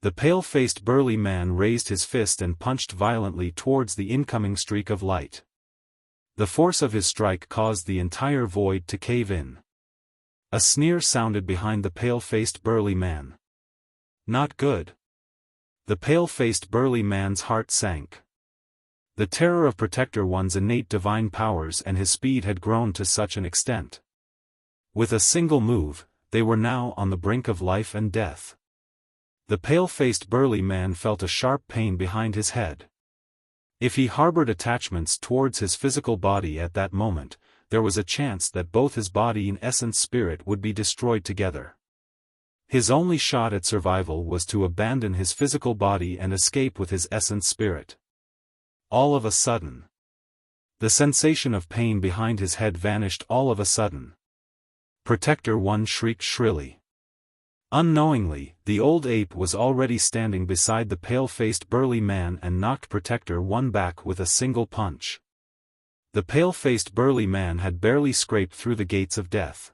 The pale-faced burly man raised his fist and punched violently towards the incoming streak of light. The force of his strike caused the entire void to cave in. A sneer sounded behind the pale-faced burly man. Not good. The pale-faced burly man's heart sank. The terror of Protector 1's innate divine powers and his speed had grown to such an extent. With a single move, they were now on the brink of life and death. The pale-faced burly man felt a sharp pain behind his head. If he harbored attachments towards his physical body at that moment, there was a chance that both his body and essence spirit would be destroyed together. His only shot at survival was to abandon his physical body and escape with his essence spirit. All of a sudden, the sensation of pain behind his head vanished all of a sudden. Protector 1 shrieked shrilly. Unknowingly, the old ape was already standing beside the pale-faced burly man and knocked Protector 1 back with a single punch. The pale-faced burly man had barely scraped through the gates of death.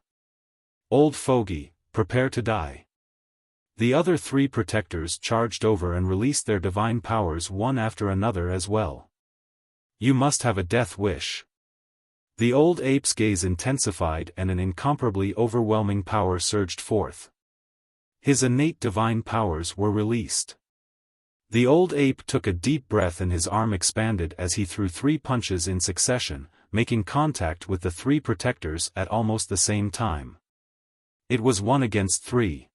Old fogey, prepare to die. The other three protectors charged over and released their divine powers one after another as well. You must have a death wish. The old ape's gaze intensified and an incomparably overwhelming power surged forth. His innate divine powers were released. The old ape took a deep breath and his arm expanded as he threw 3 punches in succession, making contact with the 3 protectors at almost the same time. It was 1 against 3.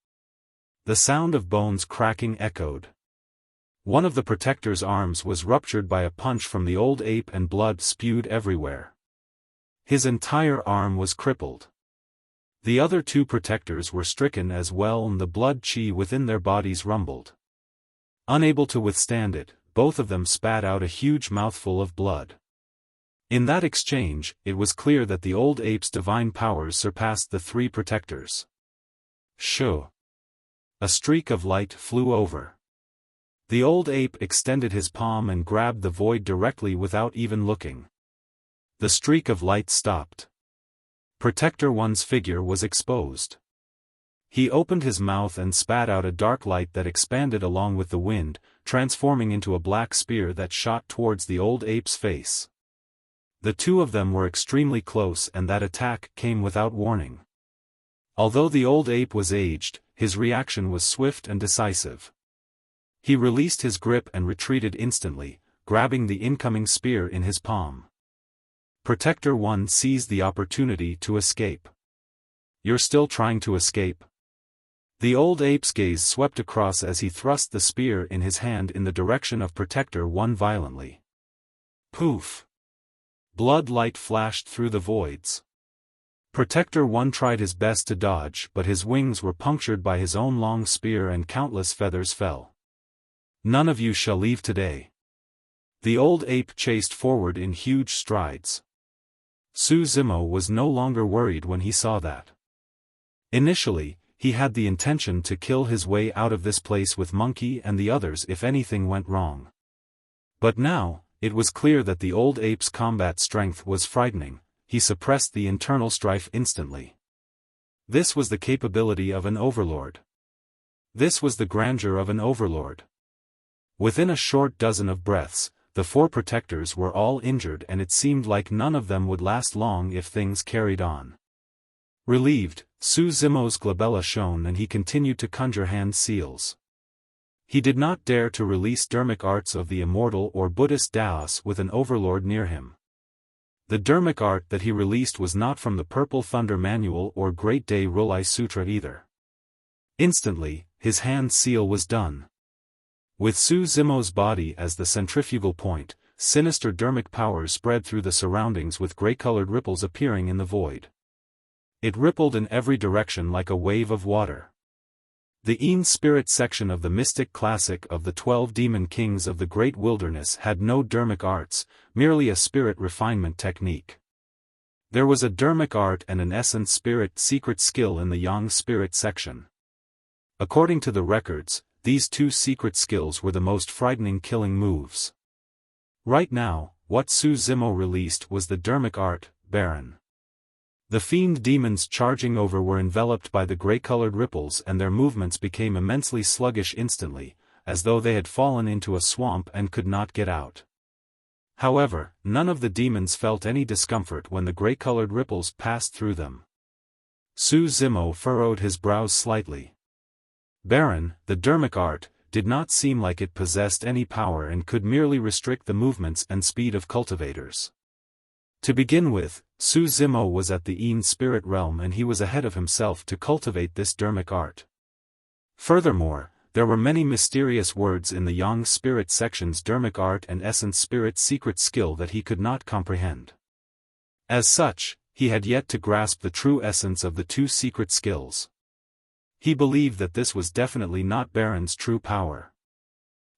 The sound of bones cracking echoed. One of the protector's arms was ruptured by a punch from the old ape and blood spewed everywhere. His entire arm was crippled. The other 2 protectors were stricken as well and the blood chi within their bodies rumbled. Unable to withstand it, both of them spat out a huge mouthful of blood. In that exchange, it was clear that the old ape's divine powers surpassed the 3 protectors. Shoo! A streak of light flew over. The old ape extended his palm and grabbed the void directly without even looking. The streak of light stopped. Protector 1's figure was exposed. He opened his mouth and spat out a dark light that expanded along with the wind, transforming into a black spear that shot towards the old ape's face. The 2 of them were extremely close and that attack came without warning. Although the old ape was aged, his reaction was swift and decisive. He released his grip and retreated instantly, grabbing the incoming spear in his palm. Protector 1 seized the opportunity to escape. You're still trying to escape? The old ape's gaze swept across as he thrust the spear in his hand in the direction of Protector 1 violently. Poof! Blood light flashed through the voids. Protector 1 tried his best to dodge but his wings were punctured by his own long spear and countless feathers fell. None of you shall leave today. The old ape chased forward in huge strides. Su Zimo was no longer worried when he saw that. Initially, he had the intention to kill his way out of this place with Monkey and the others if anything went wrong. But now, it was clear that the old ape's combat strength was frightening. He suppressed the internal strife instantly. This was the capability of an overlord. This was the grandeur of an overlord. Within a short dozen of breaths, the 4 protectors were all injured and it seemed like none of them would last long if things carried on. Relieved, Su Zimo's glabella shone and he continued to conjure hand seals. He did not dare to release Dharmic arts of the Immortal or Buddhist Daos with an overlord near him. The Dharmic art that he released was not from the Purple Thunder Manual or Great Day Rulai Sutra either. Instantly, his hand seal was done. With Su Zimo's body as the centrifugal point, sinister Dharmic power spread through the surroundings with grey-colored ripples appearing in the void. It rippled in every direction like a wave of water. The Een Spirit section of the mystic classic of the 12 demon kings of the Great Wilderness had no Dharmic arts, merely a spirit refinement technique. There was a Dharmic art and an essence spirit secret skill in the Yang Spirit section. According to the records, these two secret skills were the most frightening killing moves. Right now, what Su Zimo released was the Dharmic art, Barren. The fiend demons charging over were enveloped by the grey-colored ripples and their movements became immensely sluggish instantly, as though they had fallen into a swamp and could not get out. However, none of the demons felt any discomfort when the grey-colored ripples passed through them. Su Zimo furrowed his brows slightly. Barren, the Dharmic art, did not seem like it possessed any power and could merely restrict the movements and speed of cultivators. To begin with, Su Zimo was at the Een Spirit realm and he was ahead of himself to cultivate this Dharmic art. Furthermore, there were many mysterious words in the Yang Spirit section's Dharmic art and Essence Spirit secret skill that he could not comprehend. As such, he had yet to grasp the true essence of the two secret skills. He believed that this was definitely not Barren's true power.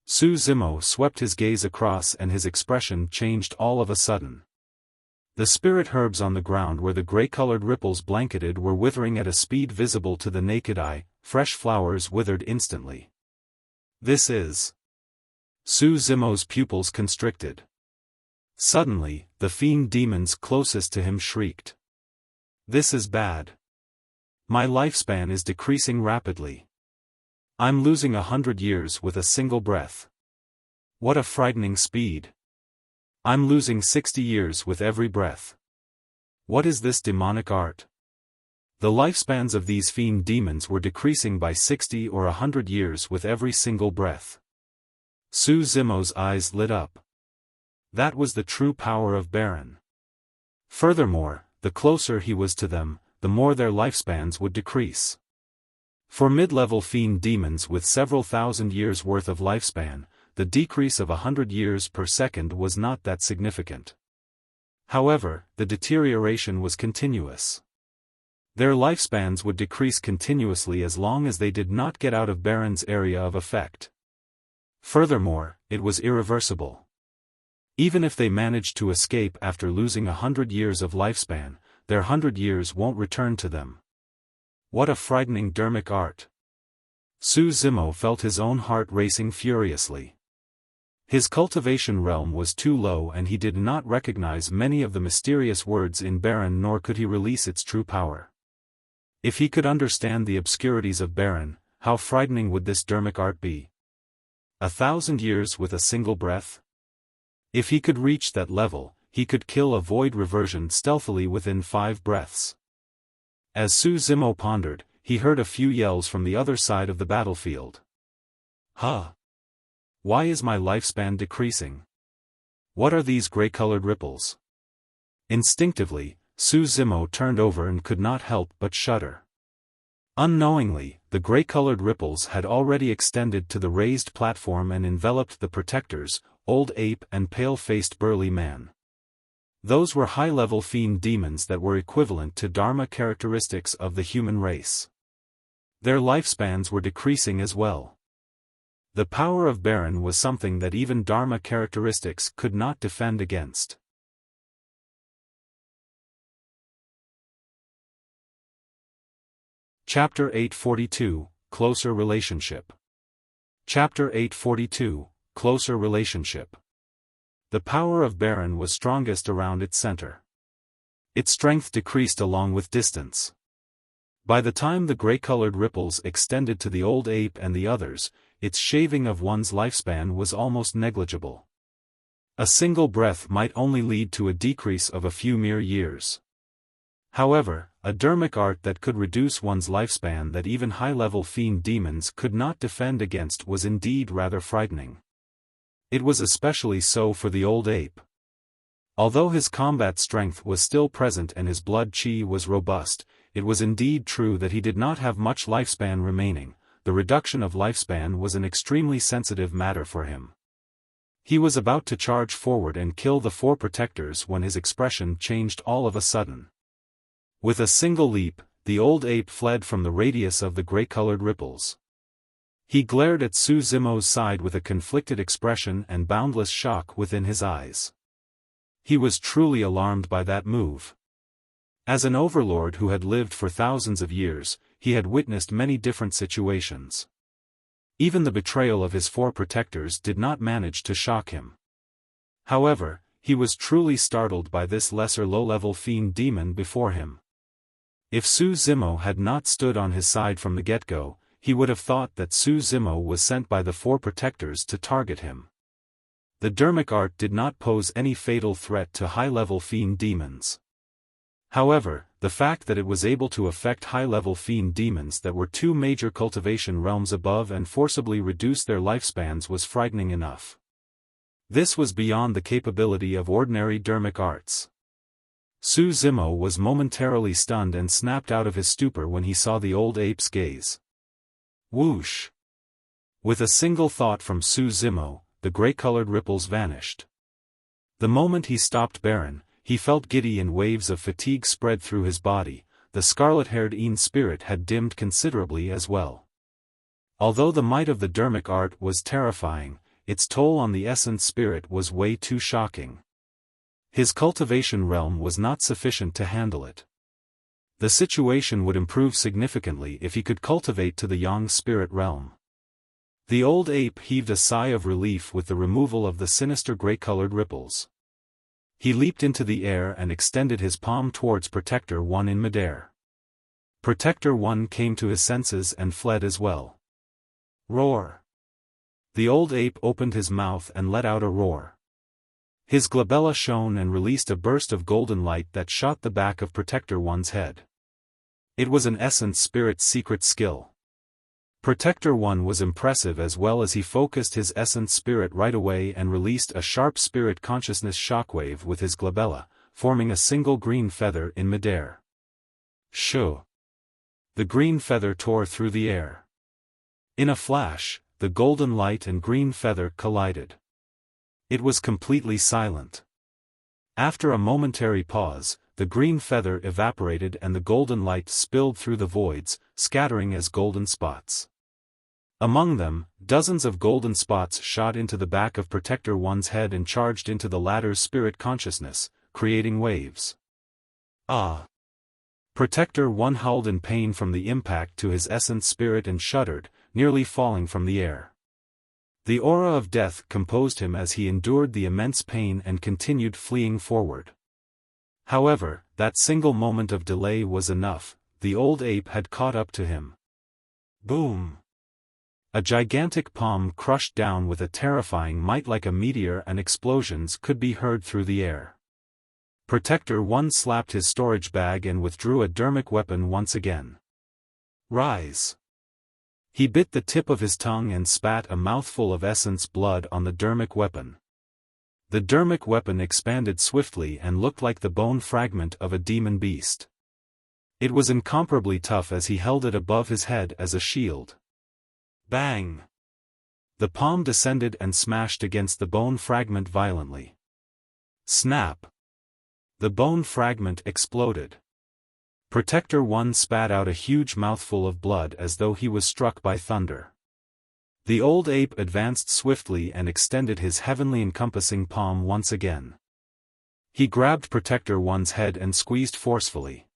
Su Zimo swept his gaze across and his expression changed all of a sudden. The spirit herbs on the ground where the grey-colored ripples blanketed were withering at a speed visible to the naked eye, fresh flowers withered instantly. This is... Su Zimo's pupils constricted. Suddenly, the fiend demons closest to him shrieked. This is bad. My lifespan is decreasing rapidly. I'm losing 100 years with a single breath. What a frightening speed. I'm losing 60 years with every breath. What is this demonic art? The lifespans of these fiend demons were decreasing by 60 or 100 years with every single breath. Su Zimo's eyes lit up. That was the true power of Barren. Furthermore, the closer he was to them, the more their lifespans would decrease. For mid-level fiend demons with several thousand years worth of lifespan, the decrease of 100 years per second was not that significant. However, the deterioration was continuous. Their lifespans would decrease continuously as long as they did not get out of Barren's area of effect. Furthermore, it was irreversible. Even if they managed to escape after losing 100 years of lifespan, their 100 years won't return to them. What a frightening Dharmic art. Su Zimo felt his own heart racing furiously. His cultivation realm was too low and he did not recognize many of the mysterious words in Barren nor could he release its true power. If he could understand the obscurities of Barren, how frightening would this Dharmic art be? 1,000 years with a single breath? If he could reach that level, he could kill a void reversion stealthily within 5 breaths. As Su Zimo pondered, he heard a few yells from the other side of the battlefield. Huh! Why is my lifespan decreasing? What are these grey-colored ripples? Instinctively, Su Zimo turned over and could not help but shudder. Unknowingly, the grey-colored ripples had already extended to the raised platform and enveloped the protectors, Old Ape and Pale-Faced Burly Man. Those were high-level fiend demons that were equivalent to Dharma characteristics of the human race. Their lifespans were decreasing as well. The power of Barren was something that even Dharma characteristics could not defend against. Chapter 842, Closer Relationship. Chapter 842, Closer Relationship. The power of Barren was strongest around its center. Its strength decreased along with distance. By the time the grey-colored ripples extended to the Old Ape and the others, its shaving of one's lifespan was almost negligible. A single breath might only lead to a decrease of a few mere years. However, a Dharmic art that could reduce one's lifespan that even high-level fiend demons could not defend against was indeed rather frightening. It was especially so for the Old Ape. Although his combat strength was still present and his blood chi was robust, it was indeed true that he did not have much lifespan remaining. The reduction of lifespan was an extremely sensitive matter for him. He was about to charge forward and kill the 4 protectors when his expression changed all of a sudden. With a single leap, the old ape fled from the radius of the gray-colored ripples. He glared at Su Zimo's side with a conflicted expression and boundless shock within his eyes. He was truly alarmed by that move. As an overlord who had lived for thousands of years, he had witnessed many different situations. Even the betrayal of his 4 protectors did not manage to shock him. However, he was truly startled by this lesser low-level fiend demon before him. If Su Zimo had not stood on his side from the get-go, he would have thought that Su Zimo was sent by the 4 protectors to target him. The Dharmic art did not pose any fatal threat to high-level fiend demons. However, the fact that it was able to affect high-level fiend demons that were 2 major cultivation realms above and forcibly reduce their lifespans was frightening enough. This was beyond the capability of ordinary Dharmic arts. Su Zimo was momentarily stunned and snapped out of his stupor when he saw the old ape's gaze. Whoosh! With a single thought from Su Zimo, the gray-colored ripples vanished. The moment he stopped Barren, he felt giddy and waves of fatigue spread through his body. The scarlet-haired Een spirit had dimmed considerably as well. Although the might of the Dharmic art was terrifying, its toll on the essence spirit was way too shocking. His cultivation realm was not sufficient to handle it. The situation would improve significantly if he could cultivate to the Yang spirit realm. The old ape heaved a sigh of relief with the removal of the sinister gray-colored ripples. He leaped into the air and extended his palm towards Protector 1 in midair. Protector 1 came to his senses and fled as well. Roar! The old ape opened his mouth and let out a roar. His glabella shone and released a burst of golden light that shot the back of Protector 1's head. It was an essence spirit's secret skill. Protector 1 was impressive as well as he focused his essence spirit right away and released a sharp spirit consciousness shockwave with his glabella, forming a single green feather in midair. Shoo! The green feather tore through the air. In a flash, the golden light and green feather collided. It was completely silent. After a momentary pause, the green feather evaporated and the golden light spilled through the voids, scattering as golden spots. Among them, dozens of golden spots shot into the back of Protector 1's head and charged into the latter's spirit consciousness, creating waves. Ah! Protector 1 howled in pain from the impact to his essence spirit and shuddered, nearly falling from the air. The aura of death composed him as he endured the immense pain and continued fleeing forward. However, that single moment of delay was enough. The old ape had caught up to him. Boom! A gigantic palm crushed down with a terrifying might like a meteor, and explosions could be heard through the air. Protector 1 slapped his storage bag and withdrew a Dharmic weapon once again. Rise! He bit the tip of his tongue and spat a mouthful of essence blood on the Dharmic weapon. The Dharmic weapon expanded swiftly and looked like the bone fragment of a demon beast. It was incomparably tough as he held it above his head as a shield. Bang! The palm descended and smashed against the bone fragment violently. Snap! The bone fragment exploded. Protector 1 spat out a huge mouthful of blood as though he was struck by thunder. The old ape advanced swiftly and extended his heavenly encompassing palm once again. He grabbed Protector 1's head and squeezed forcefully.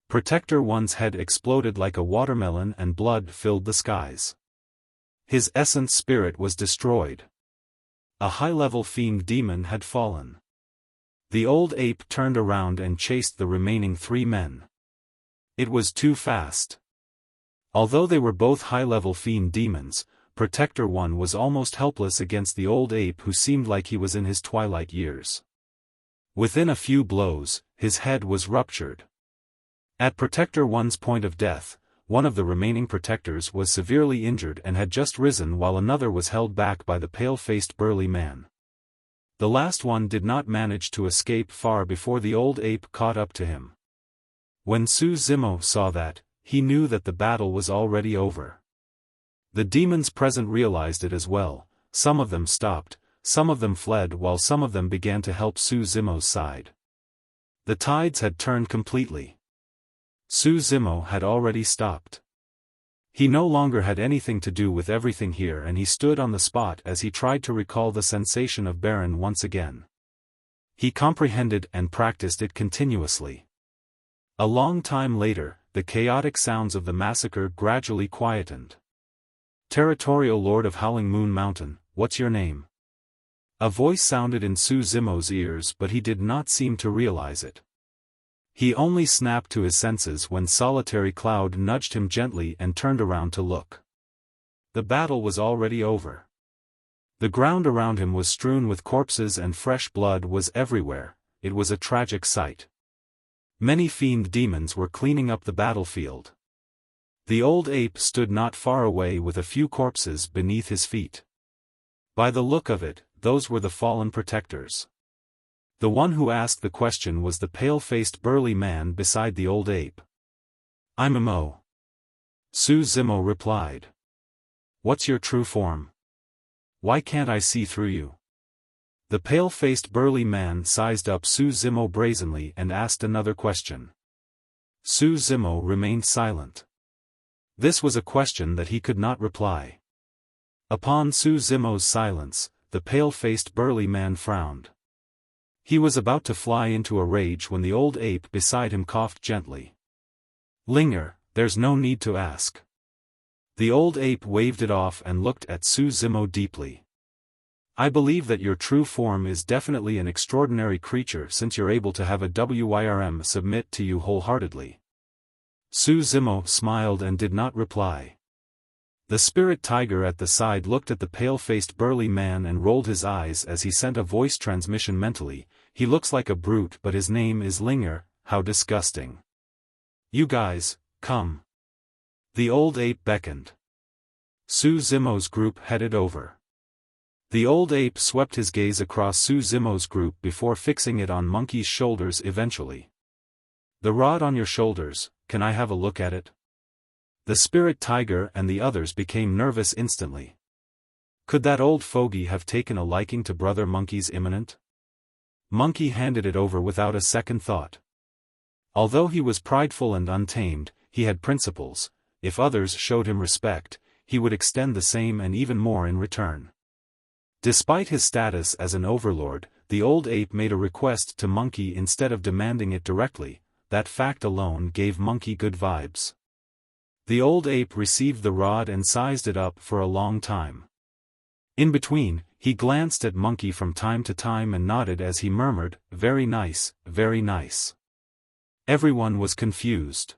Protector 1's head exploded like a watermelon and blood filled the skies. His essence spirit was destroyed. A high-level fiend demon had fallen. The old ape turned around and chased the remaining 3 men. It was too fast. Although they were both high-level fiend demons, Protector 1 was almost helpless against the old ape who seemed like he was in his twilight years. Within a few blows, his head was ruptured. At Protector 1's point of death, one of the remaining protectors was severely injured and had just risen while another was held back by the pale-faced burly man. The last one did not manage to escape far before the old ape caught up to him. When Su Zimo saw that, he knew that the battle was already over. The demons present realized it as well. Some of them stopped, some of them fled while some of them began to help Su Zimo's side. The tides had turned completely. Su Zimo had already stopped. He no longer had anything to do with everything here, and he stood on the spot as he tried to recall the sensation of Barren once again. He comprehended and practiced it continuously. A long time later, the chaotic sounds of the massacre gradually quietened. "Territorial Lord of Howling Moon Mountain, what's your name?" A voice sounded in Su Zimo's ears, but he did not seem to realize it. He only snapped to his senses when Solitary Cloud nudged him gently and turned around to look. The battle was already over. The ground around him was strewn with corpses and fresh blood was everywhere. It was a tragic sight. Many fiend demons were cleaning up the battlefield. The old ape stood not far away with a few corpses beneath his feet. By the look of it, those were the fallen protectors. The one who asked the question was the pale-faced burly man beside the old ape. "I'm Mo." Su Zimo replied. "What's your true form? Why can't I see through you?" The pale-faced burly man sized up Su Zimo brazenly and asked another question. Su Zimo remained silent. This was a question that he could not reply. Upon Su Zimo's silence, the pale-faced burly man frowned. He was about to fly into a rage when the old ape beside him coughed gently. "Linger, there's no need to ask." The old ape waved it off and looked at Su Zimo deeply. "I believe that your true form is definitely an extraordinary creature since you're able to have a Wyrm submit to you wholeheartedly." Su Zimo smiled and did not reply. The spirit tiger at the side looked at the pale-faced burly man and rolled his eyes as he sent a voice transmission mentally. "He looks like a brute, but his name is Linger, how disgusting. You guys, come." The old ape beckoned. Su Zimo's group headed over. The old ape swept his gaze across Su Zimo's group before fixing it on Monkey's shoulders eventually. "The rod on your shoulders, can I have a look at it?" The spirit tiger and the others became nervous instantly. Could that old fogey have taken a liking to Brother Monkey's imminent? Monkey handed it over without a second thought. Although he was prideful and untamed, he had principles. If others showed him respect, he would extend the same and even more in return. Despite his status as an overlord, the old ape made a request to Monkey instead of demanding it directly. That fact alone gave Monkey good vibes. The old ape received the rod and sized it up for a long time. In between, he glanced at Monkey from time to time and nodded as he murmured, "Very nice, very nice." Everyone was confused.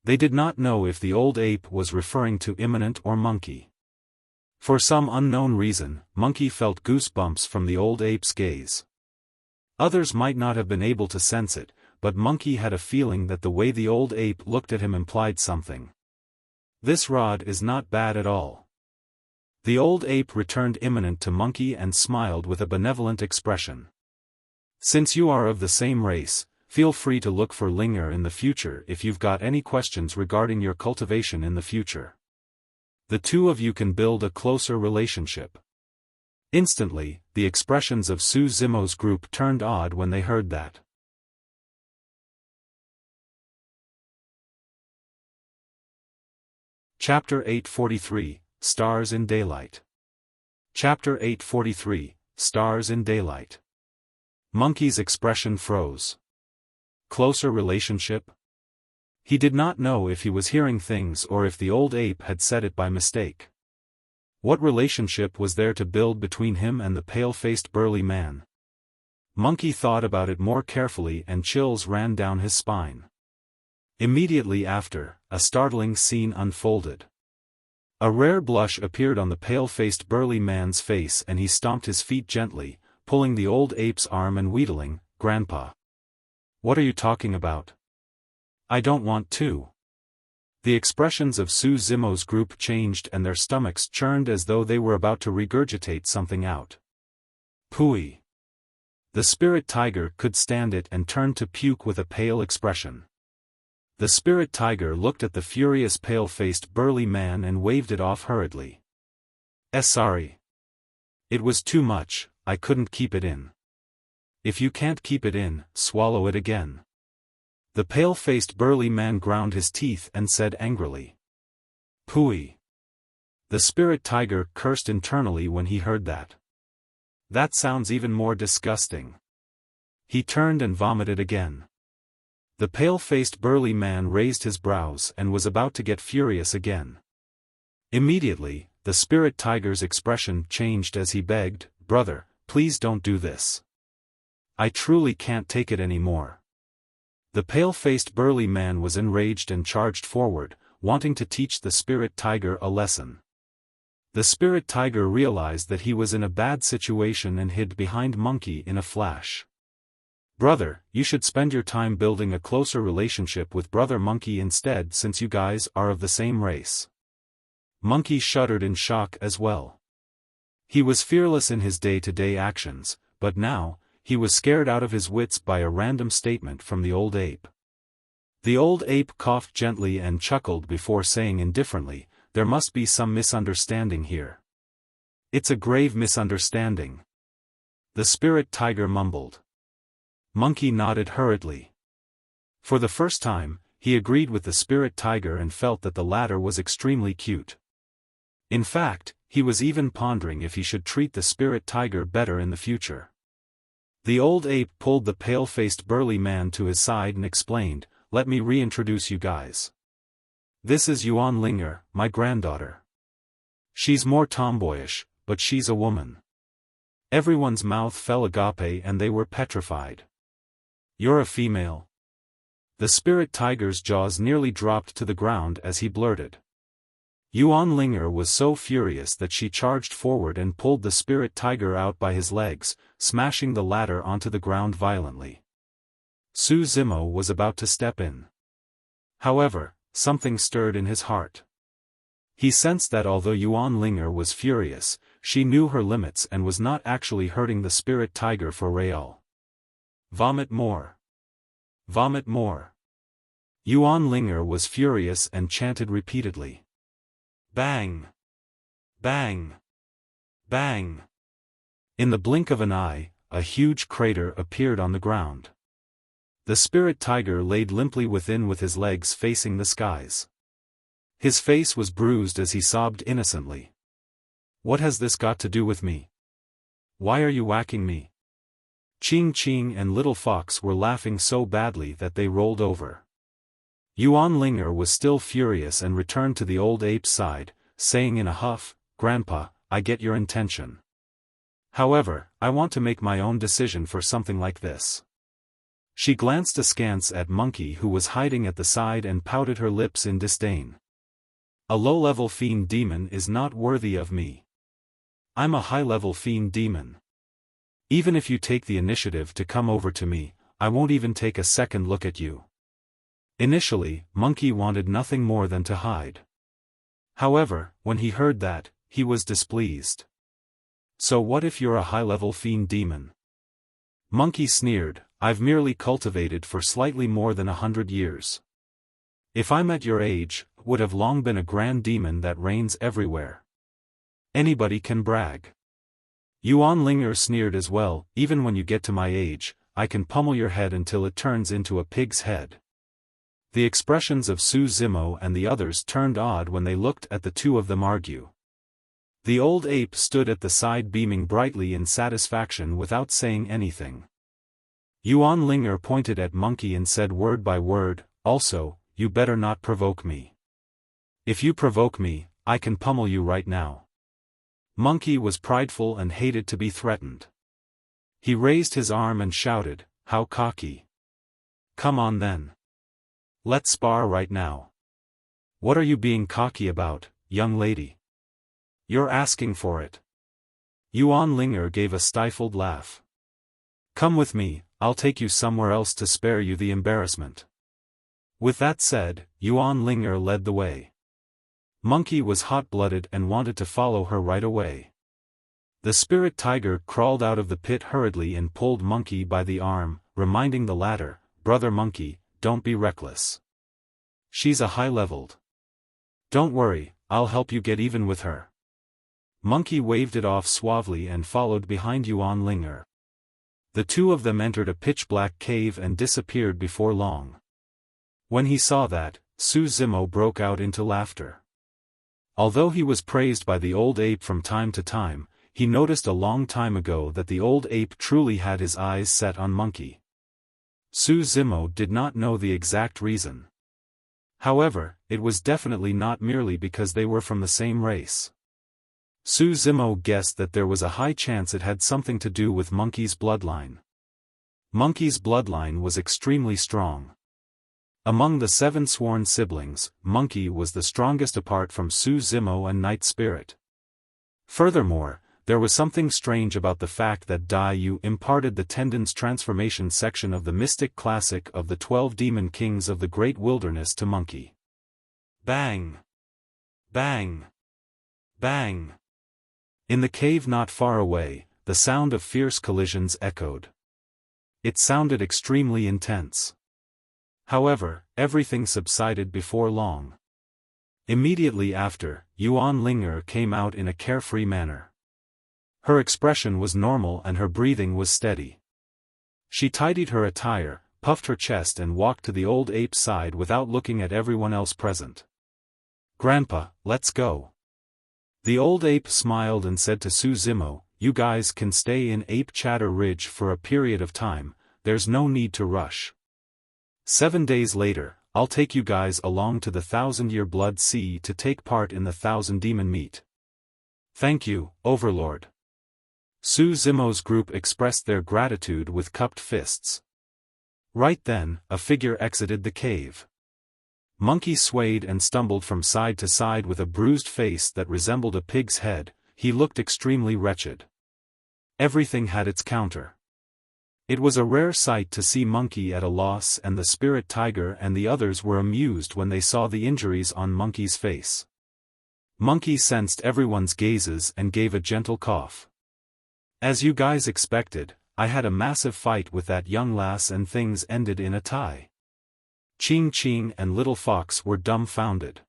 They did not know if the old ape was referring to Imminent or Monkey. For some unknown reason, Monkey felt goosebumps from the old ape's gaze. Others might not have been able to sense it, but Monkey had a feeling that the way the old ape looked at him implied something. "This rod is not bad at all." The old ape returned Imminent to Monkey and smiled with a benevolent expression. "Since you are of the same race, feel free to look for Linger in the future if you've got any questions regarding your cultivation in the future. The two of you can build a closer relationship." Instantly, the expressions of Su Zimo's group turned odd when they heard that. Chapter 843, Stars in Daylight. Chapter 843, Stars in Daylight. Monkey's expression froze. Closer relationship? He did not know if he was hearing things or if the old ape had said it by mistake. What relationship was there to build between him and the pale-faced burly man? Monkey thought about it more carefully and chills ran down his spine. Immediately after, a startling scene unfolded. A rare blush appeared on the pale-faced burly man's face and he stomped his feet gently, pulling the old ape's arm and wheedling, "Grandpa. What are you talking about? I don't want to." The expressions of Su Zimo's group changed and their stomachs churned as though they were about to regurgitate something out. "Pooey." The spirit tiger could stand it and turned to puke with a pale expression. The spirit tiger looked at the furious pale-faced burly man and waved it off hurriedly. Sorry. It was too much, I couldn't keep it in. If you can't keep it in, swallow it again. The pale-faced burly man ground his teeth and said angrily. Pooey. The spirit tiger cursed internally when he heard that. That sounds even more disgusting. He turned and vomited again. The pale-faced burly man raised his brows and was about to get furious again. Immediately, the spirit tiger's expression changed as he begged, "Brother, please don't do this. I truly can't take it anymore." The pale-faced burly man was enraged and charged forward, wanting to teach the spirit tiger a lesson. The spirit tiger realized that he was in a bad situation and hid behind Monkey in a flash. "Brother, you should spend your time building a closer relationship with Brother Monkey instead, since you guys are of the same race." Monkey shuddered in shock as well. He was fearless in his day-to-day actions, but now, he was scared out of his wits by a random statement from the old ape. The old ape coughed gently and chuckled before saying indifferently, "There must be some misunderstanding here." "It's a grave misunderstanding," the spirit tiger mumbled. Monkey nodded hurriedly. For the first time, he agreed with the spirit tiger and felt that the latter was extremely cute. In fact, he was even pondering if he should treat the spirit tiger better in the future. The old ape pulled the pale-faced burly man to his side and explained, "Let me reintroduce you guys. This is Yuan Linger, my granddaughter. She's more tomboyish, but she's a woman." Everyone's mouth fell agape and they were petrified. "You're a female?" The spirit tiger's jaws nearly dropped to the ground as he blurted. Yuan Linger was so furious that she charged forward and pulled the spirit tiger out by his legs, smashing the latter onto the ground violently. Su Zimo was about to step in. However, something stirred in his heart. He sensed that although Yuan Linger was furious, she knew her limits and was not actually hurting the spirit tiger for real. "Vomit more. Vomit more." Yuan Linger was furious and chanted repeatedly. Bang! Bang! Bang! In the blink of an eye, a huge crater appeared on the ground. The spirit tiger laid limply within with his legs facing the skies. His face was bruised as he sobbed innocently. "What has this got to do with me? Why are you whacking me?" Ching Ching and Little Fox were laughing so badly that they rolled over. Yuan Linger was still furious and returned to the old ape's side, saying in a huff, "Grandpa, I get your intention. However, I want to make my own decision for something like this." She glanced askance at Monkey, who was hiding at the side, and pouted her lips in disdain. "A low-level fiend demon is not worthy of me. I'm a high-level fiend demon. Even if you take the initiative to come over to me, I won't even take a second look at you." Initially, Monkey wanted nothing more than to hide. However, when he heard that, he was displeased. "So what if you're a high-level fiend demon?" Monkey sneered, "I've merely cultivated for slightly more than 100 years. If I'm at your age, would have long been a grand demon that reigns everywhere. Anybody can brag." Yuan Linger sneered as well, "Even when you get to my age, I can pummel your head until it turns into a pig's head." The expressions of Su Zimo and the others turned odd when they looked at the two of them argue. The old ape stood at the side beaming brightly in satisfaction without saying anything. Yuan Linger pointed at Monkey and said word by word, "Also, you better not provoke me. If you provoke me, I can pummel you right now." Monkey was prideful and hated to be threatened. He raised his arm and shouted, "How cocky! Come on then. Let's spar right now." "What are you being cocky about, young lady? You're asking for it." Yuan Linger gave a stifled laugh. "Come with me, I'll take you somewhere else to spare you the embarrassment." With that said, Yuan Linger led the way. Monkey was hot-blooded and wanted to follow her right away. The spirit tiger crawled out of the pit hurriedly and pulled Monkey by the arm, reminding the latter, "Brother Monkey, don't be reckless. She's a high-leveled. Don't worry, I'll help you get even with her." Monkey waved it off suavely and followed behind Yuan Linger. The two of them entered a pitch-black cave and disappeared before long. When he saw that, Su Zimo broke out into laughter. Although he was praised by the old ape from time to time, he noticed a long time ago that the old ape truly had his eyes set on Monkey. Su Zimo did not know the exact reason. However, it was definitely not merely because they were from the same race. Su Zimo guessed that there was a high chance it had something to do with Monkey's bloodline. Monkey's bloodline was extremely strong. Among the 7 sworn siblings, Monkey was the strongest apart from Su Zimo and Night Spirit. Furthermore, there was something strange about the fact that Dai Yu imparted the Tendon's transformation section of the mystic classic of the 12 demon kings of the Great Wilderness to Monkey. Bang! Bang! Bang! In the cave not far away, the sound of fierce collisions echoed. It sounded extremely intense. However, everything subsided before long. Immediately after, Yuan Linger came out in a carefree manner. Her expression was normal and her breathing was steady. She tidied her attire, puffed her chest and walked to the old ape's side without looking at everyone else present. "Grandpa, let's go." The old ape smiled and said to Su Zimo, "You guys can stay in Ape Chatter Ridge for a period of time, there's no need to rush. 7 days later, I'll take you guys along to the 1,000-year Blood Sea to take part in the 1,000 demon meet." "Thank you, Overlord." Su Zimo's group expressed their gratitude with cupped fists. Right then, a figure exited the cave. Monkey swayed and stumbled from side to side with a bruised face that resembled a pig's head. He looked extremely wretched. Everything had its counter. It was a rare sight to see Monkey at a loss, and the spirit tiger and the others were amused when they saw the injuries on Monkey's face. Monkey sensed everyone's gazes and gave a gentle cough. "As you guys expected, I had a massive fight with that young lass and things ended in a tie." Ching Ching and Little Fox were dumbfounded.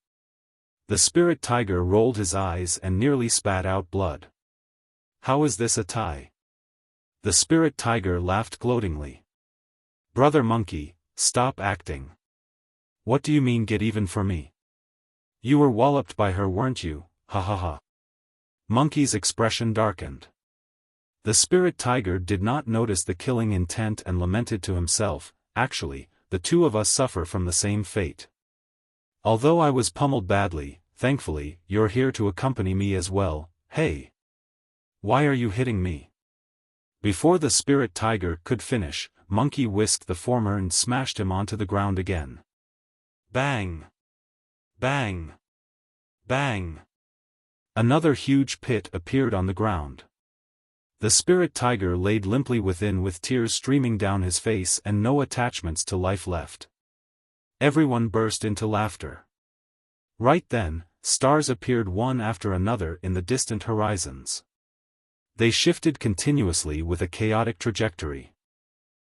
The spirit tiger rolled his eyes and nearly spat out blood. "How is this a tie?" The spirit tiger laughed gloatingly. "Brother Monkey, stop acting. What do you mean get even for me? You were walloped by her, weren't you? Ha ha ha." Monkey's expression darkened. The spirit tiger did not notice the killing intent and lamented to himself, "Actually, the two of us suffer from the same fate. Although I was pummeled badly, thankfully, you're here to accompany me as well. Hey! Why are you hitting me?" Before the spirit tiger could finish, Monkey whisked the former and smashed him onto the ground again. Bang! Bang! Bang! Another huge pit appeared on the ground. The spirit tiger laid limply within with tears streaming down his face and no attachments to life left. Everyone burst into laughter. Right then, stars appeared one after another in the distant horizons. They shifted continuously with a chaotic trajectory.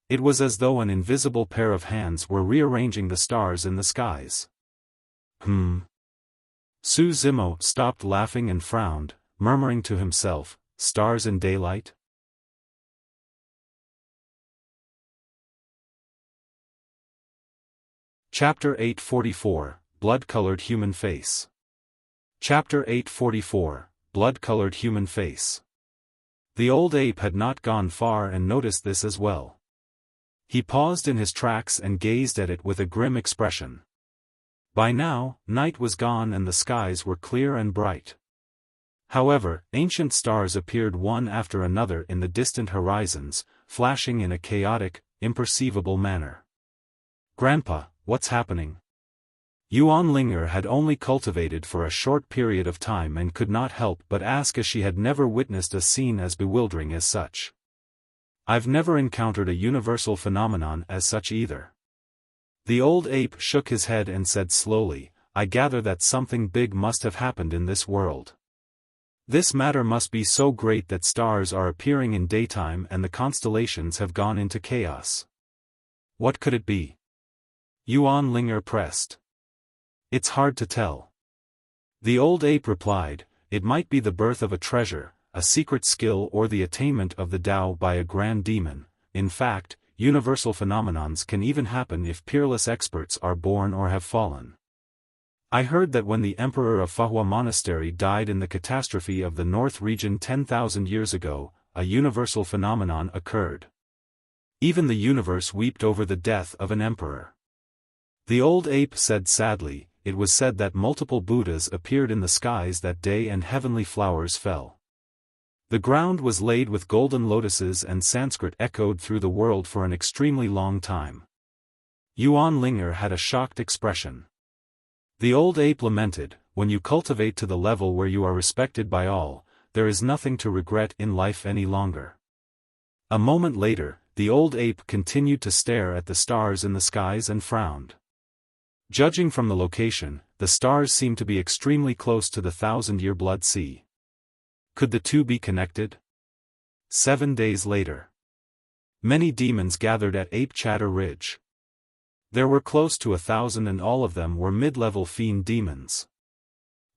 It was as though an invisible pair of hands were rearranging the stars in the skies. Su Zimo stopped laughing and frowned, murmuring to himself, "Stars in daylight?" Chapter 844, Blood-Colored Human Face. Chapter 844, Blood-Colored Human Face. The old ape had not gone far and noticed this as well. He paused in his tracks and gazed at it with a grim expression. By now, night was gone and the skies were clear and bright. However, ancient stars appeared one after another in the distant horizons, flashing in a chaotic, imperceivable manner. "Grandpa, what's happening?" Yuan Linger had only cultivated for a short period of time and could not help but ask, as she had never witnessed a scene as bewildering as such. "I've never encountered a universal phenomenon as such either." The old ape shook his head and said slowly, "I gather that something big must have happened in this world. This matter must be so great that stars are appearing in daytime and the constellations have gone into chaos. What could it be?" Yuan Linger pressed. "It's hard to tell." The old ape replied, it might be the birth of a treasure, a secret skill, or the attainment of the Tao by a grand demon. In fact, universal phenomenons can even happen if peerless experts are born or have fallen. I heard that when the emperor of Fahua Monastery died in the catastrophe of the North region 10,000 years ago, a universal phenomenon occurred. Even the universe wept over the death of an emperor. The old ape said sadly, it was said that multiple Buddhas appeared in the skies that day and heavenly flowers fell. The ground was laid with golden lotuses and Sanskrit echoed through the world for an extremely long time. Yuan Linger had a shocked expression. The old ape lamented, when you cultivate to the level where you are respected by all, there is nothing to regret in life any longer. A moment later, the old ape continued to stare at the stars in the skies and frowned. Judging from the location, the stars seemed to be extremely close to the 1,000-year blood sea. Could the two be connected? 7 days later. Many demons gathered at Ape Chatter Ridge. There were close to 1,000 and all of them were mid-level fiend demons.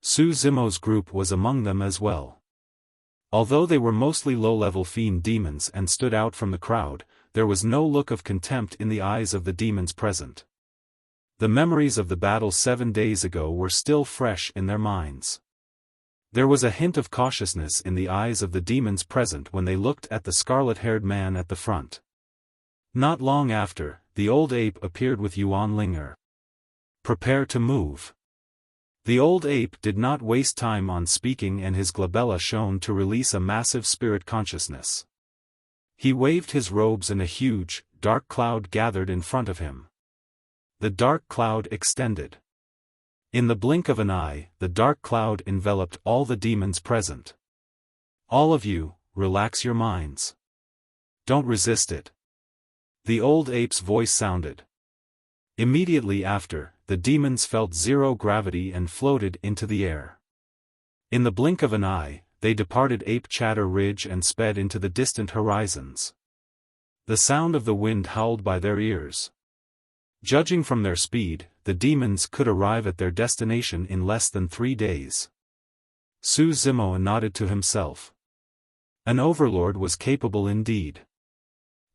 Su Zimo's group was among them as well. Although they were mostly low-level fiend demons and stood out from the crowd, there was no look of contempt in the eyes of the demons present. The memories of the battle 7 days ago were still fresh in their minds. There was a hint of cautiousness in the eyes of the demons present when they looked at the scarlet-haired man at the front. Not long after, the old ape appeared with Yuan Linger. Prepare to move. The old ape did not waste time on speaking and his glabella shone to release a massive spirit consciousness. He waved his robes and a huge, dark cloud gathered in front of him. The dark cloud extended. In the blink of an eye, the dark cloud enveloped all the demons present. All of you, relax your minds. Don't resist it. The old ape's voice sounded. Immediately after, the demons felt zero gravity and floated into the air. In the blink of an eye, they departed Ape Chatter Ridge and sped into the distant horizons. The sound of the wind howled by their ears. Judging from their speed, the demons could arrive at their destination in less than 3 days. Su Zimo nodded to himself. An overlord was capable indeed.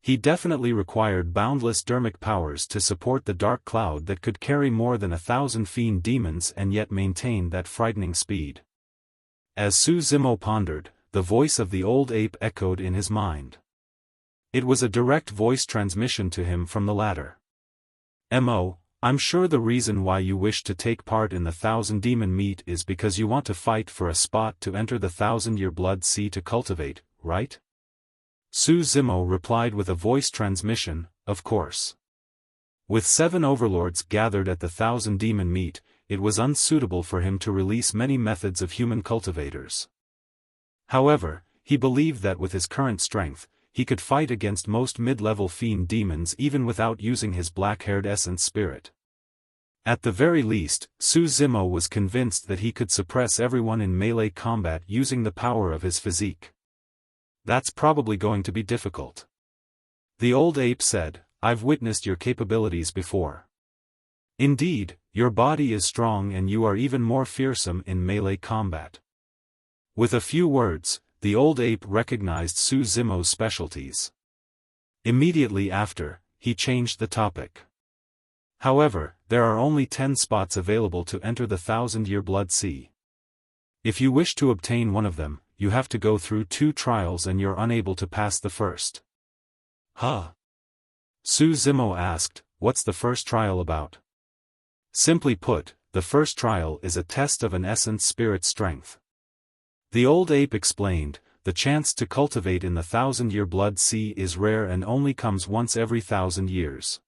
He definitely required boundless Dharmic powers to support the dark cloud that could carry more than 1,000 fiend demons and yet maintain that frightening speed. As Su Zimo pondered, the voice of the old ape echoed in his mind. It was a direct voice transmission to him from the latter. "Mo, I'm sure the reason why you wish to take part in the 1,000-demon meet is because you want to fight for a spot to enter the 1,000-year blood sea to cultivate, right?" Su Zimo replied with a voice transmission, "Of course." With 7 overlords gathered at the 1,000-demon meet, it was unsuitable for him to release many methods of human cultivators. However, he believed that with his current strength, he could fight against most mid-level fiend demons even without using his black-haired essence spirit. At the very least, Su Zimo was convinced that he could suppress everyone in melee combat using the power of his physique. That's probably going to be difficult. The old ape said, "I've witnessed your capabilities before. Indeed, your body is strong and you are even more fearsome in melee combat." With a few words, the old ape recognized Su Zimo's specialties. Immediately after, he changed the topic. "However, there are only 10 spots available to enter the 1,000-year blood sea. If you wish to obtain one of them, you have to go through 2 trials and you're unable to pass the first." "Huh?" Su Zimo asked, "What's the first trial about?" "Simply put, the first trial is a test of an essence spirit strength." The old ape explained, "The chance to cultivate in the 1,000-year blood sea is rare and only comes once every 1,000 years.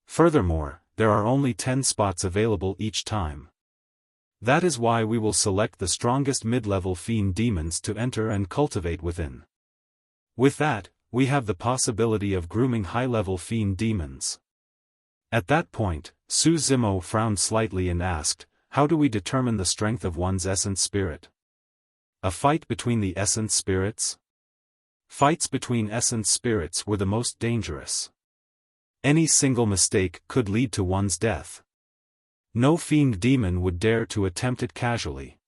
Furthermore, there are only 10 spots available each time. That is why we will select the strongest mid-level fiend demons to enter and cultivate within. With that, we have the possibility of grooming high-level fiend demons." At that point, Su Zimo frowned slightly and asked, "How do we determine the strength of one's essence spirit? A fight between the essence spirits?" Fights between essence spirits were the most dangerous. Any single mistake could lead to one's death. No fiend demon would dare to attempt it casually.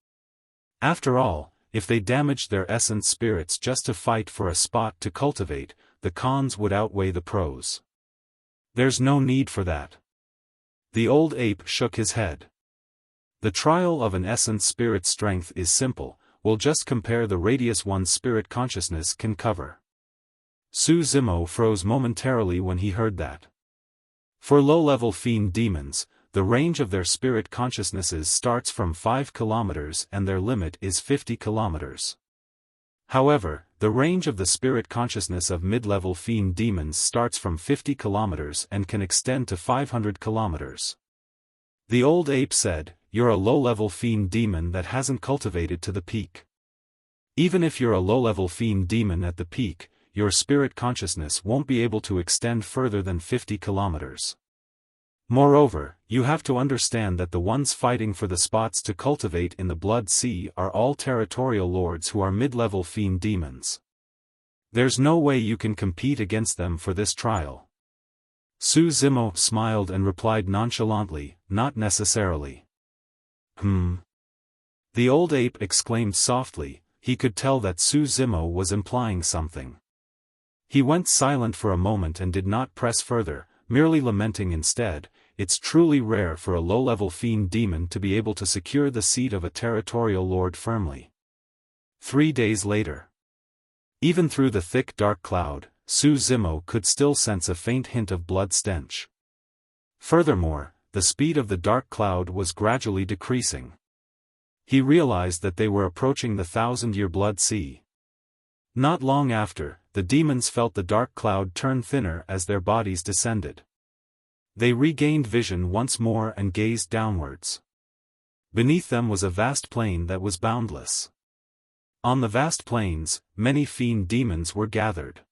After all, if they damaged their essence spirits just to fight for a spot to cultivate, the cons would outweigh the pros. There's no need for that. The old ape shook his head. The trial of an essence spirit strength is simple, we'll just compare the radius one's spirit consciousness can cover. Su Zimo froze momentarily when he heard that. For low-level fiend demons, the range of their spirit consciousnesses starts from 5 kilometers and their limit is 50 kilometers. However, the range of the spirit consciousness of mid-level fiend demons starts from 50 kilometers and can extend to 500 kilometers. The old ape said, "You're a low-level fiend demon that hasn't cultivated to the peak. Even if you're a low-level fiend demon at the peak, your spirit consciousness won't be able to extend further than 50 kilometers. Moreover, you have to understand that the ones fighting for the spots to cultivate in the Blood Sea are all territorial lords who are mid-level fiend demons. There's no way you can compete against them for this trial." Su Zimo smiled and replied nonchalantly, "Not necessarily." The old ape exclaimed softly. He could tell that Su Zimo was implying something. He went silent for a moment and did not press further, merely lamenting instead, "It's truly rare for a low-level fiend demon to be able to secure the seat of a territorial lord firmly." 3 days later. Even through the thick dark cloud, Su Zimo could still sense a faint hint of blood stench. Furthermore, the speed of the dark cloud was gradually decreasing. He realized that they were approaching the 1,000-year Blood Sea. Not long after, the demons felt the dark cloud turn thinner as their bodies descended. They regained vision once more and gazed downwards. Beneath them was a vast plain that was boundless. On the vast plains, many fiend demons were gathered.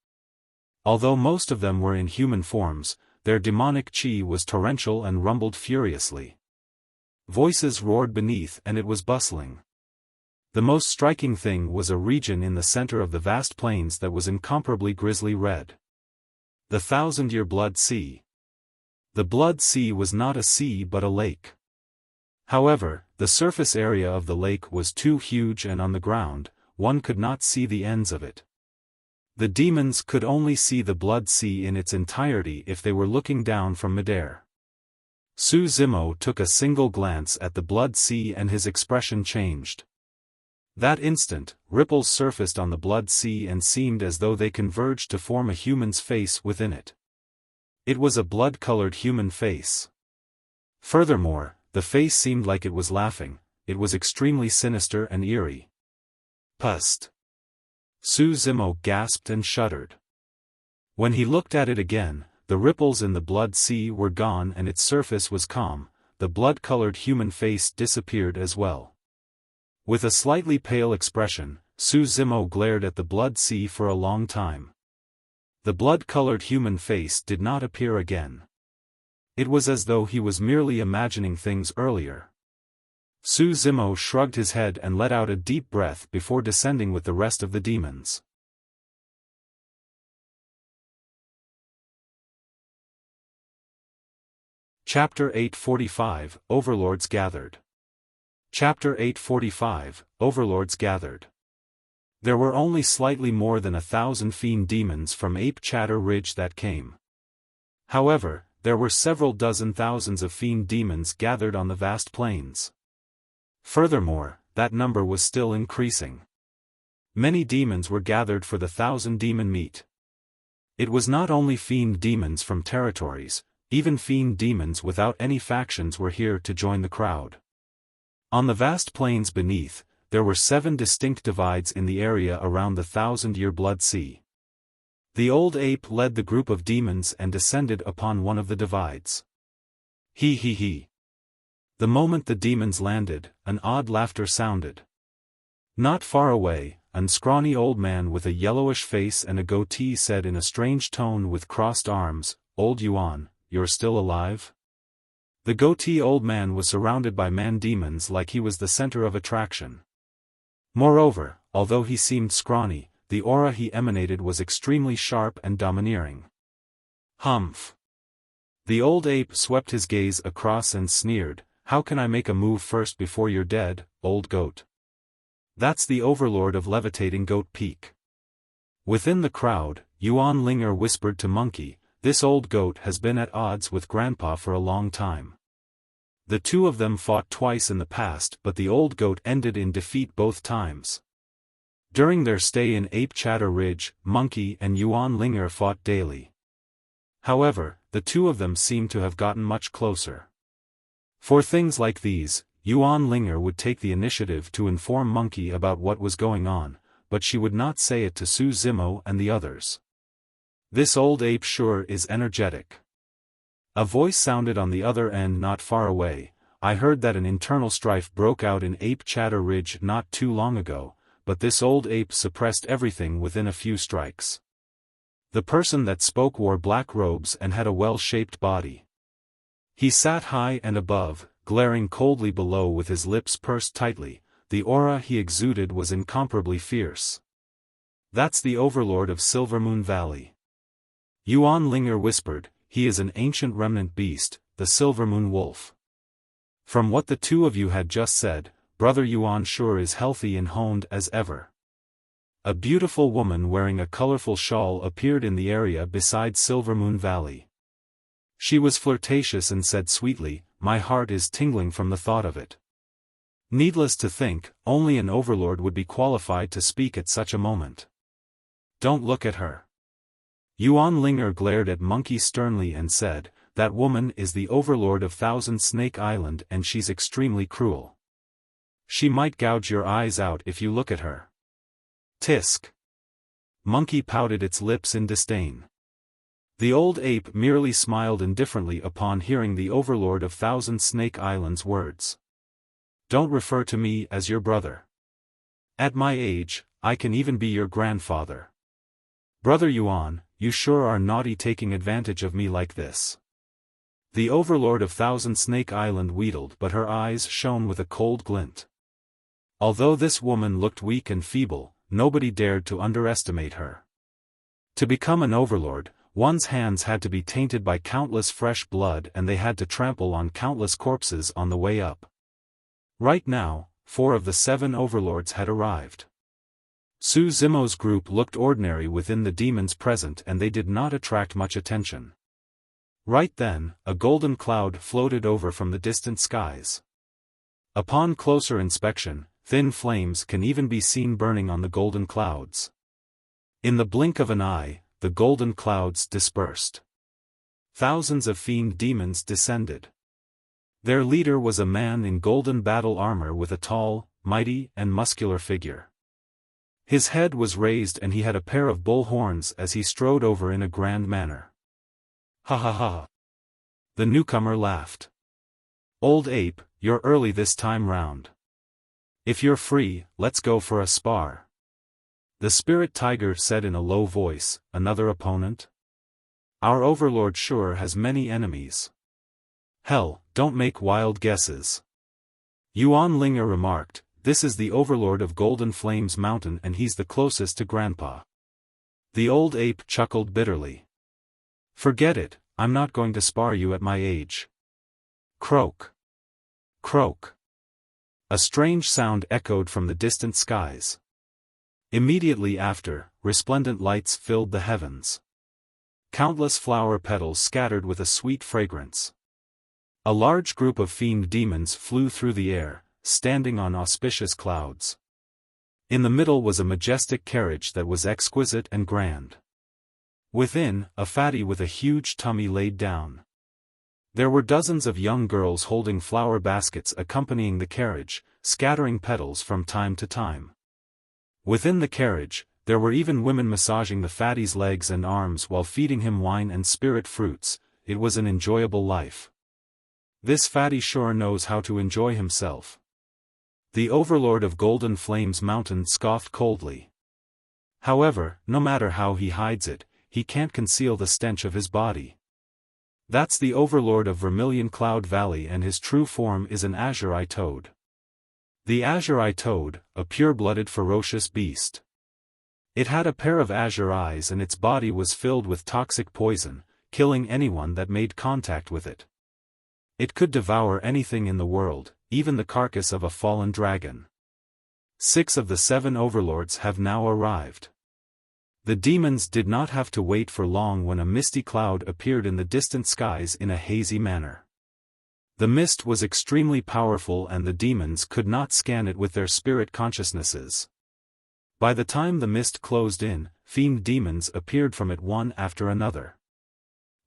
Although most of them were in human forms, their demonic chi was torrential and rumbled furiously. Voices roared beneath and it was bustling. The most striking thing was a region in the center of the vast plains that was incomparably grisly red. The 1,000-year Blood Sea. The Blood Sea was not a sea but a lake. However, the surface area of the lake was too huge and on the ground, one could not see the ends of it. The demons could only see the Blood Sea in its entirety if they were looking down from midair. Su Zimo took a single glance at the Blood Sea and his expression changed. That instant, ripples surfaced on the Blood Sea and seemed as though they converged to form a human's face within it. It was a blood-colored human face. Furthermore, the face seemed like it was laughing. It was extremely sinister and eerie. "Pust!" Su Zimo gasped and shuddered. When he looked at it again, the ripples in the Blood Sea were gone and its surface was calm. The blood-colored human face disappeared as well. With a slightly pale expression, Su Zimo glared at the Blood Sea for a long time. The blood-colored human face did not appear again. It was as though he was merely imagining things earlier. Su Zimo shrugged his head and let out a deep breath before descending with the rest of the demons. Chapter 845, Overlords Gathered. Chapter 845, Overlords Gathered. There were only slightly more than 1,000 fiend demons from Ape Chatter Ridge that came. However, there were several dozen thousands of fiend demons gathered on the vast plains. Furthermore, that number was still increasing. Many demons were gathered for the 1,000-demon meet. It was not only fiend demons from territories, even fiend demons without any factions were here to join the crowd. On the vast plains beneath, there were 7 distinct divides in the area around the 1,000-year Blood Sea. The old ape led the group of demons and descended upon one of the divides. He. The moment the demons landed, an odd laughter sounded. Not far away, a scrawny old man with a yellowish face and a goatee said in a strange tone with crossed arms, "Old Yuan, you're still alive?" The goatee old man was surrounded by man-demons like he was the center of attraction. Moreover, although he seemed scrawny, the aura he emanated was extremely sharp and domineering. Humph! The old ape swept his gaze across and sneered, "How can I make a move first before you're dead, old goat?" That's the Overlord of Levitating Goat Peak. Within the crowd, Yuan Linger whispered to Monkey, this old goat has been at odds with Grandpa for a long time. The two of them fought twice in the past, but the old goat ended in defeat both times. During their stay in Ape Chatter Ridge, Monkey and Yuan Linger fought daily. However, the two of them seemed to have gotten much closer. For things like these, Yuan Linger would take the initiative to inform Monkey about what was going on, but she would not say it to Su Zimo and the others. This old ape sure is energetic. A voice sounded on the other end not far away. I heard that an internal strife broke out in Ape Chatter Ridge not too long ago, but this old ape suppressed everything within a few strikes. The person that spoke wore black robes and had a well-shaped body. He sat high and above, glaring coldly below with his lips pursed tightly. The aura he exuded was incomparably fierce. That's the Overlord of Silvermoon Valley. Yuan Linger whispered, he is an ancient remnant beast, the Silvermoon Wolf. From what the two of you had just said, Brother Yuan sure is healthy and honed as ever. A beautiful woman wearing a colorful shawl appeared in the area beside Silvermoon Valley. She was flirtatious and said sweetly, my heart is tingling from the thought of it. Needless to think, only an Overlord would be qualified to speak at such a moment. Don't look at her. Yuan Linger glared at Monkey sternly and said, that woman is the Overlord of Thousand Snake Island and she's extremely cruel. She might gouge your eyes out if you look at her. Tisk. Monkey pouted its lips in disdain. The old ape merely smiled indifferently upon hearing the Overlord of Thousand Snake Island's words. Don't refer to me as your brother. At my age, I can even be your grandfather. Brother Yuan, you sure are naughty taking advantage of me like this. The Overlord of Thousand Snake Island wheedled, but her eyes shone with a cold glint. Although this woman looked weak and feeble, nobody dared to underestimate her. To become an Overlord, one's hands had to be tainted by countless fresh blood and they had to trample on countless corpses on the way up. Right now, 4 of the 7 Overlords had arrived. Su Zimo's group looked ordinary within the demons present and they did not attract much attention. Right then, a golden cloud floated over from the distant skies. Upon closer inspection, thin flames can even be seen burning on the golden clouds. In the blink of an eye, the golden clouds dispersed. Thousands of fiend demons descended. Their leader was a man in golden battle armor with a tall, mighty, and muscular figure. His head was raised and he had a pair of bull horns as he strode over in a grand manner. Ha ha ha. The newcomer laughed. Old ape, you're early this time round. If you're free, let's go for a spar. The spirit tiger said in a low voice, another opponent? Our Overlord sure has many enemies. Hell, don't make wild guesses. Yuan Linger remarked, this is the Overlord of Golden Flames Mountain and he's the closest to Grandpa. The old ape chuckled bitterly. Forget it, I'm not going to spar you at my age. Croak. Croak. A strange sound echoed from the distant skies. Immediately after, resplendent lights filled the heavens. Countless flower petals scattered with a sweet fragrance. A large group of fiend demons flew through the air, standing on auspicious clouds. In the middle was a majestic carriage that was exquisite and grand. Within, a fatty with a huge tummy laid down. There were dozens of young girls holding flower baskets accompanying the carriage, scattering petals from time to time. Within the carriage, there were even women massaging the fatty's legs and arms while feeding him wine and spirit fruits. It was an enjoyable life. This fatty sure knows how to enjoy himself. The Overlord of Golden Flames Mountain scoffed coldly. However, no matter how he hides it, he can't conceal the stench of his body. That's the Overlord of Vermilion Cloud Valley and his true form is an azure-eye toad. The azure-eye toad, a pure-blooded ferocious beast. It had a pair of azure eyes and its body was filled with toxic poison, killing anyone that made contact with it. It could devour anything in the world, even the carcass of a fallen dragon. 6 of the 7 overlords have now arrived. The demons did not have to wait for long when a misty cloud appeared in the distant skies in a hazy manner. The mist was extremely powerful and the demons could not scan it with their spirit consciousnesses. By the time the mist closed in, fiend demons appeared from it one after another.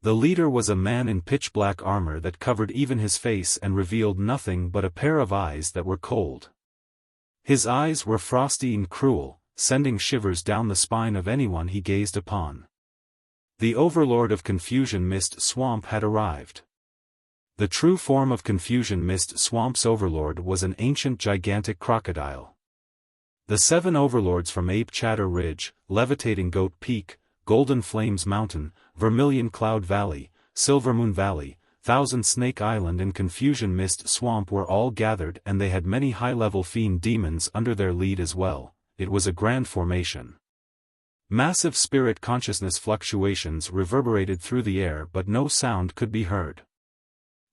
The leader was a man in pitch-black armor that covered even his face and revealed nothing but a pair of eyes that were cold. His eyes were frosty and cruel, sending shivers down the spine of anyone he gazed upon. The Overlord of Confusion Mist Swamp had arrived. The true form of Confusion Mist Swamp's Overlord was an ancient gigantic crocodile. The 7 overlords from Ape Chatter Ridge, Levitating Goat Peak, Golden Flames Mountain, Vermilion Cloud Valley, Silvermoon Valley, Thousand Snake Island and Confusion Mist Swamp were all gathered and they had many high-level fiend demons under their lead as well. It was a grand formation. Massive spirit consciousness fluctuations reverberated through the air but no sound could be heard.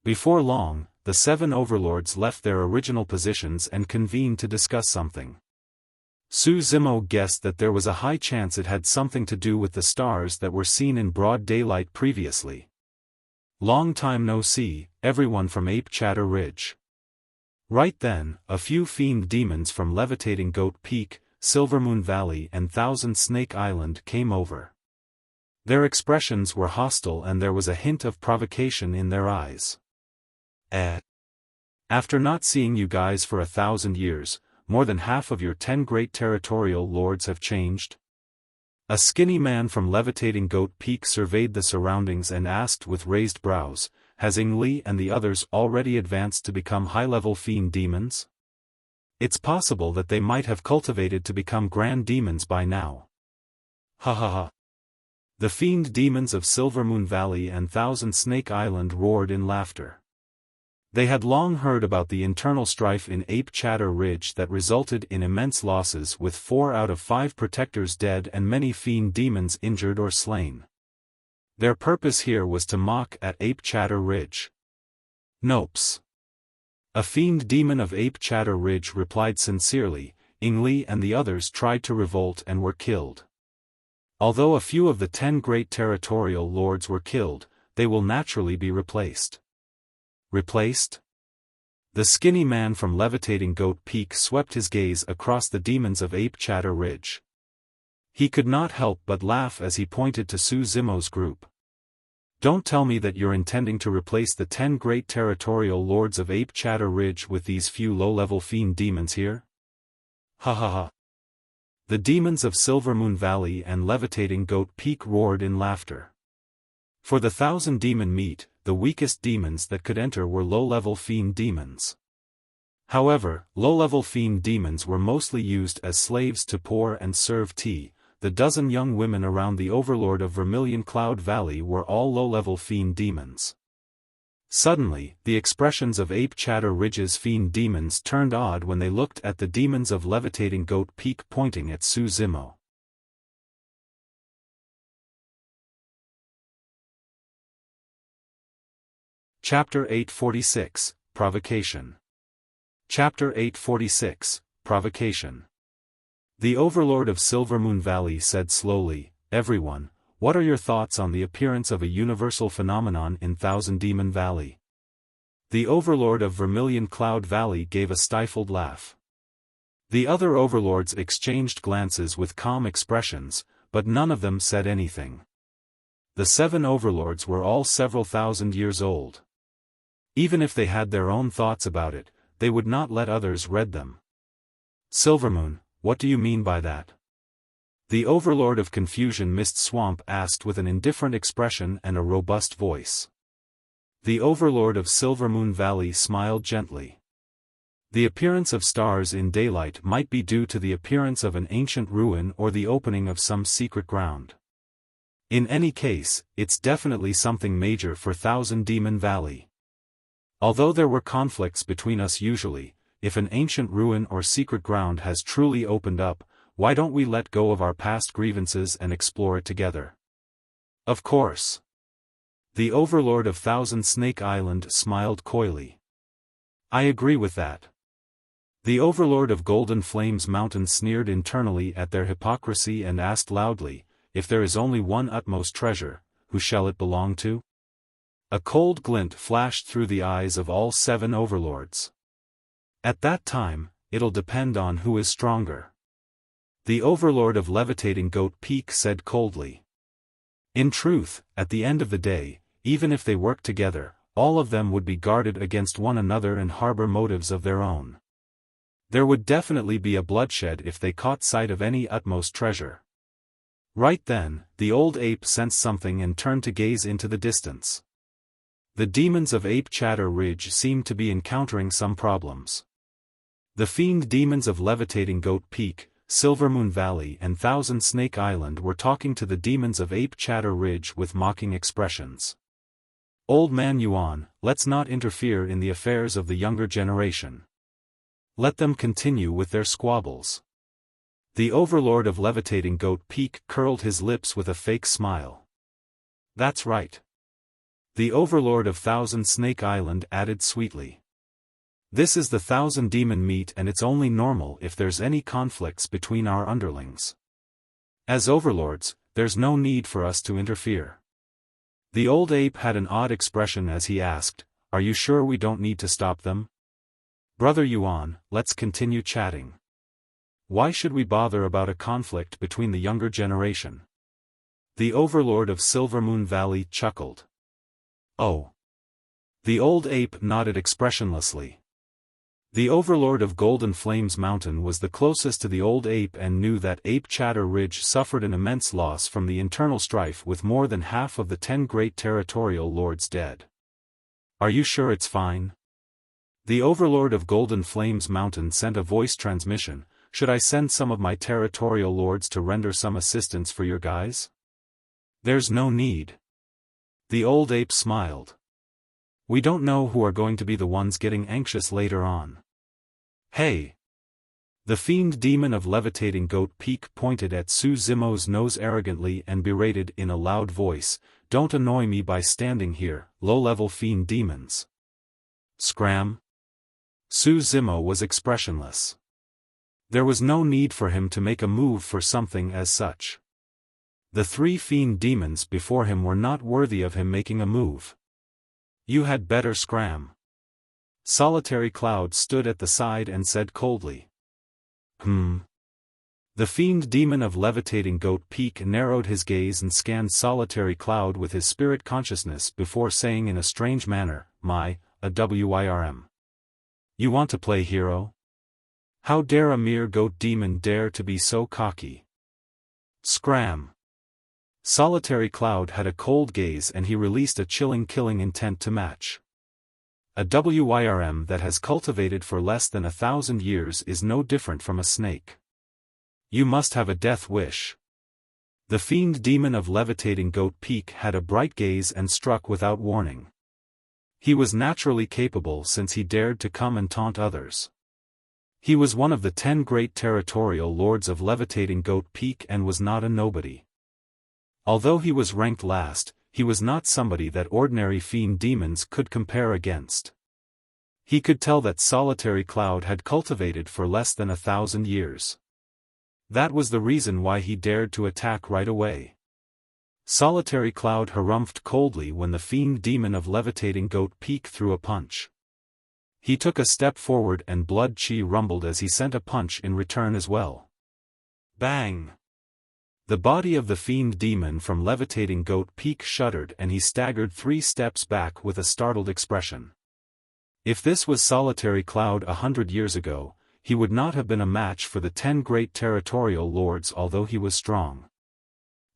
Before long, the 7 overlords left their original positions and convened to discuss something. Su Zimo guessed that there was a high chance it had something to do with the stars that were seen in broad daylight previously. Long time no see, everyone from Ape Chatter Ridge. Right then, a few fiend demons from Levitating Goat Peak, Silvermoon Valley and Thousand Snake Island came over. Their expressions were hostile and there was a hint of provocation in their eyes. After not seeing you guys for 1,000 years, more than half of your 10 great territorial lords have changed? A skinny man from Levitating Goat Peak surveyed the surroundings and asked with raised brows, has Ing Li and the others already advanced to become high-level fiend demons? It's possible that they might have cultivated to become grand demons by now. Ha ha ha. The fiend demons of Silvermoon Valley and Thousand Snake Island roared in laughter. They had long heard about the internal strife in Ape Chatter Ridge that resulted in immense losses with 4 out of 5 protectors dead and many fiend demons injured or slain. Their purpose here was to mock at Ape Chatter Ridge. Nopes. A fiend demon of Ape Chatter Ridge replied sincerely, Ing Li and the others tried to revolt and were killed. Although a few of the 10 great territorial lords were killed, they will naturally be replaced. Replaced? The skinny man from Levitating Goat Peak swept his gaze across the demons of Ape Chatter Ridge. He could not help but laugh as he pointed to Su Zimo's group. Don't tell me that you're intending to replace the 10 great territorial lords of Ape Chatter Ridge with these few low-level fiend demons here? Ha ha ha. The demons of Silvermoon Valley and Levitating Goat Peak roared in laughter. For the 1,000 demon meet, the weakest demons that could enter were low-level fiend demons. However, low-level fiend demons were mostly used as slaves to pour and serve tea. The dozen young women around the Overlord of Vermilion Cloud Valley were all low-level fiend demons. Suddenly, the expressions of Ape Chatter Ridge's fiend demons turned odd when they looked at the demons of Levitating Goat Peak pointing at Su Zimo. Chapter 846, Provocation. Chapter 846, Provocation. The Overlord of Silvermoon Valley said slowly, everyone, what are your thoughts on the appearance of a universal phenomenon in Thousand Demon Valley? The Overlord of Vermilion Cloud Valley gave a stifled laugh. The other Overlords exchanged glances with calm expressions, but none of them said anything. The 7 Overlords were all several thousand years old. Even if they had their own thoughts about it, they would not let others read them. Silvermoon, what do you mean by that? The Overlord of Confusion Mist Swamp asked with an indifferent expression and a robust voice. The Overlord of Silvermoon Valley smiled gently. The appearance of stars in daylight might be due to the appearance of an ancient ruin or the opening of some secret ground. In any case, it's definitely something major for Thousand Demon Valley. Although there were conflicts between us usually, if an ancient ruin or secret ground has truly opened up, why don't we let go of our past grievances and explore it together? Of course. The Overlord of Thousand Snake Island smiled coyly. I agree with that. The Overlord of Golden Flames Mountain sneered internally at their hypocrisy and asked loudly, "If there is only one utmost treasure, who shall it belong to?" A cold glint flashed through the eyes of all 7 Overlords. "At that time, it'll depend on who is stronger," the Overlord of Levitating Goat Peak said coldly. In truth, at the end of the day, even if they worked together, all of them would be guarded against one another and harbor motives of their own. There would definitely be a bloodshed if they caught sight of any utmost treasure. Right then, the old ape sensed something and turned to gaze into the distance. The demons of Ape Chatter Ridge seemed to be encountering some problems. The fiend demons of Levitating Goat Peak, Silvermoon Valley and Thousand Snake Island were talking to the demons of Ape Chatter Ridge with mocking expressions. "Old Man Yuan, let's not interfere in the affairs of the younger generation. Let them continue with their squabbles." The Overlord of Levitating Goat Peak curled his lips with a fake smile. "That's right." The Overlord of Thousand Snake Island added sweetly. "This is the Thousand Demon meet and it's only normal if there's any conflicts between our underlings. As Overlords, there's no need for us to interfere." The old ape had an odd expression as he asked, "Are you sure we don't need to stop them? Brother Yuan, let's continue chatting. Why should we bother about a conflict between the younger generation?" The Overlord of Silvermoon Valley chuckled. "Oh." The old ape nodded expressionlessly. The Overlord of Golden Flames Mountain was the closest to the old ape and knew that Ape Chatter Ridge suffered an immense loss from the internal strife with more than half of the 10 great territorial lords dead. "Are you sure it's fine?" The Overlord of Golden Flames Mountain sent a voice transmission, "Should I send some of my territorial lords to render some assistance for your guys?" "There's no need." The old ape smiled. "We don't know who are going to be the ones getting anxious later on." "Hey!" The fiend demon of Levitating Goat Peak pointed at Su Zimo's nose arrogantly and berated in a loud voice, "Don't annoy me by standing here, low-level fiend demons." "Scram!" Su Zimo was expressionless. There was no need for him to make a move for something as such. The 3 fiend demons before him were not worthy of him making a move. "You had better scram." Solitary Cloud stood at the side and said coldly. The fiend demon of Levitating Goat Peak narrowed his gaze and scanned Solitary Cloud with his spirit consciousness before saying in a strange manner, a Wyrm. "You want to play hero? How dare a mere goat demon dare to be so cocky?" Scram! Solitary Cloud had a cold gaze and he released a chilling killing intent to match. A Wyrm that has cultivated for less than 1,000 years is no different from a snake. You must have a death wish. The fiend demon of Levitating Goat Peak had a bright gaze and struck without warning. He was naturally capable since he dared to come and taunt others. He was one of the 10 great territorial lords of Levitating Goat Peak and was not a nobody. Although he was ranked last, he was not somebody that ordinary fiend demons could compare against. He could tell that Solitary Cloud had cultivated for less than 1,000 years. That was the reason why he dared to attack right away. Solitary Cloud harumphed coldly when the fiend demon of Levitating Goat Peak threw a punch. He took a step forward and blood chi rumbled as he sent a punch in return as well. Bang! The body of the fiend demon from Levitating Goat Peak shuddered and he staggered 3 steps back with a startled expression. If this was Solitary Cloud 100 years ago, he would not have been a match for the 10 great territorial lords although he was strong.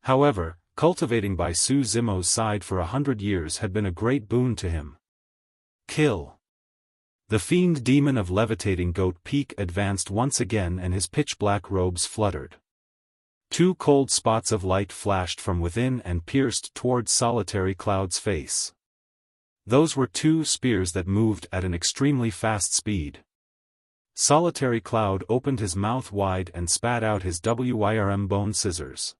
However, cultivating by Su Zimo's side for 100 years had been a great boon to him. Kill! The fiend demon of Levitating Goat Peak advanced once again and his pitch-black robes fluttered. 2 cold spots of light flashed from within and pierced towards Solitary Cloud's face. Those were 2 spears that moved at an extremely fast speed. Solitary Cloud opened his mouth wide and spat out his Wyrm bone scissors.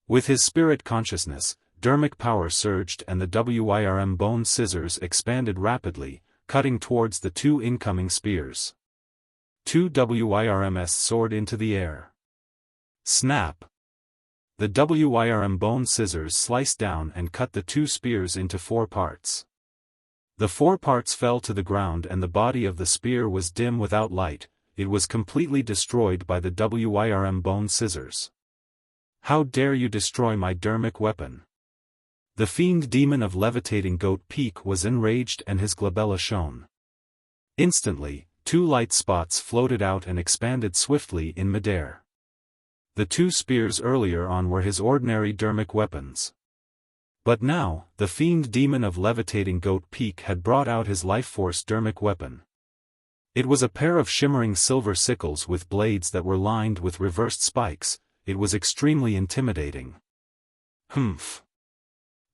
With his spirit consciousness, Dharmic power surged and the Wyrm bone scissors expanded rapidly, cutting towards the 2 incoming spears. 2 Wyrms soared into the air. Snap! The Wyrm bone scissors sliced down and cut the 2 spears into 4 parts. The 4 parts fell to the ground and the body of the spear was dim without light. It was completely destroyed by the Wyrm bone scissors. How dare you destroy my Dharmic weapon? The fiend demon of levitating goat peak was enraged and his glabella shone. Instantly, 2 light spots floated out and expanded swiftly in midair. The 2 spears earlier on were his ordinary Dharmic weapons. But now, the fiend demon of levitating goat peak had brought out his life-force Dharmic weapon. It was a pair of shimmering silver sickles with blades that were lined with reversed spikes. It was extremely intimidating. Humph!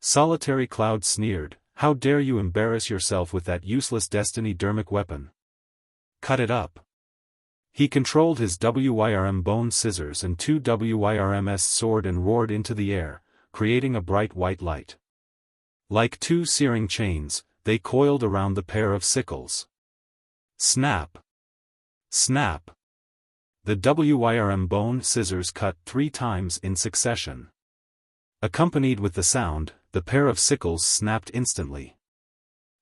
Solitary Cloud sneered, how dare you embarrass yourself with that useless destiny Dharmic weapon? Cut it up. He controlled his Wyrm bone scissors and 2 Wyrms sword and roared into the air, creating a bright white light. Like 2 searing chains, they coiled around the pair of sickles. Snap! Snap! The Wyrm bone scissors cut 3 times in succession. Accompanied with the sound, the pair of sickles snapped instantly.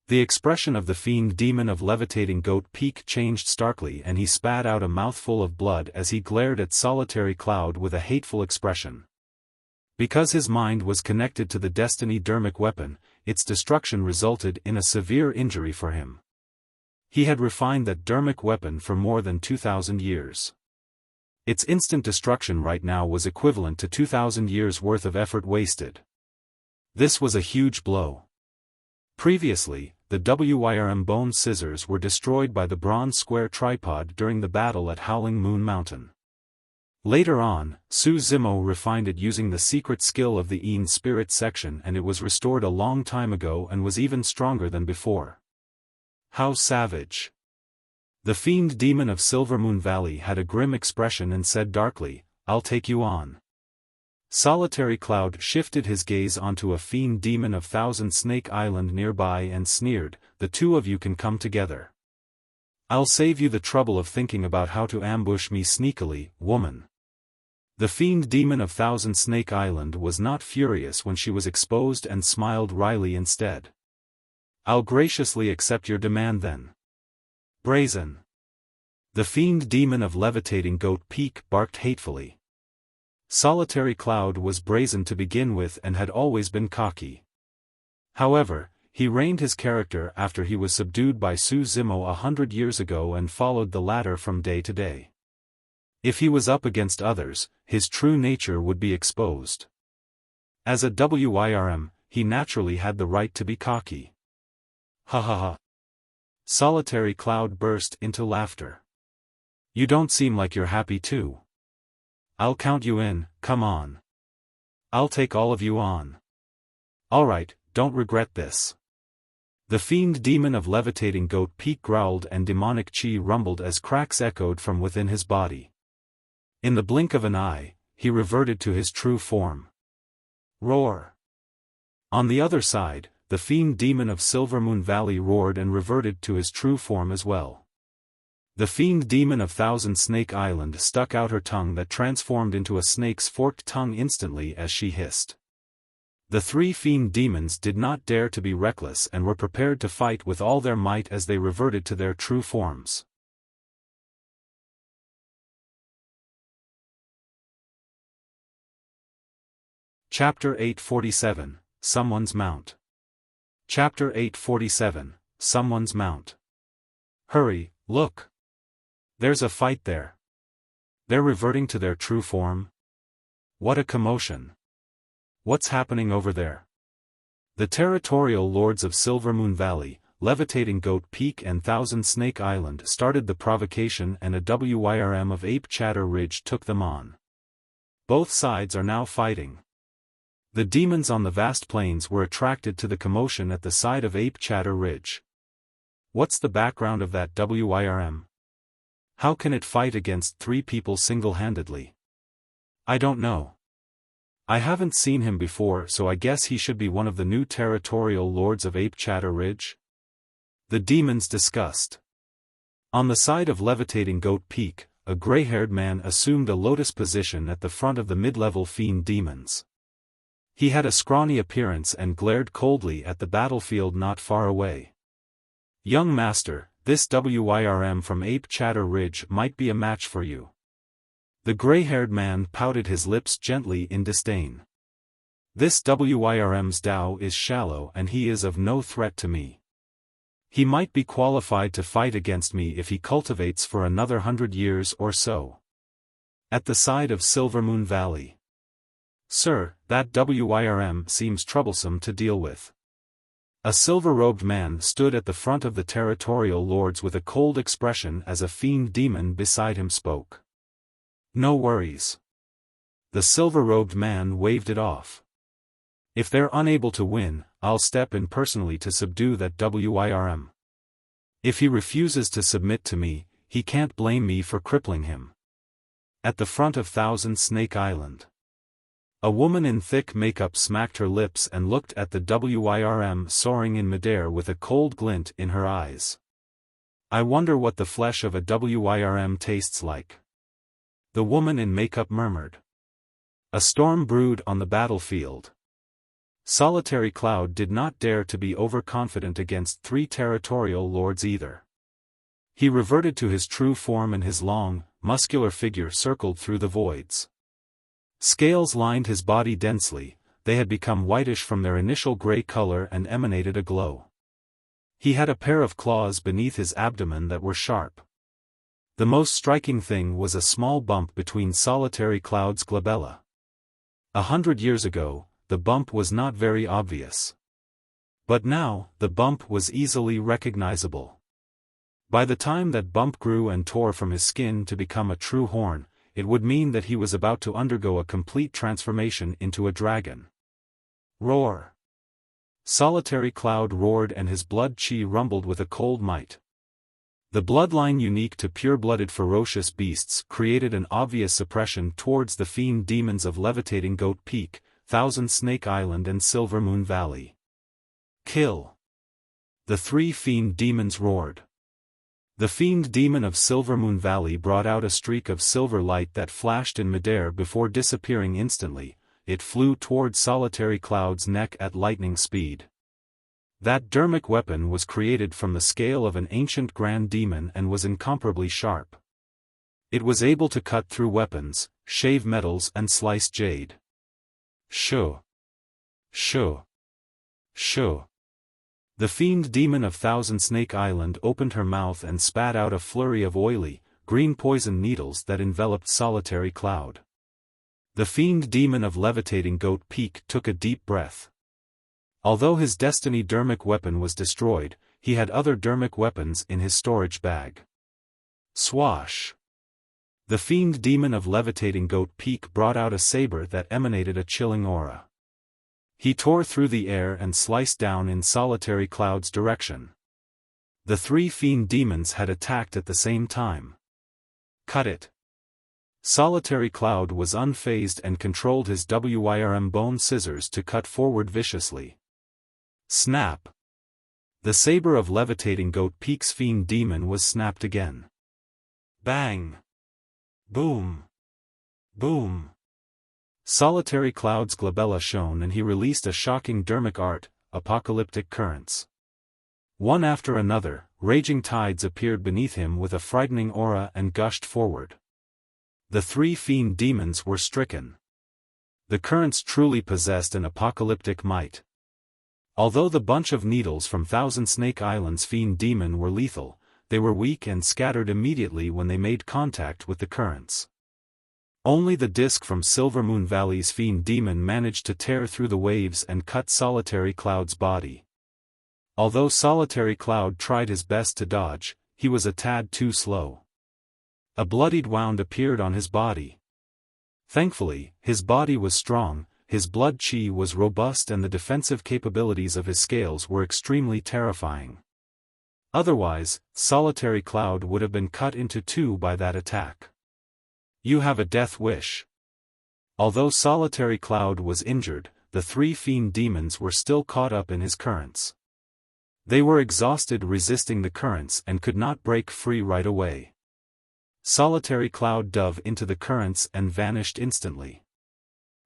The expression of the fiend demon of levitating goat peak changed starkly and he spat out a mouthful of blood as he glared at Solitary Cloud with a hateful expression. Because his mind was connected to the destiny Dharmic weapon, its destruction resulted in a severe injury for him. He had refined that Dharmic weapon for more than 2,000 years. Its instant destruction right now was equivalent to 2,000 years' worth of effort wasted. This was a huge blow. Previously, the Wyrm bone scissors were destroyed by the bronze square tripod during the battle at Howling Moon Mountain. Later on, Su Zimo refined it using the secret skill of the Een Spirit section and it was restored a long time ago and was even stronger than before. How savage! The fiend demon of Silvermoon Valley had a grim expression and said darkly, I'll take you on. Solitary Cloud shifted his gaze onto a fiend demon of Thousand Snake Island nearby and sneered, the 2 of you can come together. I'll save you the trouble of thinking about how to ambush me sneakily, woman. The fiend demon of Thousand Snake Island was not furious when she was exposed and smiled wryly instead. I'll graciously accept your demand then. Brazen. The fiend demon of levitating goat peak barked hatefully. Solitary Cloud was brazen to begin with and had always been cocky. However, he reined his character after he was subdued by Su Zimo 100 years ago and followed the latter from day to day. If he was up against others, his true nature would be exposed. As a Wyrm, he naturally had the right to be cocky. Ha ha ha. Solitary Cloud burst into laughter. You don't seem like you're happy too. I'll count you in, come on. I'll take all of you on. Alright, don't regret this. The fiend demon of levitating goat peak growled and demonic chi rumbled as cracks echoed from within his body. In the blink of an eye, he reverted to his true form. Roar! On the other side, the fiend demon of Silvermoon Valley roared and reverted to his true form as well. The fiend demon of Thousand Snake Island stuck out her tongue that transformed into a snake's forked tongue instantly as she hissed. The 3 fiend demons did not dare to be reckless and were prepared to fight with all their might as they reverted to their true forms. Chapter 847, Someone's Mount. Chapter 847, Someone's Mount. Hurry, look! There's a fight there. They're reverting to their true form? What a commotion. What's happening over there? The Territorial Lords of Silvermoon Valley, Levitating Goat Peak and Thousand Snake Island started the Provocation and a Wyrm of Ape Chatter Ridge took them on. Both sides are now fighting. The demons on the vast plains were attracted to the commotion at the side of Ape Chatter Ridge. What's the background of that Wyrm? How can it fight against 3 people single-handedly? I don't know. I haven't seen him before, so I guess he should be one of the new Territorial Lords of Ape Chatter Ridge? The demons discussed. On the side of levitating Goat Peak, a gray-haired man assumed a lotus position at the front of the mid-level fiend demons. He had a scrawny appearance and glared coldly at the battlefield not far away. "Young master, this Wyrm from Ape Chatter Ridge might be a match for you." The gray-haired man pouted his lips gently in disdain. "This Wyrm's Tao is shallow and he is of no threat to me. He might be qualified to fight against me if he cultivates for another 100 years or so." At the side of Silvermoon Valley. "Sir, that Wyrm seems troublesome to deal with." A silver-robed man stood at the front of the Territorial Lords with a cold expression as a fiend demon beside him spoke. "No worries." The silver-robed man waved it off. "If they're unable to win, I'll step in personally to subdue that Wyrm. If he refuses to submit to me, he can't blame me for crippling him." At the front of Thousand Snake Island. A woman in thick makeup smacked her lips and looked at the Wyrm soaring in midair with a cold glint in her eyes. "I wonder what the flesh of a Wyrm tastes like," the woman in makeup murmured. A storm brewed on the battlefield. Solitary Cloud did not dare to be overconfident against 3 Territorial Lords either. He reverted to his true form and his long, muscular figure circled through the voids. Scales lined his body densely, they had become whitish from their initial gray color and emanated a glow. He had a pair of claws beneath his abdomen that were sharp. The most striking thing was a small bump between Solitary Cloud's glabella. 100 years ago, the bump was not very obvious. But now, the bump was easily recognizable. By the time that bump grew and tore from his skin to become a true horn, it would mean that he was about to undergo a complete transformation into a dragon. Roar! Solitary Cloud roared and his blood chi rumbled with a cold might. The bloodline unique to pure-blooded ferocious beasts created an obvious suppression towards the fiend demons of levitating Goat Peak, Thousand Snake Island and Silvermoon Valley. "Kill!" The 3 fiend demons roared. The fiend demon of Silvermoon Valley brought out a streak of silver light that flashed in midair before disappearing instantly. It flew toward Solitary Cloud's neck at lightning speed. That Dharmic weapon was created from the scale of an ancient grand demon and was incomparably sharp. It was able to cut through weapons, shave metals and slice jade. Shoo! Shoo! Shoo! The fiend demon of Thousand Snake Island opened her mouth and spat out a flurry of oily, green poison needles that enveloped Solitary Cloud. The fiend demon of levitating Goat Peak took a deep breath. Although his Destiny Dharmic weapon was destroyed, he had other Dharmic weapons in his storage bag. Swash! The fiend demon of levitating Goat Peak brought out a saber that emanated a chilling aura. He tore through the air and sliced down in Solitary Cloud's direction. The 3 fiend demons had attacked at the same time. Cut it! Solitary Cloud was unfazed and controlled his Wyrm bone scissors to cut forward viciously. Snap! The saber of levitating Goat Peak's fiend demon was snapped again. Bang! Boom! Boom! Solitary Cloud's glabella shone and he released a shocking Dharmic art, apocalyptic currents. One after another, raging tides appeared beneath him with a frightening aura and gushed forward. The 3 fiend demons were stricken. The currents truly possessed an apocalyptic might. Although the bunch of needles from Thousand Snake Island's fiend demon were lethal, they were weak and scattered immediately when they made contact with the currents. Only the disc from Silvermoon Valley's fiend demon managed to tear through the waves and cut Solitary Cloud's body. Although Solitary Cloud tried his best to dodge, he was a tad too slow. A bloodied wound appeared on his body. Thankfully, his body was strong, his blood chi was robust and the defensive capabilities of his scales were extremely terrifying. Otherwise, Solitary Cloud would have been cut into 2 by that attack. You have a death wish. Although Solitary Cloud was injured, the 3 fiend demons were still caught up in his currents. They were exhausted resisting the currents and could not break free right away. Solitary Cloud dove into the currents and vanished instantly.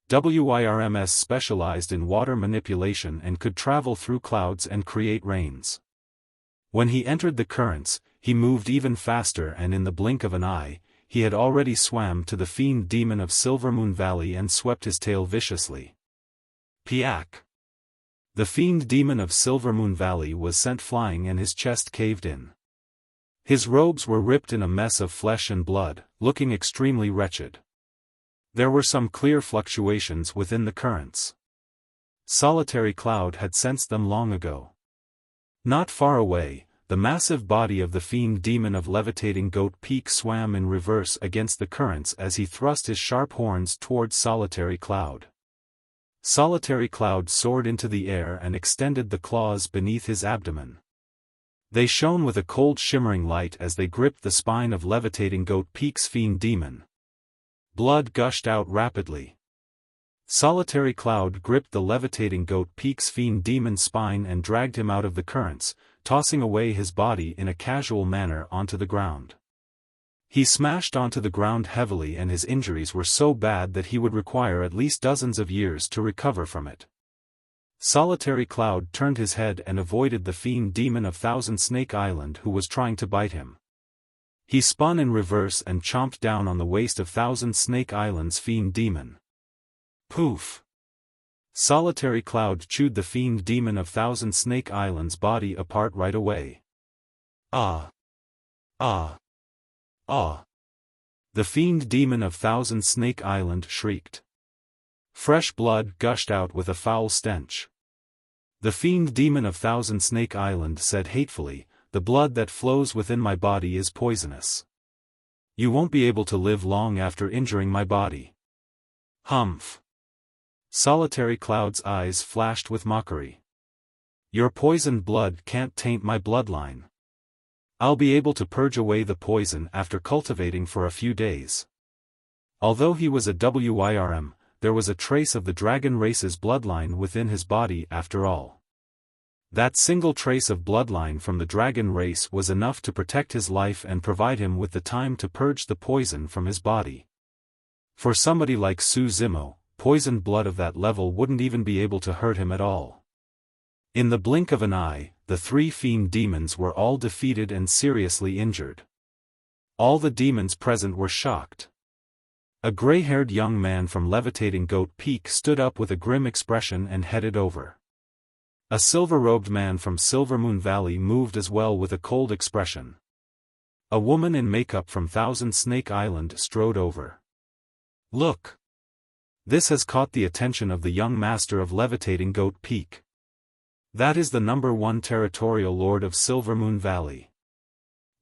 Wyrms specialized in water manipulation and could travel through clouds and create rains. When he entered the currents, he moved even faster, and in the blink of an eye, he had already swam to the fiend demon of Silvermoon Valley and swept his tail viciously. Piak! The fiend demon of Silvermoon Valley was sent flying and his chest caved in. His robes were ripped in a mess of flesh and blood, looking extremely wretched. There were some clear fluctuations within the currents. Solitary Cloud had sensed them long ago. Not far away, the massive body of the fiend demon of Levitating Goat Peak swam in reverse against the currents as he thrust his sharp horns towards Solitary Cloud. Solitary Cloud soared into the air and extended the claws beneath his abdomen. They shone with a cold shimmering light as they gripped the spine of Levitating Goat Peak's fiend demon. Blood gushed out rapidly. Solitary Cloud gripped the Levitating Goat Peak's fiend demon's spine and dragged him out of the currents, tossing away his body in a casual manner onto the ground. He smashed onto the ground heavily, and his injuries were so bad that he would require at least dozens of years to recover from it. Solitary Cloud turned his head and avoided the fiend demon of Thousand Snake Island who was trying to bite him. He spun in reverse and chomped down on the waist of Thousand Snake Island's fiend demon. Poof! Solitary Cloud chewed the fiend demon of Thousand Snake Island's body apart right away. Ah! Ah! Ah! The fiend demon of Thousand Snake Island shrieked. Fresh blood gushed out with a foul stench. The fiend demon of Thousand Snake Island said hatefully, "The blood that flows within my body is poisonous. You won't be able to live long after injuring my body." Humph! Solitary Cloud's eyes flashed with mockery. "Your poisoned blood can't taint my bloodline. I'll be able to purge away the poison after cultivating for a few days." Although he was a Wyrm, there was a trace of the dragon race's bloodline within his body after all. That single trace of bloodline from the dragon race was enough to protect his life and provide him with the time to purge the poison from his body. For somebody like Su Zimo, poisoned blood of that level wouldn't even be able to hurt him at all. In the blink of an eye, the three fiend demons were all defeated and seriously injured. All the demons present were shocked. A gray-haired young man from Levitating Goat Peak stood up with a grim expression and headed over. A silver-robed man from Silvermoon Valley moved as well with a cold expression. A woman in makeup from Thousand Snake Island strode over. "Look! This has caught the attention of the young master of Levitating Goat Peak. That is the #1 Territorial Lord of Silvermoon Valley.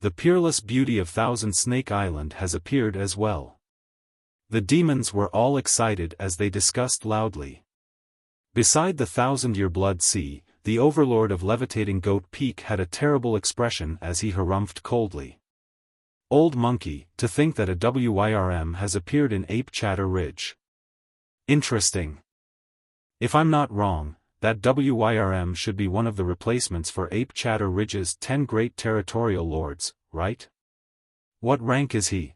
The peerless beauty of Thousand Snake Island has appeared as well." The demons were all excited as they discussed loudly. Beside the 1,000-year blood sea, the Overlord of Levitating Goat Peak had a terrible expression as he harumphed coldly. "Old monkey, to think that a Wyrm has appeared in Ape Chatter Ridge. Interesting. If I'm not wrong, that Wyrm should be one of the replacements for Ape Chatter Ridge's 10 great territorial lords, right? What rank is he?"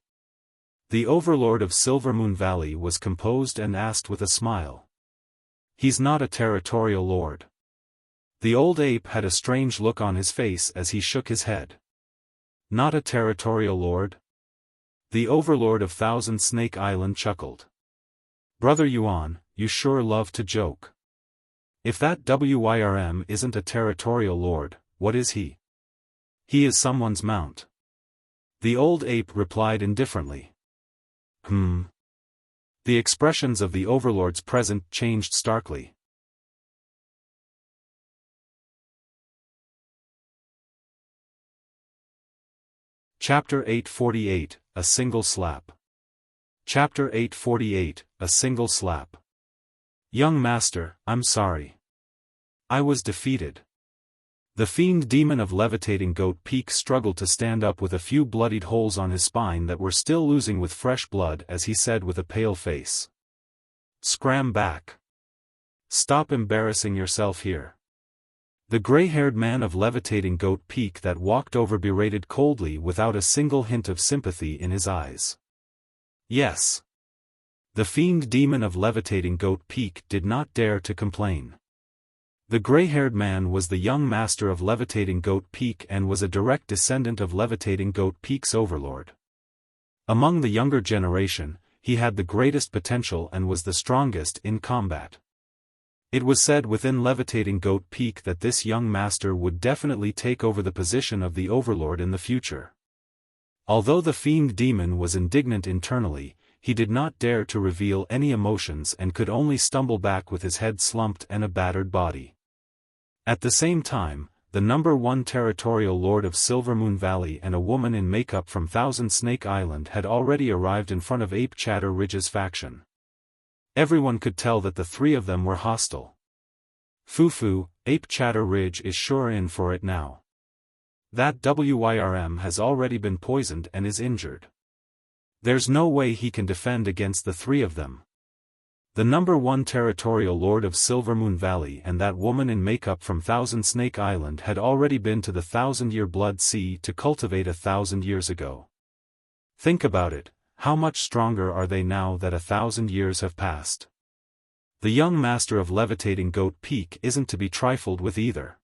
The Overlord of Silvermoon Valley was composed and asked with a smile. "He's not a territorial lord." The old ape had a strange look on his face as he shook his head. "Not a territorial lord?" The Overlord of Thousand Snake Island chuckled. "Brother Yuan, you sure love to joke. If that Wyrm isn't a territorial lord, what is he?" "He is someone's mount." The old ape replied indifferently. The expressions of the overlords present changed starkly. Chapter 848, A Single Slap. Chapter 848, A Single Slap. "Young master, I'm sorry. I was defeated." The fiend demon of Levitating Goat Peak struggled to stand up with a few bloodied holes on his spine that were still oozing with fresh blood as he said with a pale face. "Scram back. Stop embarrassing yourself here. The gray-haired man of levitating Goat Peak that walked over berated coldly without a single hint of sympathy in his eyes. Yes. The fiend demon of levitating Goat Peak did not dare to complain. The gray-haired man was the young master of levitating Goat Peak and was a direct descendant of levitating Goat Peak's overlord. Among the younger generation, he had the greatest potential and was the strongest in combat. It was said within levitating Goat Peak that this young master would definitely take over the position of the overlord in the future. Although the fiend demon was indignant internally, he did not dare to reveal any emotions and could only stumble back with his head slumped and a battered body. At the same time, the number 1 territorial lord of Silvermoon Valley and a woman in makeup from Thousand Snake Island had already arrived in front of Ape Chatter Ridge's faction. Everyone could tell that the three of them were hostile. Fufu, Ape Chatter Ridge is sure in for it now. That Wyrm has already been poisoned and is injured. There's no way he can defend against the three of them. The number 1 territorial lord of Silvermoon Valley and that woman in makeup from Thousand Snake Island had already been to the 1,000-year Blood Sea to cultivate 1,000 years ago. Think about it, how much stronger are they now that 1,000 years have passed? The young master of levitating Goat Peak isn't to be trifled with either.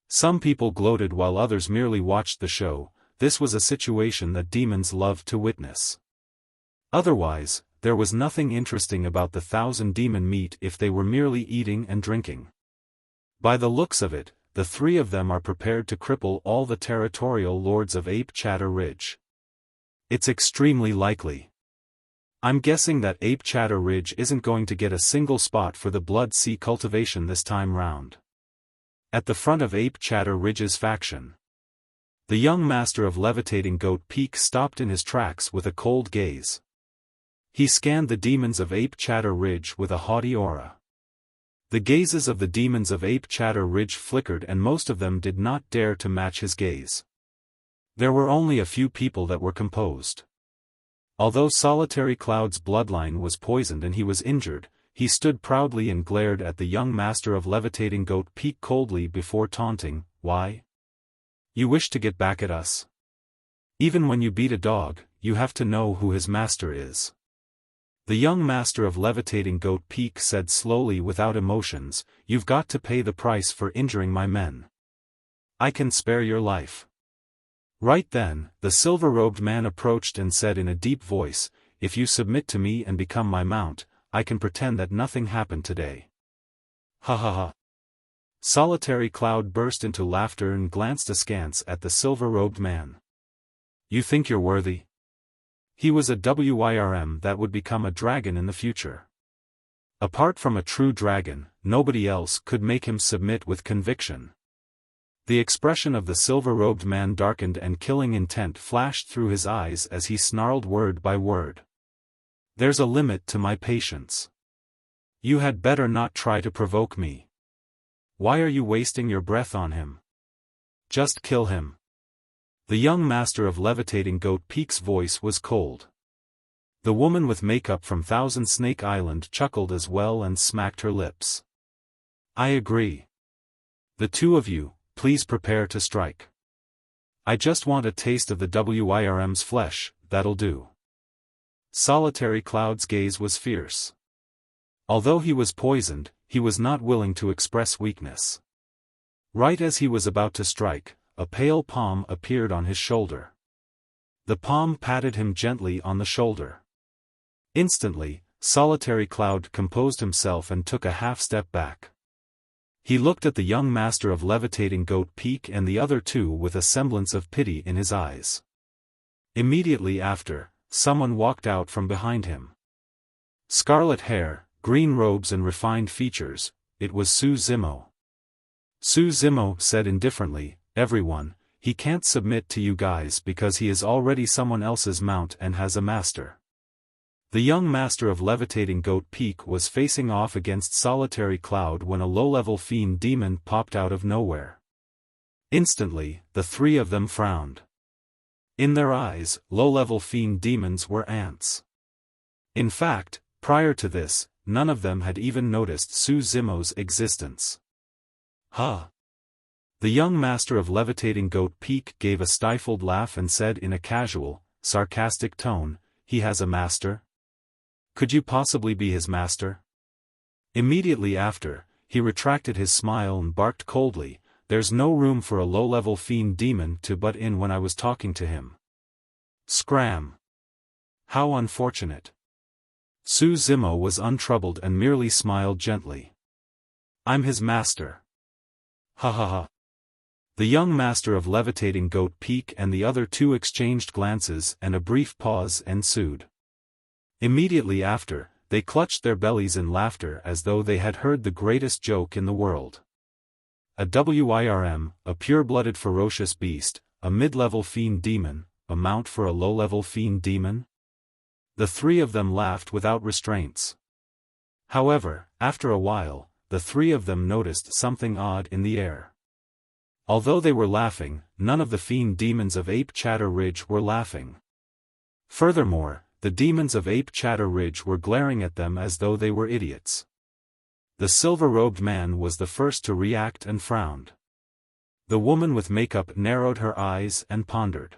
Some people gloated while others merely watched the show. This was a situation that demons loved to witness. Otherwise, there was nothing interesting about the 1,000 demon meat if they were merely eating and drinking. By the looks of it, the three of them are prepared to cripple all the territorial lords of Ape Chatter Ridge. It's extremely likely. I'm guessing that Ape Chatter Ridge isn't going to get a single spot for the Blood Sea cultivation this time round. At the front of Ape Chatter Ridge's faction, the young master of levitating Goat Peak stopped in his tracks with a cold gaze. He scanned the demons of Ape Chatter Ridge with a haughty aura. The gazes of the demons of Ape Chatter Ridge flickered and most of them did not dare to match his gaze. There were only a few people that were composed. Although Solitary Cloud's bloodline was poisoned and he was injured, he stood proudly and glared at the young master of levitating Goat Peak coldly before taunting, "Why? You wish to get back at us? Even when you beat a dog, you have to know who his master is." The young master of levitating Goat Peak said slowly without emotions, "You've got to pay the price for injuring my men. I can spare your life." Right then, the silver-robed man approached and said in a deep voice, "If you submit to me and become my mount, I can pretend that nothing happened today." Ha ha ha. Solitary Cloud burst into laughter and glanced askance at the silver-robed man. "You think you're worthy?" He was a Wyrm that would become a dragon in the future. Apart from a true dragon, nobody else could make him submit with conviction. The expression of the silver-robed man darkened and killing intent flashed through his eyes as he snarled word by word. "There's a limit to my patience. You had better not try to provoke me. Why are you wasting your breath on him? Just kill him." The young master of levitating Goat Peak's voice was cold. The woman with makeup from Thousand Snake Island chuckled as well and smacked her lips. "I agree. The two of you, please prepare to strike. I just want a taste of the Wyrm's flesh, that'll do." Solitary Cloud's gaze was fierce. Although he was poisoned, he was not willing to express weakness. Right as he was about to strike, a pale palm appeared on his shoulder. The palm patted him gently on the shoulder. Instantly, Solitary Cloud composed himself and took a half-step back. He looked at the young master of levitating Goat Peak and the other two with a semblance of pity in his eyes. Immediately after, someone walked out from behind him. Scarlet hair, green robes and refined features, it was Su Zimo. Su Zimo said indifferently, "Everyone, he can't submit to you guys because he is already someone else's mount and has a master." The young master of levitating Goat Peak was facing off against Solitary Cloud when a low-level fiend demon popped out of nowhere. Instantly, the three of them frowned. In their eyes, low-level fiend demons were ants. In fact, prior to this, none of them had even noticed Su Zimo's existence. "Huh. The young master of Levitating Goat Peak gave a stifled laugh and said in a casual, sarcastic tone, "He has a master? Could you possibly be his master?" Immediately after, he retracted his smile and barked coldly, "There's no room for a low-level fiend demon to butt in when I was talking to him." Scram! How unfortunate. Su Zimo was untroubled and merely smiled gently. "I'm his master." Ha ha ha. The young master of Levitating Goat Peak and the other two exchanged glances and a brief pause ensued. Immediately after, they clutched their bellies in laughter as though they had heard the greatest joke in the world. A Wyrm, a pure-blooded ferocious beast, a mid-level fiend demon, a mount for a low-level fiend demon? The three of them laughed without restraints. However, after a while, the three of them noticed something odd in the air. Although they were laughing, none of the fiend demons of Ape Chatter Ridge were laughing. Furthermore, the demons of Ape Chatter Ridge were glaring at them as though they were idiots. The silver-robed man was the first to react and frowned. The woman with makeup narrowed her eyes and pondered.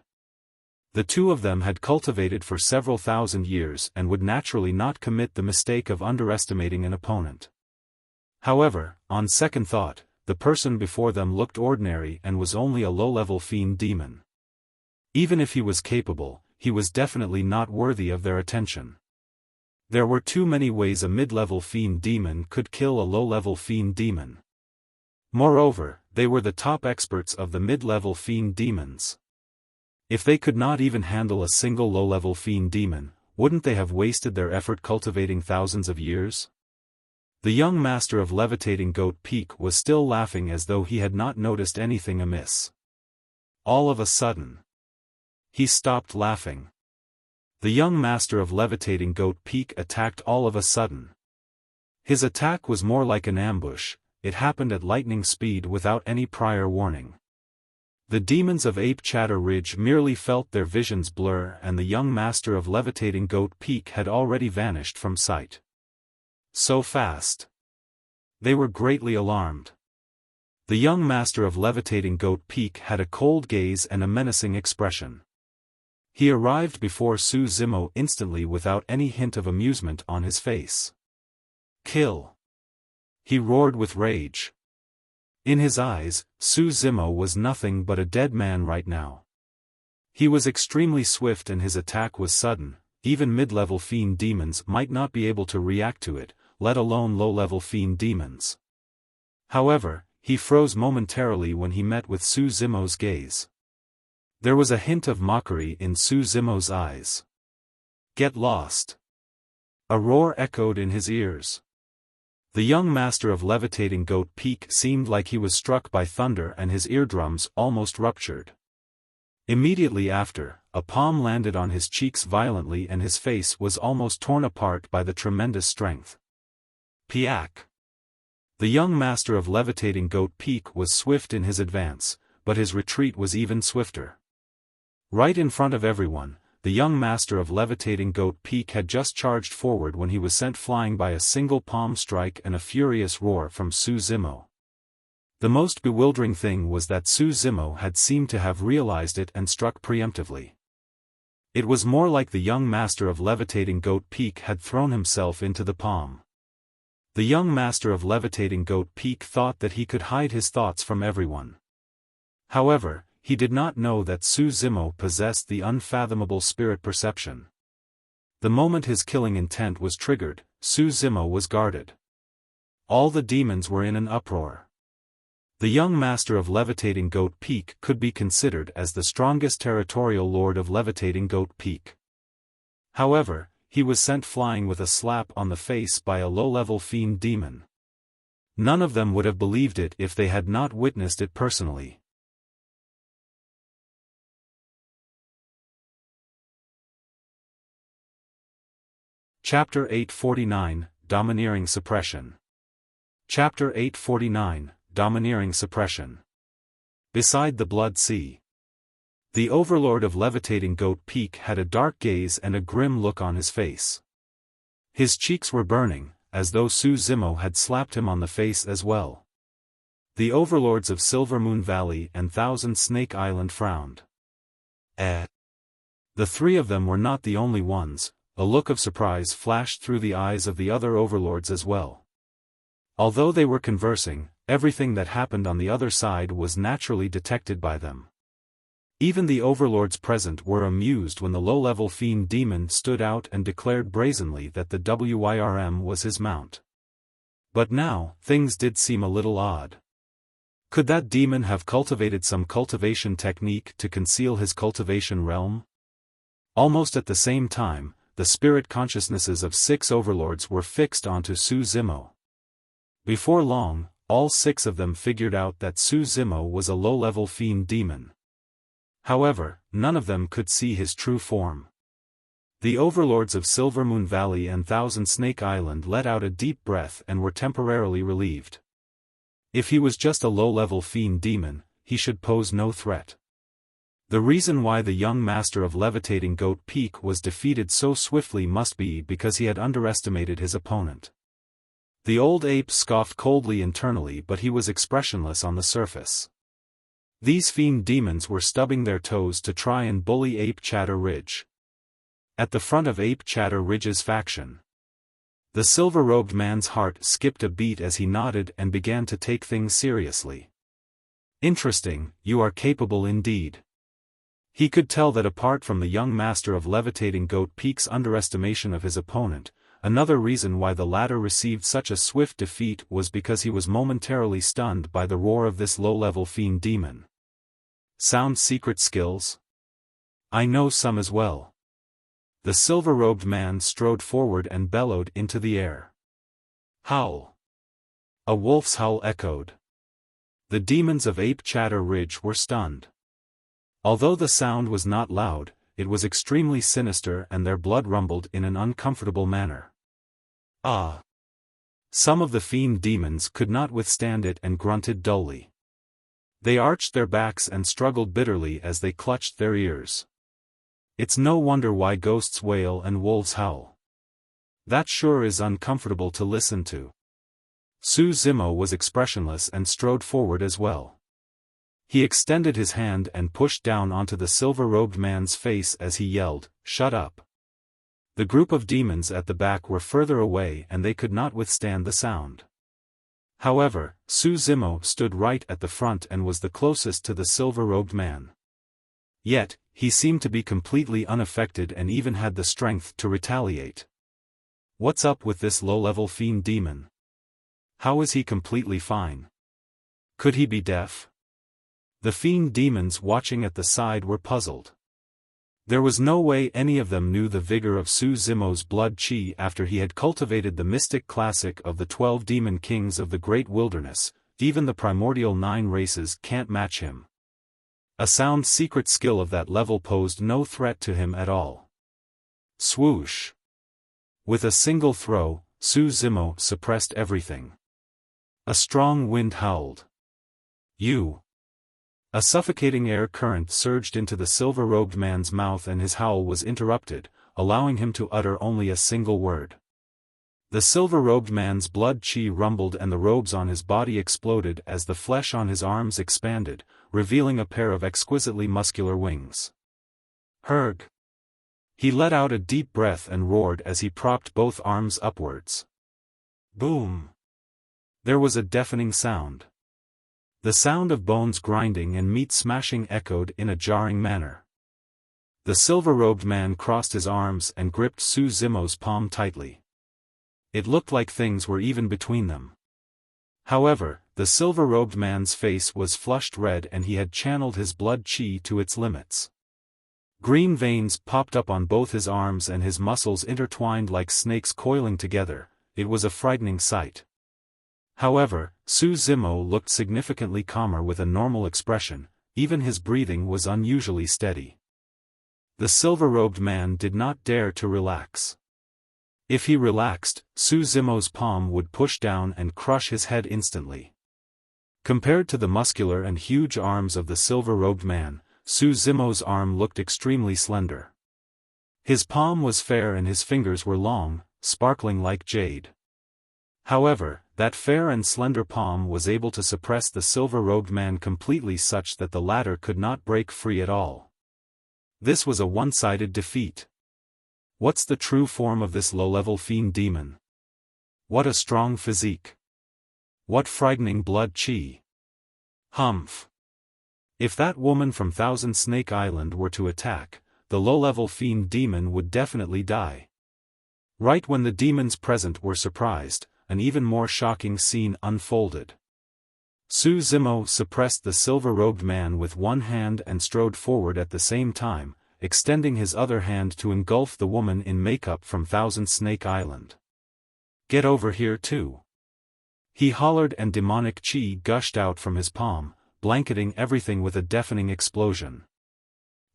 The two of them had cultivated for several thousand years and would naturally not commit the mistake of underestimating an opponent. However, on second thought, the person before them looked ordinary and was only a low-level fiend demon. Even if he was capable, he was definitely not worthy of their attention. There were too many ways a mid-level fiend demon could kill a low-level fiend demon. Moreover, they were the top experts of the mid-level fiend demons. If they could not even handle a single low-level fiend demon, wouldn't they have wasted their effort cultivating thousands of years? The young master of Levitating Goat Peak was still laughing as though he had not noticed anything amiss. All of a sudden, he stopped laughing. The young master of Levitating Goat Peak attacked all of a sudden. His attack was more like an ambush, it happened at lightning speed without any prior warning. The demons of Ape Chatter Ridge merely felt their visions blur and the young master of Levitating Goat Peak had already vanished from sight. So fast. They were greatly alarmed. The young master of Levitating Goat Peak had a cold gaze and a menacing expression. He arrived before Su Zimo instantly without any hint of amusement on his face. "Kill!" He roared with rage. In his eyes, Su Zimo was nothing but a dead man right now. He was extremely swift and his attack was sudden, even mid-level fiend demons might not be able to react to it, let alone low-level fiend demons. However, he froze momentarily when he met with Su Zimo's gaze. There was a hint of mockery in Su Zimo's eyes. "Get lost!" A roar echoed in his ears. The young master of Levitating Goat Peak seemed like he was struck by thunder and his eardrums almost ruptured. Immediately after, a palm landed on his cheeks violently and his face was almost torn apart by the tremendous strength. Piak! The young master of Levitating Goat Peak was swift in his advance, but his retreat was even swifter. Right in front of everyone, the young master of Levitating Goat Peak had just charged forward when he was sent flying by a single palm strike and a furious roar from Su Zimo. The most bewildering thing was that Su Zimo had seemed to have realized it and struck preemptively. It was more like the young master of Levitating Goat Peak had thrown himself into the palm. The young master of Levitating Goat Peak thought that he could hide his thoughts from everyone. However, he did not know that Su Zimo possessed the unfathomable spirit perception. The moment his killing intent was triggered, Su Zimo was guarded. All the demons were in an uproar. The young master of Levitating Goat Peak could be considered as the strongest territorial lord of Levitating Goat Peak. However, he was sent flying with a slap on the face by a low-level fiend demon. None of them would have believed it if they had not witnessed it personally. Chapter 849, Domineering Suppression. Chapter 849, Domineering Suppression. Beside the Blood Sea. The Overlord of Levitating Goat Peak had a dark gaze and a grim look on his face. His cheeks were burning, as though Su Zimo had slapped him on the face as well. The overlords of Silvermoon Valley and Thousand Snake Island frowned. The three of them were not the only ones. A look of surprise flashed through the eyes of the other overlords as well. Although they were conversing, everything that happened on the other side was naturally detected by them. Even the overlords present were amused when the low-level fiend demon stood out and declared brazenly that the Wyrm was his mount. But now, things did seem a little odd. Could that demon have cultivated some cultivation technique to conceal his cultivation realm? Almost at the same time, the spirit consciousnesses of 6 overlords were fixed onto Su Zimo. Before long, all 6 of them figured out that Su Zimo was a low-level fiend demon. However, none of them could see his true form. The overlords of Silvermoon Valley and Thousand Snake Island let out a deep breath and were temporarily relieved. If he was just a low-level fiend demon, he should pose no threat. The reason why the young master of Levitating Goat Peak was defeated so swiftly must be because he had underestimated his opponent. The old ape scoffed coldly internally, but he was expressionless on the surface. These fiend demons were stubbing their toes to try and bully Ape Chatter Ridge. At the front of Ape Chatter Ridge's faction, the silver-robed man's heart skipped a beat as he nodded and began to take things seriously. Interesting, you are capable indeed. He could tell that apart from the young master of Levitating Goat Peak's underestimation of his opponent, another reason why the latter received such a swift defeat was because he was momentarily stunned by the roar of this low-level fiend demon. Sound secret skills? I know some as well. The silver-robed man strode forward and bellowed into the air. Howl! A wolf's howl echoed. The demons of Ape Chatter Ridge were stunned. Although the sound was not loud, it was extremely sinister and their blood rumbled in an uncomfortable manner. Ah! Some of the fiend demons could not withstand it and grunted dully. They arched their backs and struggled bitterly as they clutched their ears. It's no wonder why ghosts wail and wolves howl. That sure is uncomfortable to listen to. Su Zimo was expressionless and strode forward as well. He extended his hand and pushed down onto the silver-robed man's face as he yelled, "Shut up!" The group of demons at the back were further away and they could not withstand the sound. However, Su Zimo stood right at the front and was the closest to the silver-robed man. Yet, he seemed to be completely unaffected and even had the strength to retaliate. What's up with this low-level fiend demon? How is he completely fine? Could he be deaf? The fiend demons watching at the side were puzzled. There was no way any of them knew the vigor of Su Zimo's blood chi after he had cultivated the mystic classic of the 12 demon kings of the great wilderness. Even the primordial 9 races can't match him. A sound secret skill of that level posed no threat to him at all. Swoosh! With a single throw, Su Zimo suppressed everything. A strong wind howled. You! A suffocating air current surged into the silver-robed man's mouth and his howl was interrupted, allowing him to utter only a single word. The silver-robed man's blood chi rumbled and the robes on his body exploded as the flesh on his arms expanded, revealing a pair of exquisitely muscular wings. Herg! He let out a deep breath and roared as he propped both arms upwards. Boom! There was a deafening sound. The sound of bones grinding and meat smashing echoed in a jarring manner. The silver-robed man crossed his arms and gripped Su Zimo's palm tightly. It looked like things were even between them. However, the silver-robed man's face was flushed red and he had channeled his blood chi to its limits. Green veins popped up on both his arms and his muscles intertwined like snakes coiling together. It was a frightening sight. However, Su Zimo looked significantly calmer with a normal expression, even his breathing was unusually steady. The silver-robed man did not dare to relax. If he relaxed, Su Zimo's palm would push down and crush his head instantly. Compared to the muscular and huge arms of the silver-robed man, Su Zimo's arm looked extremely slender. His palm was fair and his fingers were long, sparkling like jade. However, that fair and slender palm was able to suppress the silver-robed man completely such that the latter could not break free at all. This was a one-sided defeat. What's the true form of this low-level fiend demon? What a strong physique. What frightening blood chi. Humph. If that woman from Thousand Snake Island were to attack, the low-level fiend demon would definitely die. Right when the demons present were surprised, an even more shocking scene unfolded. Su Zimo suppressed the silver-robed man with one hand and strode forward at the same time, extending his other hand to engulf the woman in makeup from Thousand Snake Island. "Get over here too!" he hollered, and demonic chi gushed out from his palm, blanketing everything with a deafening explosion.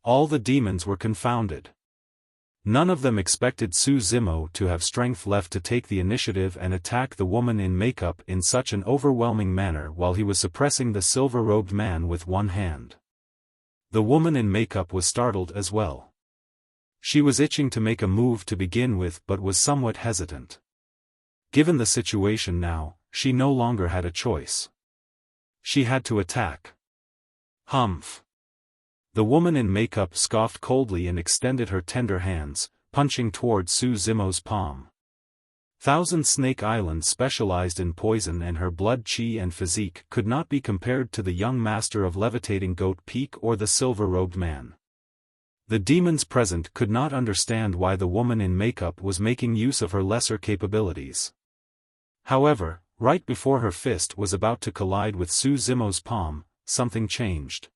All the demons were confounded. None of them expected Su Zimo to have strength left to take the initiative and attack the woman in makeup in such an overwhelming manner while he was suppressing the silver-robed man with one hand. The woman in makeup was startled as well. She was itching to make a move to begin with but was somewhat hesitant. Given the situation now, she no longer had a choice. She had to attack. Humph. The woman in makeup scoffed coldly and extended her tender hands, punching toward Su Zimo's palm. Thousand Snake Island specialized in poison, and her blood chi and physique could not be compared to the young master of Levitating Goat Peak or the silver-robed man. The demons present could not understand why the woman in makeup was making use of her lesser capabilities. However, right before her fist was about to collide with Su Zimo's palm, something changed.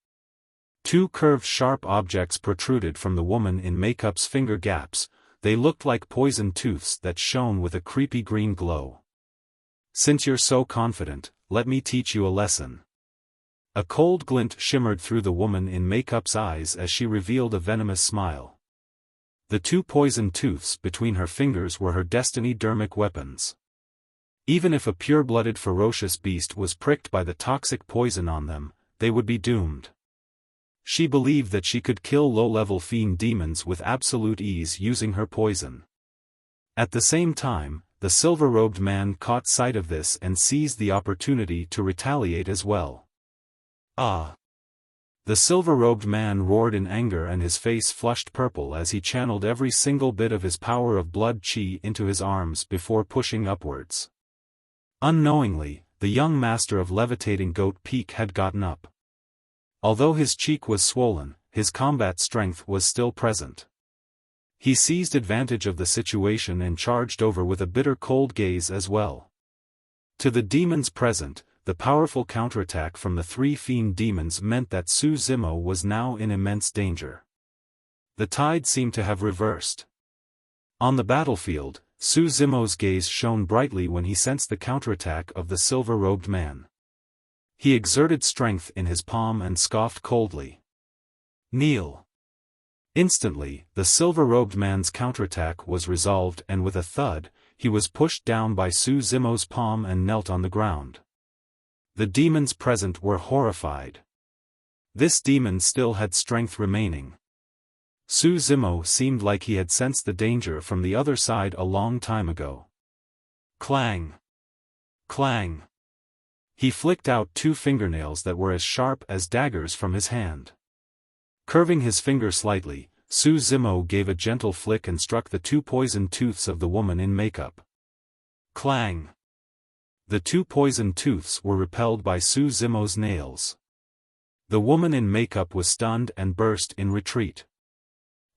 Two curved sharp objects protruded from the woman in makeup's finger gaps. They looked like poison tooths that shone with a creepy green glow. "Since you're so confident, let me teach you a lesson." A cold glint shimmered through the woman in makeup's eyes as she revealed a venomous smile. The two poison tooths between her fingers were her destiny Dharmic weapons. Even if a pure-blooded ferocious beast was pricked by the toxic poison on them, they would be doomed. She believed that she could kill low-level fiend demons with absolute ease using her poison. At the same time, the silver-robed man caught sight of this and seized the opportunity to retaliate as well. "Ah!" The silver-robed man roared in anger, and his face flushed purple as he channeled every single bit of his power of blood chi into his arms before pushing upwards. Unknowingly, the young master of Levitating Goat Peak had gotten up. Although his cheek was swollen, his combat strength was still present. He seized advantage of the situation and charged over with a bitter cold gaze as well. To the demons present, the powerful counterattack from the three fiend demons meant that Su Zimo was now in immense danger. The tide seemed to have reversed. On the battlefield, Su Zimo's gaze shone brightly when he sensed the counterattack of the silver-robed man. He exerted strength in his palm and scoffed coldly. "Kneel." Instantly, the silver-robed man's counterattack was resolved, and with a thud, he was pushed down by Su Zimo's palm and knelt on the ground. The demons present were horrified. This demon still had strength remaining. Su Zimo seemed like he had sensed the danger from the other side a long time ago. Clang! Clang! He flicked out two fingernails that were as sharp as daggers from his hand. Curving his finger slightly, Su Zimo gave a gentle flick and struck the two poisoned tooths of the woman in makeup. Clang! The two poisoned tooths were repelled by Su Zimo's nails. The woman in makeup was stunned and burst in retreat.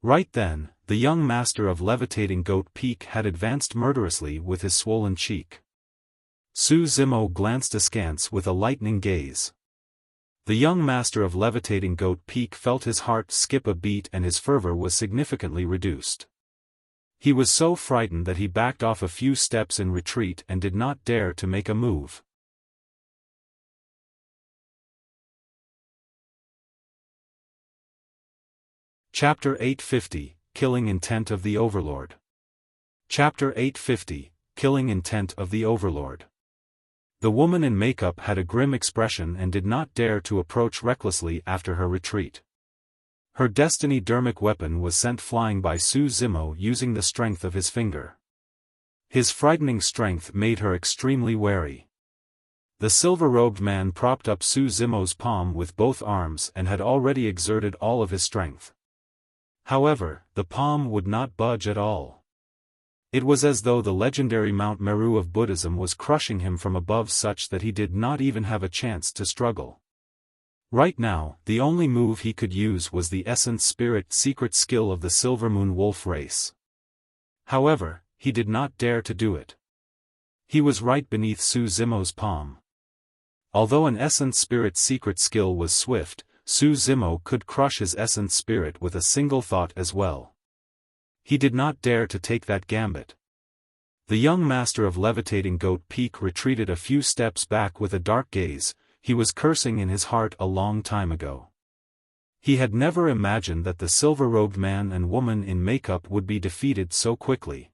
Right then, the young master of Levitating Goat Peak had advanced murderously with his swollen cheek. Su Zimo glanced askance with a lightning gaze. The young master of Levitating Goat Peak felt his heart skip a beat, and his fervor was significantly reduced. He was so frightened that he backed off a few steps in retreat and did not dare to make a move. Chapter 850, Killing Intent of the Overlord. Chapter 850, Killing Intent of the Overlord. The woman in makeup had a grim expression and did not dare to approach recklessly after her retreat. Her destiny Dharmic weapon was sent flying by Su Zimo using the strength of his finger. His frightening strength made her extremely wary. The silver-robed man propped up Su Zimo's palm with both arms and had already exerted all of his strength. However, the palm would not budge at all. It was as though the legendary Mount Meru of Buddhism was crushing him from above such that he did not even have a chance to struggle. Right now, the only move he could use was the Essence Spirit secret skill of the Silver Moon Wolf race. However, he did not dare to do it. He was right beneath Su Zimo's palm. Although an Essence Spirit secret skill was swift, Su Zimo could crush his Essence Spirit with a single thought as well. He did not dare to take that gambit. The young master of Levitating Goat Peak retreated a few steps back with a dark gaze. He was cursing in his heart a long time ago. He had never imagined that the silver-robed man and woman in makeup would be defeated so quickly.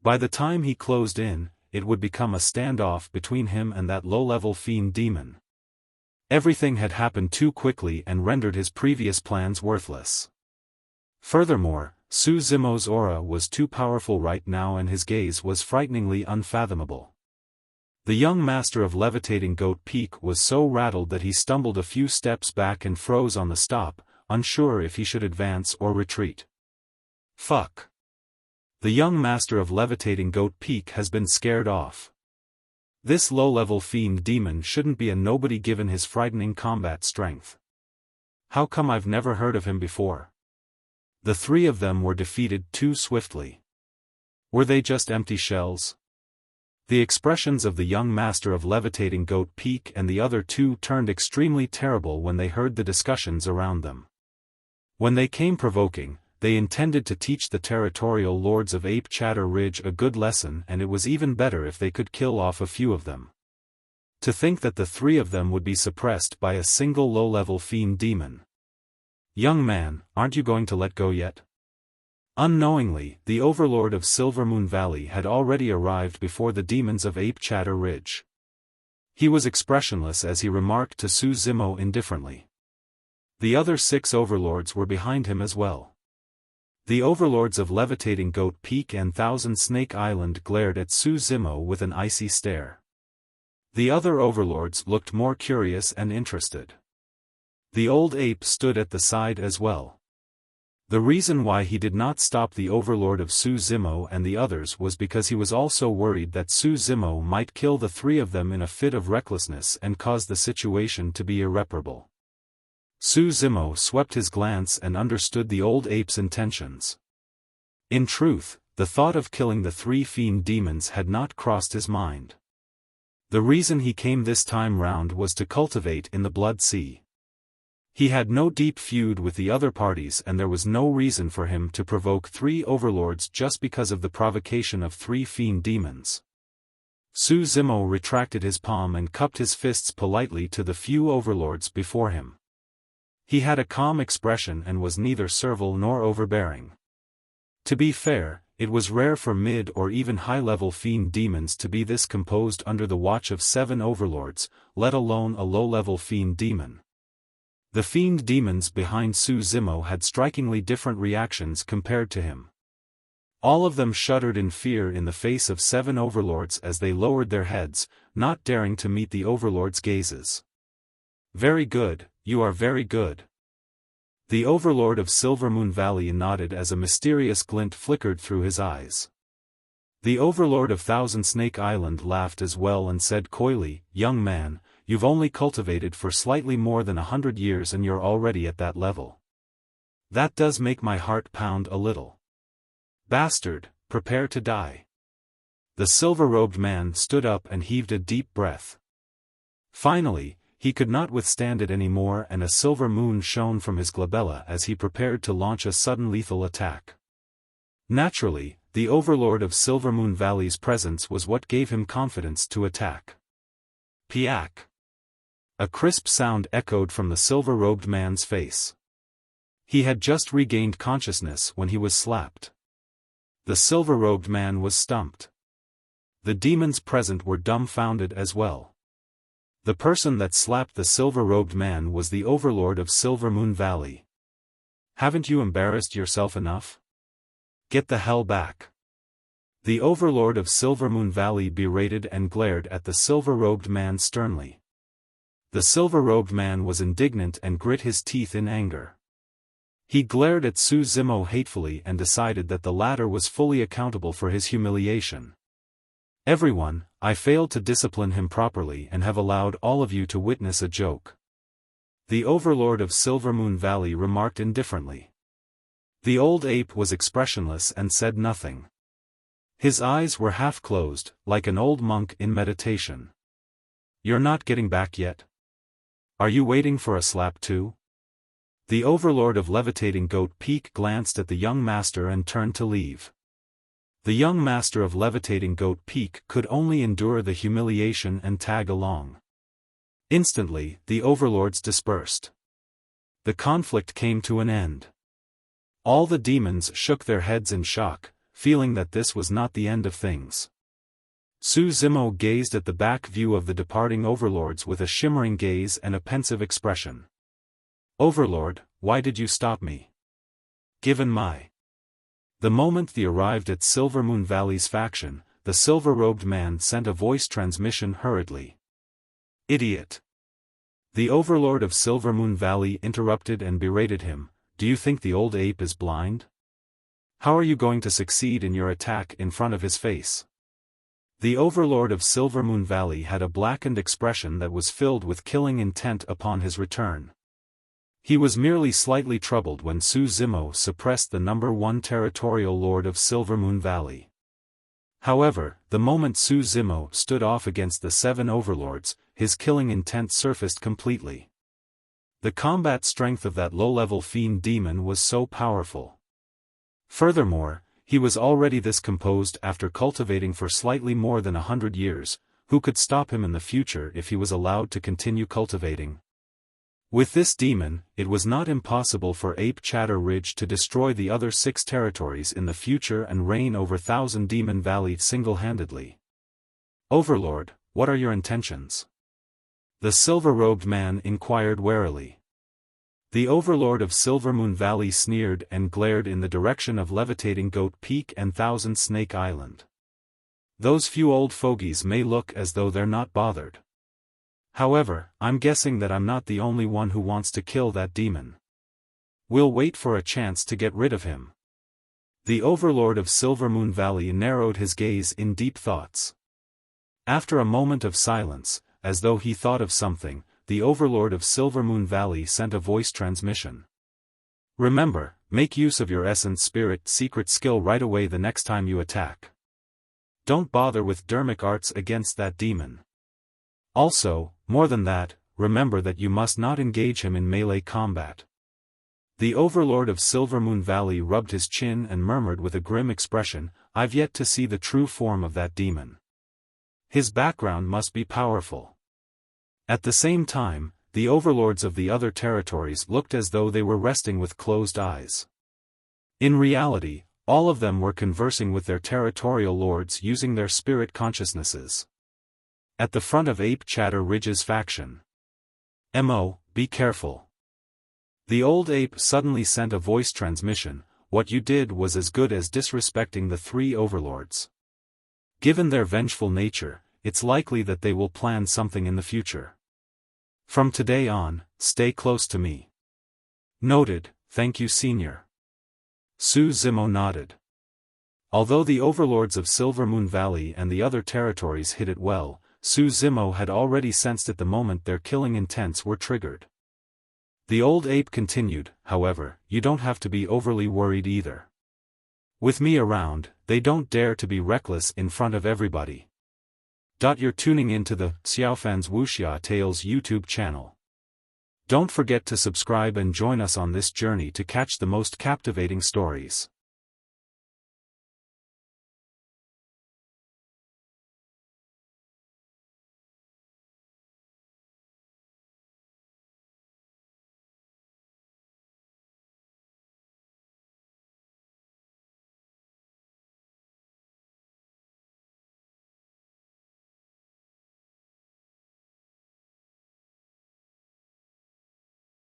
By the time he closed in, it would become a standoff between him and that low-level fiend demon. Everything had happened too quickly and rendered his previous plans worthless. Furthermore, Su Zimo's aura was too powerful right now and his gaze was frighteningly unfathomable. The young master of Levitating Goat Peak was so rattled that he stumbled a few steps back and froze on the stop, unsure if he should advance or retreat. Fuck. The young master of Levitating Goat Peak has been scared off. This low-level fiend demon shouldn't be a nobody given his frightening combat strength. How come I've never heard of him before? The three of them were defeated too swiftly. Were they just empty shells? The expressions of the young master of Levitating Goat Peak and the other two turned extremely terrible when they heard the discussions around them. When they came provoking, they intended to teach the territorial lords of Ape Chatter Ridge a good lesson, and it was even better if they could kill off a few of them. To think that the three of them would be suppressed by a single low-level fiend demon. Young man, aren't you going to let go yet? Unknowingly, the Overlord of Silvermoon Valley had already arrived before the demons of Ape Chatter Ridge. He was expressionless as he remarked to Su Zimo indifferently. The other 6 Overlords were behind him as well. The Overlords of Levitating Goat Peak and Thousand Snake Island glared at Su Zimo with an icy stare. The other Overlords looked more curious and interested. The old ape stood at the side as well. The reason why he did not stop the Overlord of Su Zimo and the others was because he was also worried that Su Zimo might kill the three of them in a fit of recklessness and cause the situation to be irreparable. Su Zimo swept his glance and understood the old ape's intentions. In truth, the thought of killing the 3 fiend demons had not crossed his mind. The reason he came this time round was to cultivate in the Blood Sea. He had no deep feud with the other parties and there was no reason for him to provoke 3 Overlords just because of the provocation of 3 fiend demons. Su Zimo retracted his palm and cupped his fists politely to the few Overlords before him. He had a calm expression and was neither servile nor overbearing. To be fair, it was rare for mid or even high-level fiend demons to be this composed under the watch of 7 Overlords, let alone a low-level fiend demon. The fiend demons behind Su Zimo had strikingly different reactions compared to him. All of them shuddered in fear in the face of 7 Overlords as they lowered their heads, not daring to meet the Overlords' gazes. Very good, you are very good. The Overlord of Silvermoon Valley nodded as a mysterious glint flickered through his eyes. The Overlord of Thousand Snake Island laughed as well and said coyly, "Young man, you've only cultivated for slightly more than 100 years and you're already at that level. That does make my heart pound a little. Bastard, prepare to die." The silver-robed man stood up and heaved a deep breath. Finally, he could not withstand it any more and a silver moon shone from his glabella as he prepared to launch a sudden lethal attack. Naturally, the Overlord of Silvermoon Valley's presence was what gave him confidence to attack. Piak! A crisp sound echoed from the silver-robed man's face. He had just regained consciousness when he was slapped. The silver-robed man was stumped. The demons present were dumbfounded as well. The person that slapped the silver-robed man was the Overlord of Silvermoon Valley. "Haven't you embarrassed yourself enough? Get the hell back." The Overlord of Silvermoon Valley berated and glared at the silver-robed man sternly. The silver-robed man was indignant and grit his teeth in anger. He glared at Su Zimo hatefully and decided that the latter was fully accountable for his humiliation. Everyone, I failed to discipline him properly and have allowed all of you to witness a joke. The Overlord of Silvermoon Valley remarked indifferently. The old ape was expressionless and said nothing. His eyes were half closed, like an old monk in meditation. You're not getting back yet? Are you waiting for a slap too? The Overlord of Levitating Goat Peak glanced at the young master and turned to leave. The young master of Levitating Goat Peak could only endure the humiliation and tag along. Instantly, the Overlords dispersed. The conflict came to an end. All the demons shook their heads in shock, feeling that this was not the end of things. Su Zimo gazed at the back view of the departing Overlords with a shimmering gaze and a pensive expression. Overlord, why did you stop me? Given my... The moment they arrived at Silvermoon Valley's faction, the silver-robed man sent a voice transmission hurriedly. Idiot! The Overlord of Silvermoon Valley interrupted and berated him. Do you think the old ape is blind? How are you going to succeed in your attack in front of his face? The Overlord of Silvermoon Valley had a blackened expression that was filled with killing intent upon his return. He was merely slightly troubled when Su Zimo suppressed the number 1 Territorial Lord of Silvermoon Valley. However, the moment Su Zimo stood off against the 7 Overlords, his killing intent surfaced completely. The combat strength of that low-level fiend demon was so powerful. Furthermore, he was already this composed after cultivating for slightly more than 100 years, who could stop him in the future if he was allowed to continue cultivating? With this demon, it was not impossible for Ape Chatter Ridge to destroy the other 6 territories in the future and reign over Thousand Demon Valley single-handedly. Overlord, what are your intentions? The silver-robed man inquired warily. The Overlord of Silvermoon Valley sneered and glared in the direction of Levitating Goat Peak and Thousand Snake Island. Those few old fogies may look as though they're not bothered. However, I'm guessing that I'm not the only one who wants to kill that demon. We'll wait for a chance to get rid of him. The Overlord of Silvermoon Valley narrowed his gaze in deep thoughts. After a moment of silence, as though he thought of something, the Overlord of Silvermoon Valley sent a voice transmission. Remember, make use of your Essence Spirit secret skill right away the next time you attack. Don't bother with Dharmic arts against that demon. Also, more than that, remember that you must not engage him in melee combat. The Overlord of Silvermoon Valley rubbed his chin and murmured with a grim expression, I've yet to see the true form of that demon. His background must be powerful. At the same time, the Overlords of the other territories looked as though they were resting with closed eyes. In reality, all of them were conversing with their territorial lords using their spirit consciousnesses. At the front of Ape Chatter Ridge's faction. Mo, be careful. The old ape suddenly sent a voice transmission, what you did was as good as disrespecting the 3 Overlords. Given their vengeful nature, it's likely that they will plan something in the future. From today on, stay close to me. Noted, thank you Senior. Su Zimo nodded. Although the Overlords of Silvermoon Valley and the other territories hid it well, Su Zimo had already sensed it the moment their killing intents were triggered. The old ape continued, however, you don't have to be overly worried either. With me around, they don't dare to be reckless in front of everybody. You're tuning into the Xiaofan's Wuxia Tales YouTube channel. Don't forget to subscribe and join us on this journey to catch the most captivating stories.